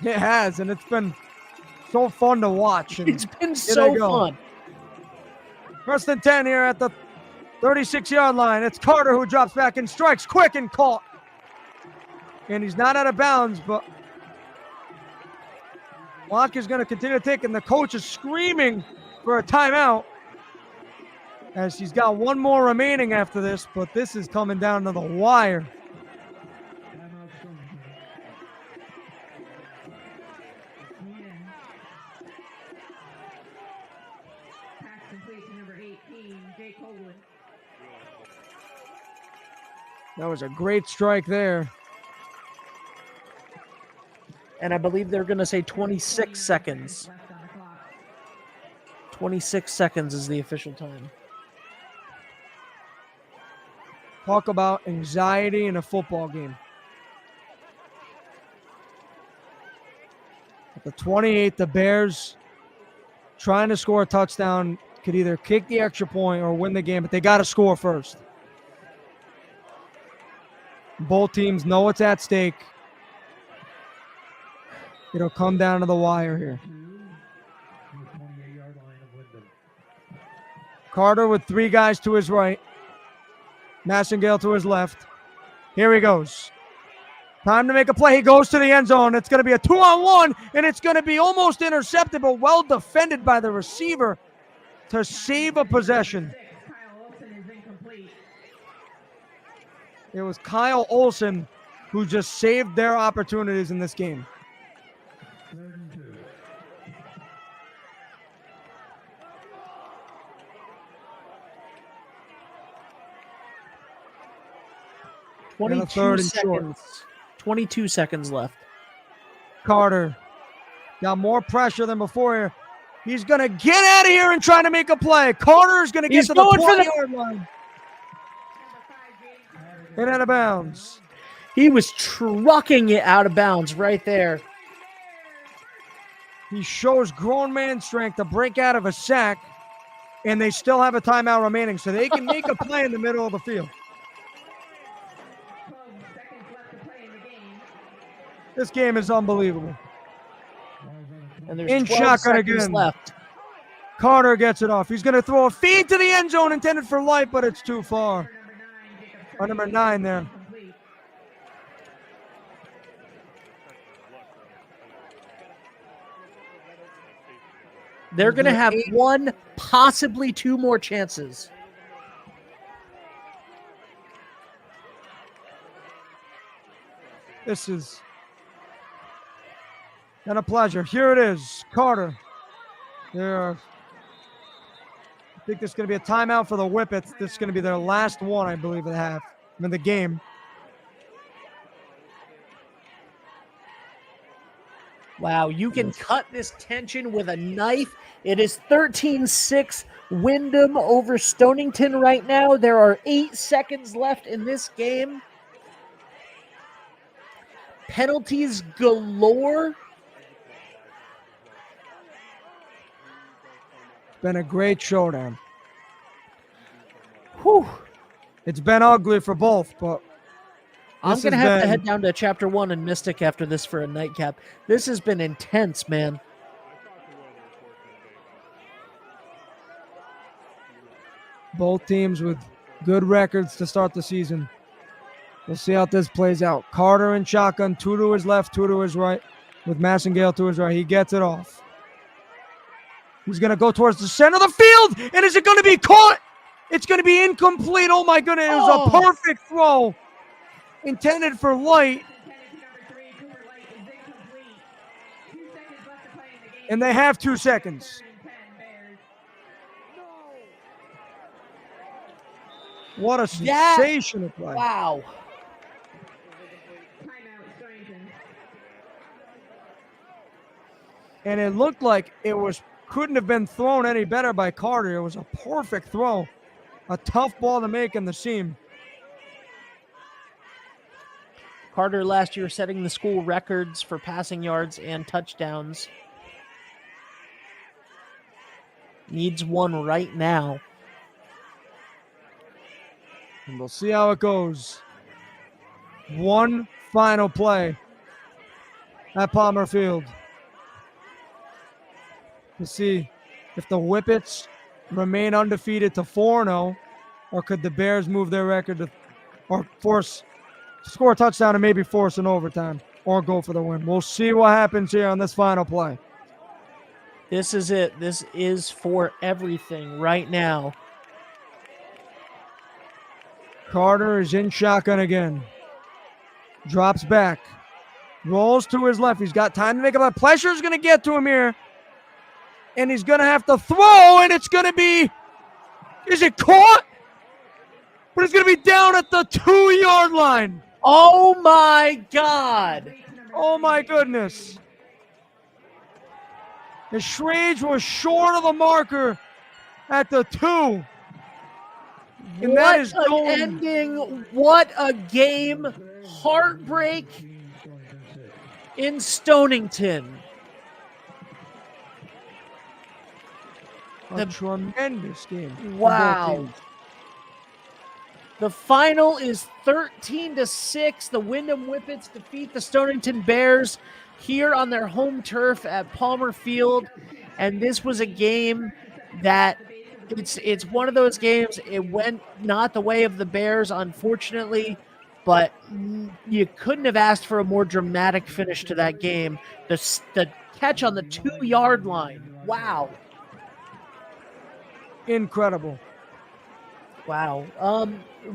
[SPEAKER 2] It has, and it's been so fun to watch. And
[SPEAKER 1] It's been
[SPEAKER 2] here
[SPEAKER 1] so
[SPEAKER 2] they go.
[SPEAKER 1] fun.
[SPEAKER 2] First and 10 here at the 36-yard line. It's Carter who drops back and strikes quick and caught. And he's not out of bounds, but clock is going to continue to tick, and the coach is screaming for a timeout as he's got one more remaining after this, but this is coming down to the wire. That was a great strike there.
[SPEAKER 1] And I believe they're going to say 26 seconds. 26 seconds is the official time.
[SPEAKER 2] Talk about anxiety in a football game. At the 28, the Bears trying to score a touchdown could either kick the extra point or win the game, but they got to score first. Both teams know what's at stake. It'll come down to the wire here. Carter with three guys to his right. Massengale to his left. Here he goes. Time to make a play. He goes to the end zone. It's going to be a 2-on-1, and it's going to be almost intercepted, but well defended by the receiver to save a possession. It was Kyle Olsen who just saved their opportunities in this game.
[SPEAKER 1] And a
[SPEAKER 2] 22
[SPEAKER 1] third
[SPEAKER 2] and short.
[SPEAKER 1] 22 seconds left.
[SPEAKER 2] Carter got more pressure than before here. He's going to get out of here and try to make a play. Carter is going to get to the 20-yard line. And out of bounds.
[SPEAKER 1] He was trucking it out of bounds right there.
[SPEAKER 2] He shows grown man strength to break out of a sack, and they still have a timeout remaining, so they can make a play in the middle of the field. This game is unbelievable.
[SPEAKER 1] And there's
[SPEAKER 2] In
[SPEAKER 1] 12
[SPEAKER 2] shotgun
[SPEAKER 1] seconds
[SPEAKER 2] again.
[SPEAKER 1] left.
[SPEAKER 2] Carter gets it off. He's going to throw a feed to the end zone intended for light, but it's too far. Number 9 there.
[SPEAKER 1] They're going to have one, possibly two more chances.
[SPEAKER 2] This is been a pleasure. Here it is. Carter. I think this is going to be a timeout for the Whippets. This is going to be their last one, I believe, of the game.
[SPEAKER 1] Wow, you can cut this tension with a knife. It is 13-6 Windham over Stonington right now. There are 8 seconds left in this game. penalties galore.
[SPEAKER 2] Been a great showdown.
[SPEAKER 1] Whew.
[SPEAKER 2] It's been ugly for both, but
[SPEAKER 1] I'm
[SPEAKER 2] this
[SPEAKER 1] going to
[SPEAKER 2] has
[SPEAKER 1] have to
[SPEAKER 2] been-
[SPEAKER 1] head down to Chapter 1 in Mystic after this for a nightcap. This has been intense, man.
[SPEAKER 2] Both teams with good records to start the season. We'll see how this plays out. Carter in shotgun, 2 to his left, 2 to his right, with Massengale to his right. He gets it off. He's going to go towards the center of the field, and is it going to be caught? It's going to be incomplete. Oh, my goodness. It was a perfect throw. Intended for Light. And they have 2 seconds. What a sensational play.
[SPEAKER 1] Wow.
[SPEAKER 2] And it looked like it couldn't have been thrown any better by Carter. It was a perfect throw. A tough ball to make in the seam.
[SPEAKER 1] Carter last year setting the school records for passing yards and touchdowns. Needs one right now.
[SPEAKER 2] And we'll see how it goes. One final play at Palmer Field to see if the Whippets remain undefeated to 4-0, or could the Bears move their record to, or score a touchdown and maybe force an overtime, or go for the win. We'll see what happens here on this final play.
[SPEAKER 1] This is it. This is for everything right now.
[SPEAKER 2] Carter is in shotgun again. Drops back. Rolls to his left. He's got time to make a play. Pressure's going to get to him here. And he's going to have to throw, and it's going to be, is it caught? But it's going to be down at the 2-yard line.
[SPEAKER 1] Oh, my God.
[SPEAKER 2] Oh, my goodness. The Schrage was short of the marker at the 2. And that is
[SPEAKER 1] an ending. What a game. Heartbreak in Stonington.
[SPEAKER 2] A tremendous game.
[SPEAKER 1] Wow. The final is 13-6. The Windham Whippets defeat the Stonington Bears here on their home turf at Palmer Field. And this was a game that it's one of those games. It went not the way of the Bears, unfortunately, but you couldn't have asked for a more dramatic finish to that game. The catch on the 2-yard line. Wow.
[SPEAKER 2] Incredible.
[SPEAKER 1] Wow.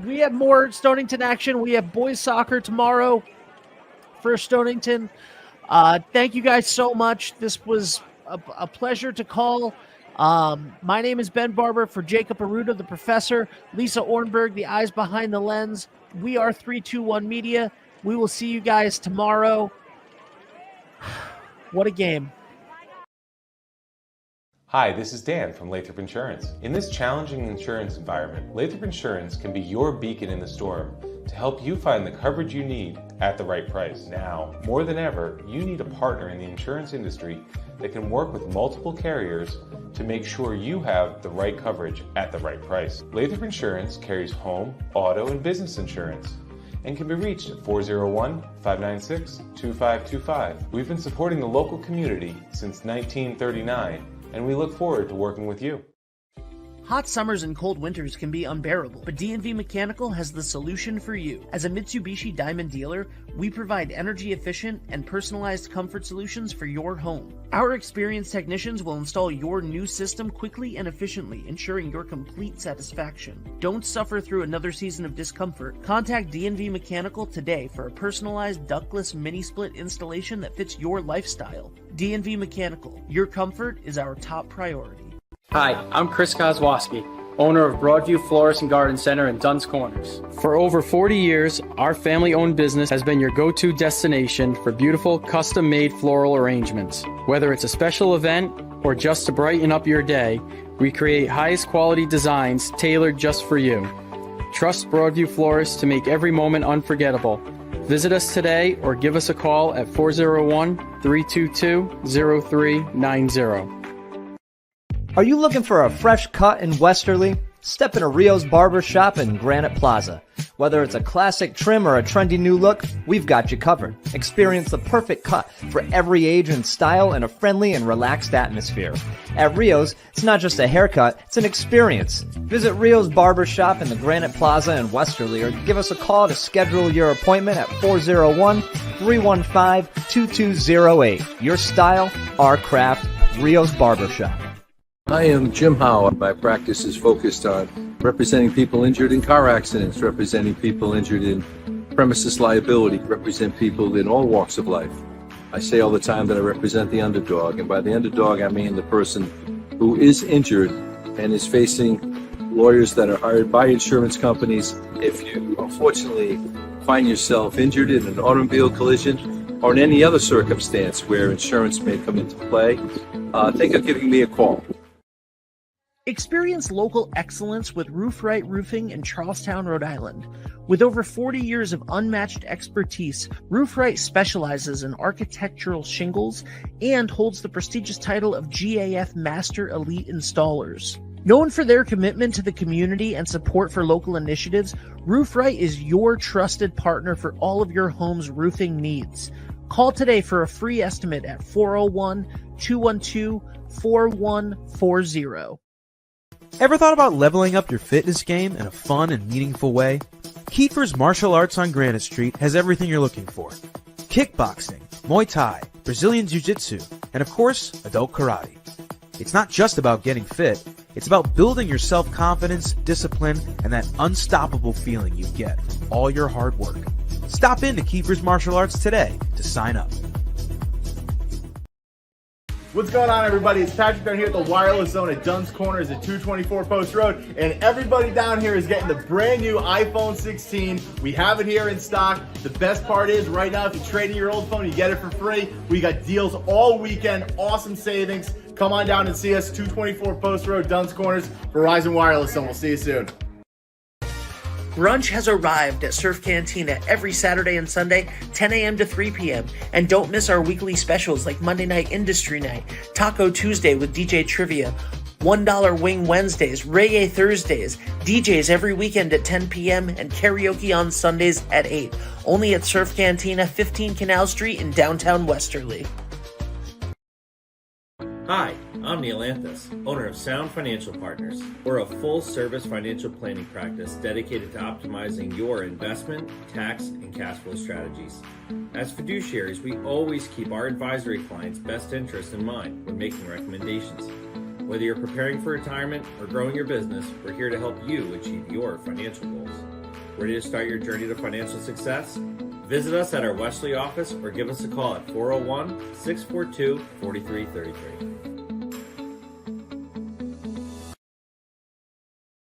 [SPEAKER 1] We have more Stonington action. We have boys soccer tomorrow for Stonington. Thank you guys so much. This was a pleasure to call. My name is Ben Barber for Jacob Aruda, the professor, Lisa Ornberg, the eyes behind the lens. We are 321 Media. We will see you guys tomorrow. What a game.
[SPEAKER 5] Hi, this is Dan from Lathrop Insurance. In this challenging insurance environment, Lathrop Insurance can be your beacon in the storm to help you find the coverage you need at the right price. Now, more than ever, you need a partner in the insurance industry that can work with multiple carriers to make sure you have the right coverage at the right price. Lathrop Insurance carries home, auto, and business insurance and can be reached at 401-596-2525. We've been supporting the local community since 1939, and we look forward to working with you.
[SPEAKER 1] Hot summers and cold winters can be unbearable, but D&V Mechanical has the solution for you. As a Mitsubishi Diamond dealer, we provide energy-efficient and personalized comfort solutions for your home. Our experienced technicians will install your new system quickly and efficiently, ensuring your complete satisfaction. Don't suffer through another season of discomfort. Contact D&V Mechanical today for a personalized ductless mini-split installation that fits your lifestyle. D&V Mechanical, your comfort is our top priority.
[SPEAKER 6] Hi, I'm Chris Kozłowski, owner of Broadview Florist and Garden Center in Dunn's Corners. For over 40 years, our family-owned business has been your go-to destination for beautiful, custom-made floral arrangements. Whether it's a special event or just to brighten up your day, we create highest quality designs tailored just for you. Trust Broadview Florists to make every moment unforgettable. Visit us today or give us a call at 401-322-0390.
[SPEAKER 7] Are you looking for a fresh cut in Westerly? Step into Rio's Barber Shop in Granite Plaza. Whether it's a classic trim or a trendy new look, we've got you covered. Experience the perfect cut for every age and style in a friendly and relaxed atmosphere. At Rio's, it's not just a haircut, it's an experience. Visit Rio's Barber Shop in the Granite Plaza in Westerly or give us a call to schedule your appointment at 401-315-2208. Your style, our craft, Rio's Barber Shop.
[SPEAKER 8] I am Jim Howe. My practice is focused on representing people injured in car accidents, representing people injured in premises liability, represent people in all walks of life. I say all the time that I represent the underdog, and by the underdog I mean the person who is injured and is facing lawyers that are hired by insurance companies. If you unfortunately find yourself injured in an automobile collision or in any other circumstance where insurance may come into play, think of giving me a call.
[SPEAKER 1] Experience local excellence with Roof Right Roofing in Charlestown, Rhode Island. With over 40 years of unmatched expertise, Roof Right specializes in architectural shingles and holds the prestigious title of GAF Master Elite Installers. Known for their commitment to the community and support for local initiatives, Roof Right is your trusted partner for all of your home's roofing needs. Call today for a free estimate at 401-212-4140.
[SPEAKER 9] Ever thought about leveling up your fitness game in a fun and meaningful way? Kiefer's Martial Arts on Granite Street has everything you're looking for. Kickboxing, Muay Thai, Brazilian Jiu-Jitsu, and of course, adult karate. It's not just about getting fit, it's about building your self-confidence, discipline, and that unstoppable feeling you get from all your hard work. Stop in to Kiefer's Martial Arts today to sign up.
[SPEAKER 10] What's going on, everybody? It's Patrick down here at the Wireless Zone at Dunn's Corners at 224 Post Road, and everybody down here is getting the brand new iPhone 16. We have it here in stock. The best part is right now, if you trade in your old phone, you get it for free. We got deals all weekend, awesome savings. Come on down and see us, 224 Post Road, Dunn's Corners, Verizon Wireless Zone. We'll see you soon.
[SPEAKER 1] Brunch has arrived at Surf Cantina every Saturday and Sunday, 10 a.m. to 3 p.m. And don't miss our weekly specials like Monday Night Industry Night, Taco Tuesday with DJ Trivia, $1 Wing Wednesdays, Reggae Thursdays, DJs every weekend at 10 p.m., and karaoke on Sundays at 8. Only at Surf Cantina, 15 Canal Street in downtown Westerly.
[SPEAKER 11] Hi, I'm Neil Anthus, owner of Sound Financial Partners. We're a full-service financial planning practice dedicated to optimizing your investment, tax, and cash flow strategies. As fiduciaries, we always keep our advisory clients' best interests in mind when making recommendations. Whether you're preparing for retirement or growing your business, we're here to help you achieve your financial goals. Ready to start your journey to financial success? Visit us at our Westerly office or give us a call at 401-642-4333.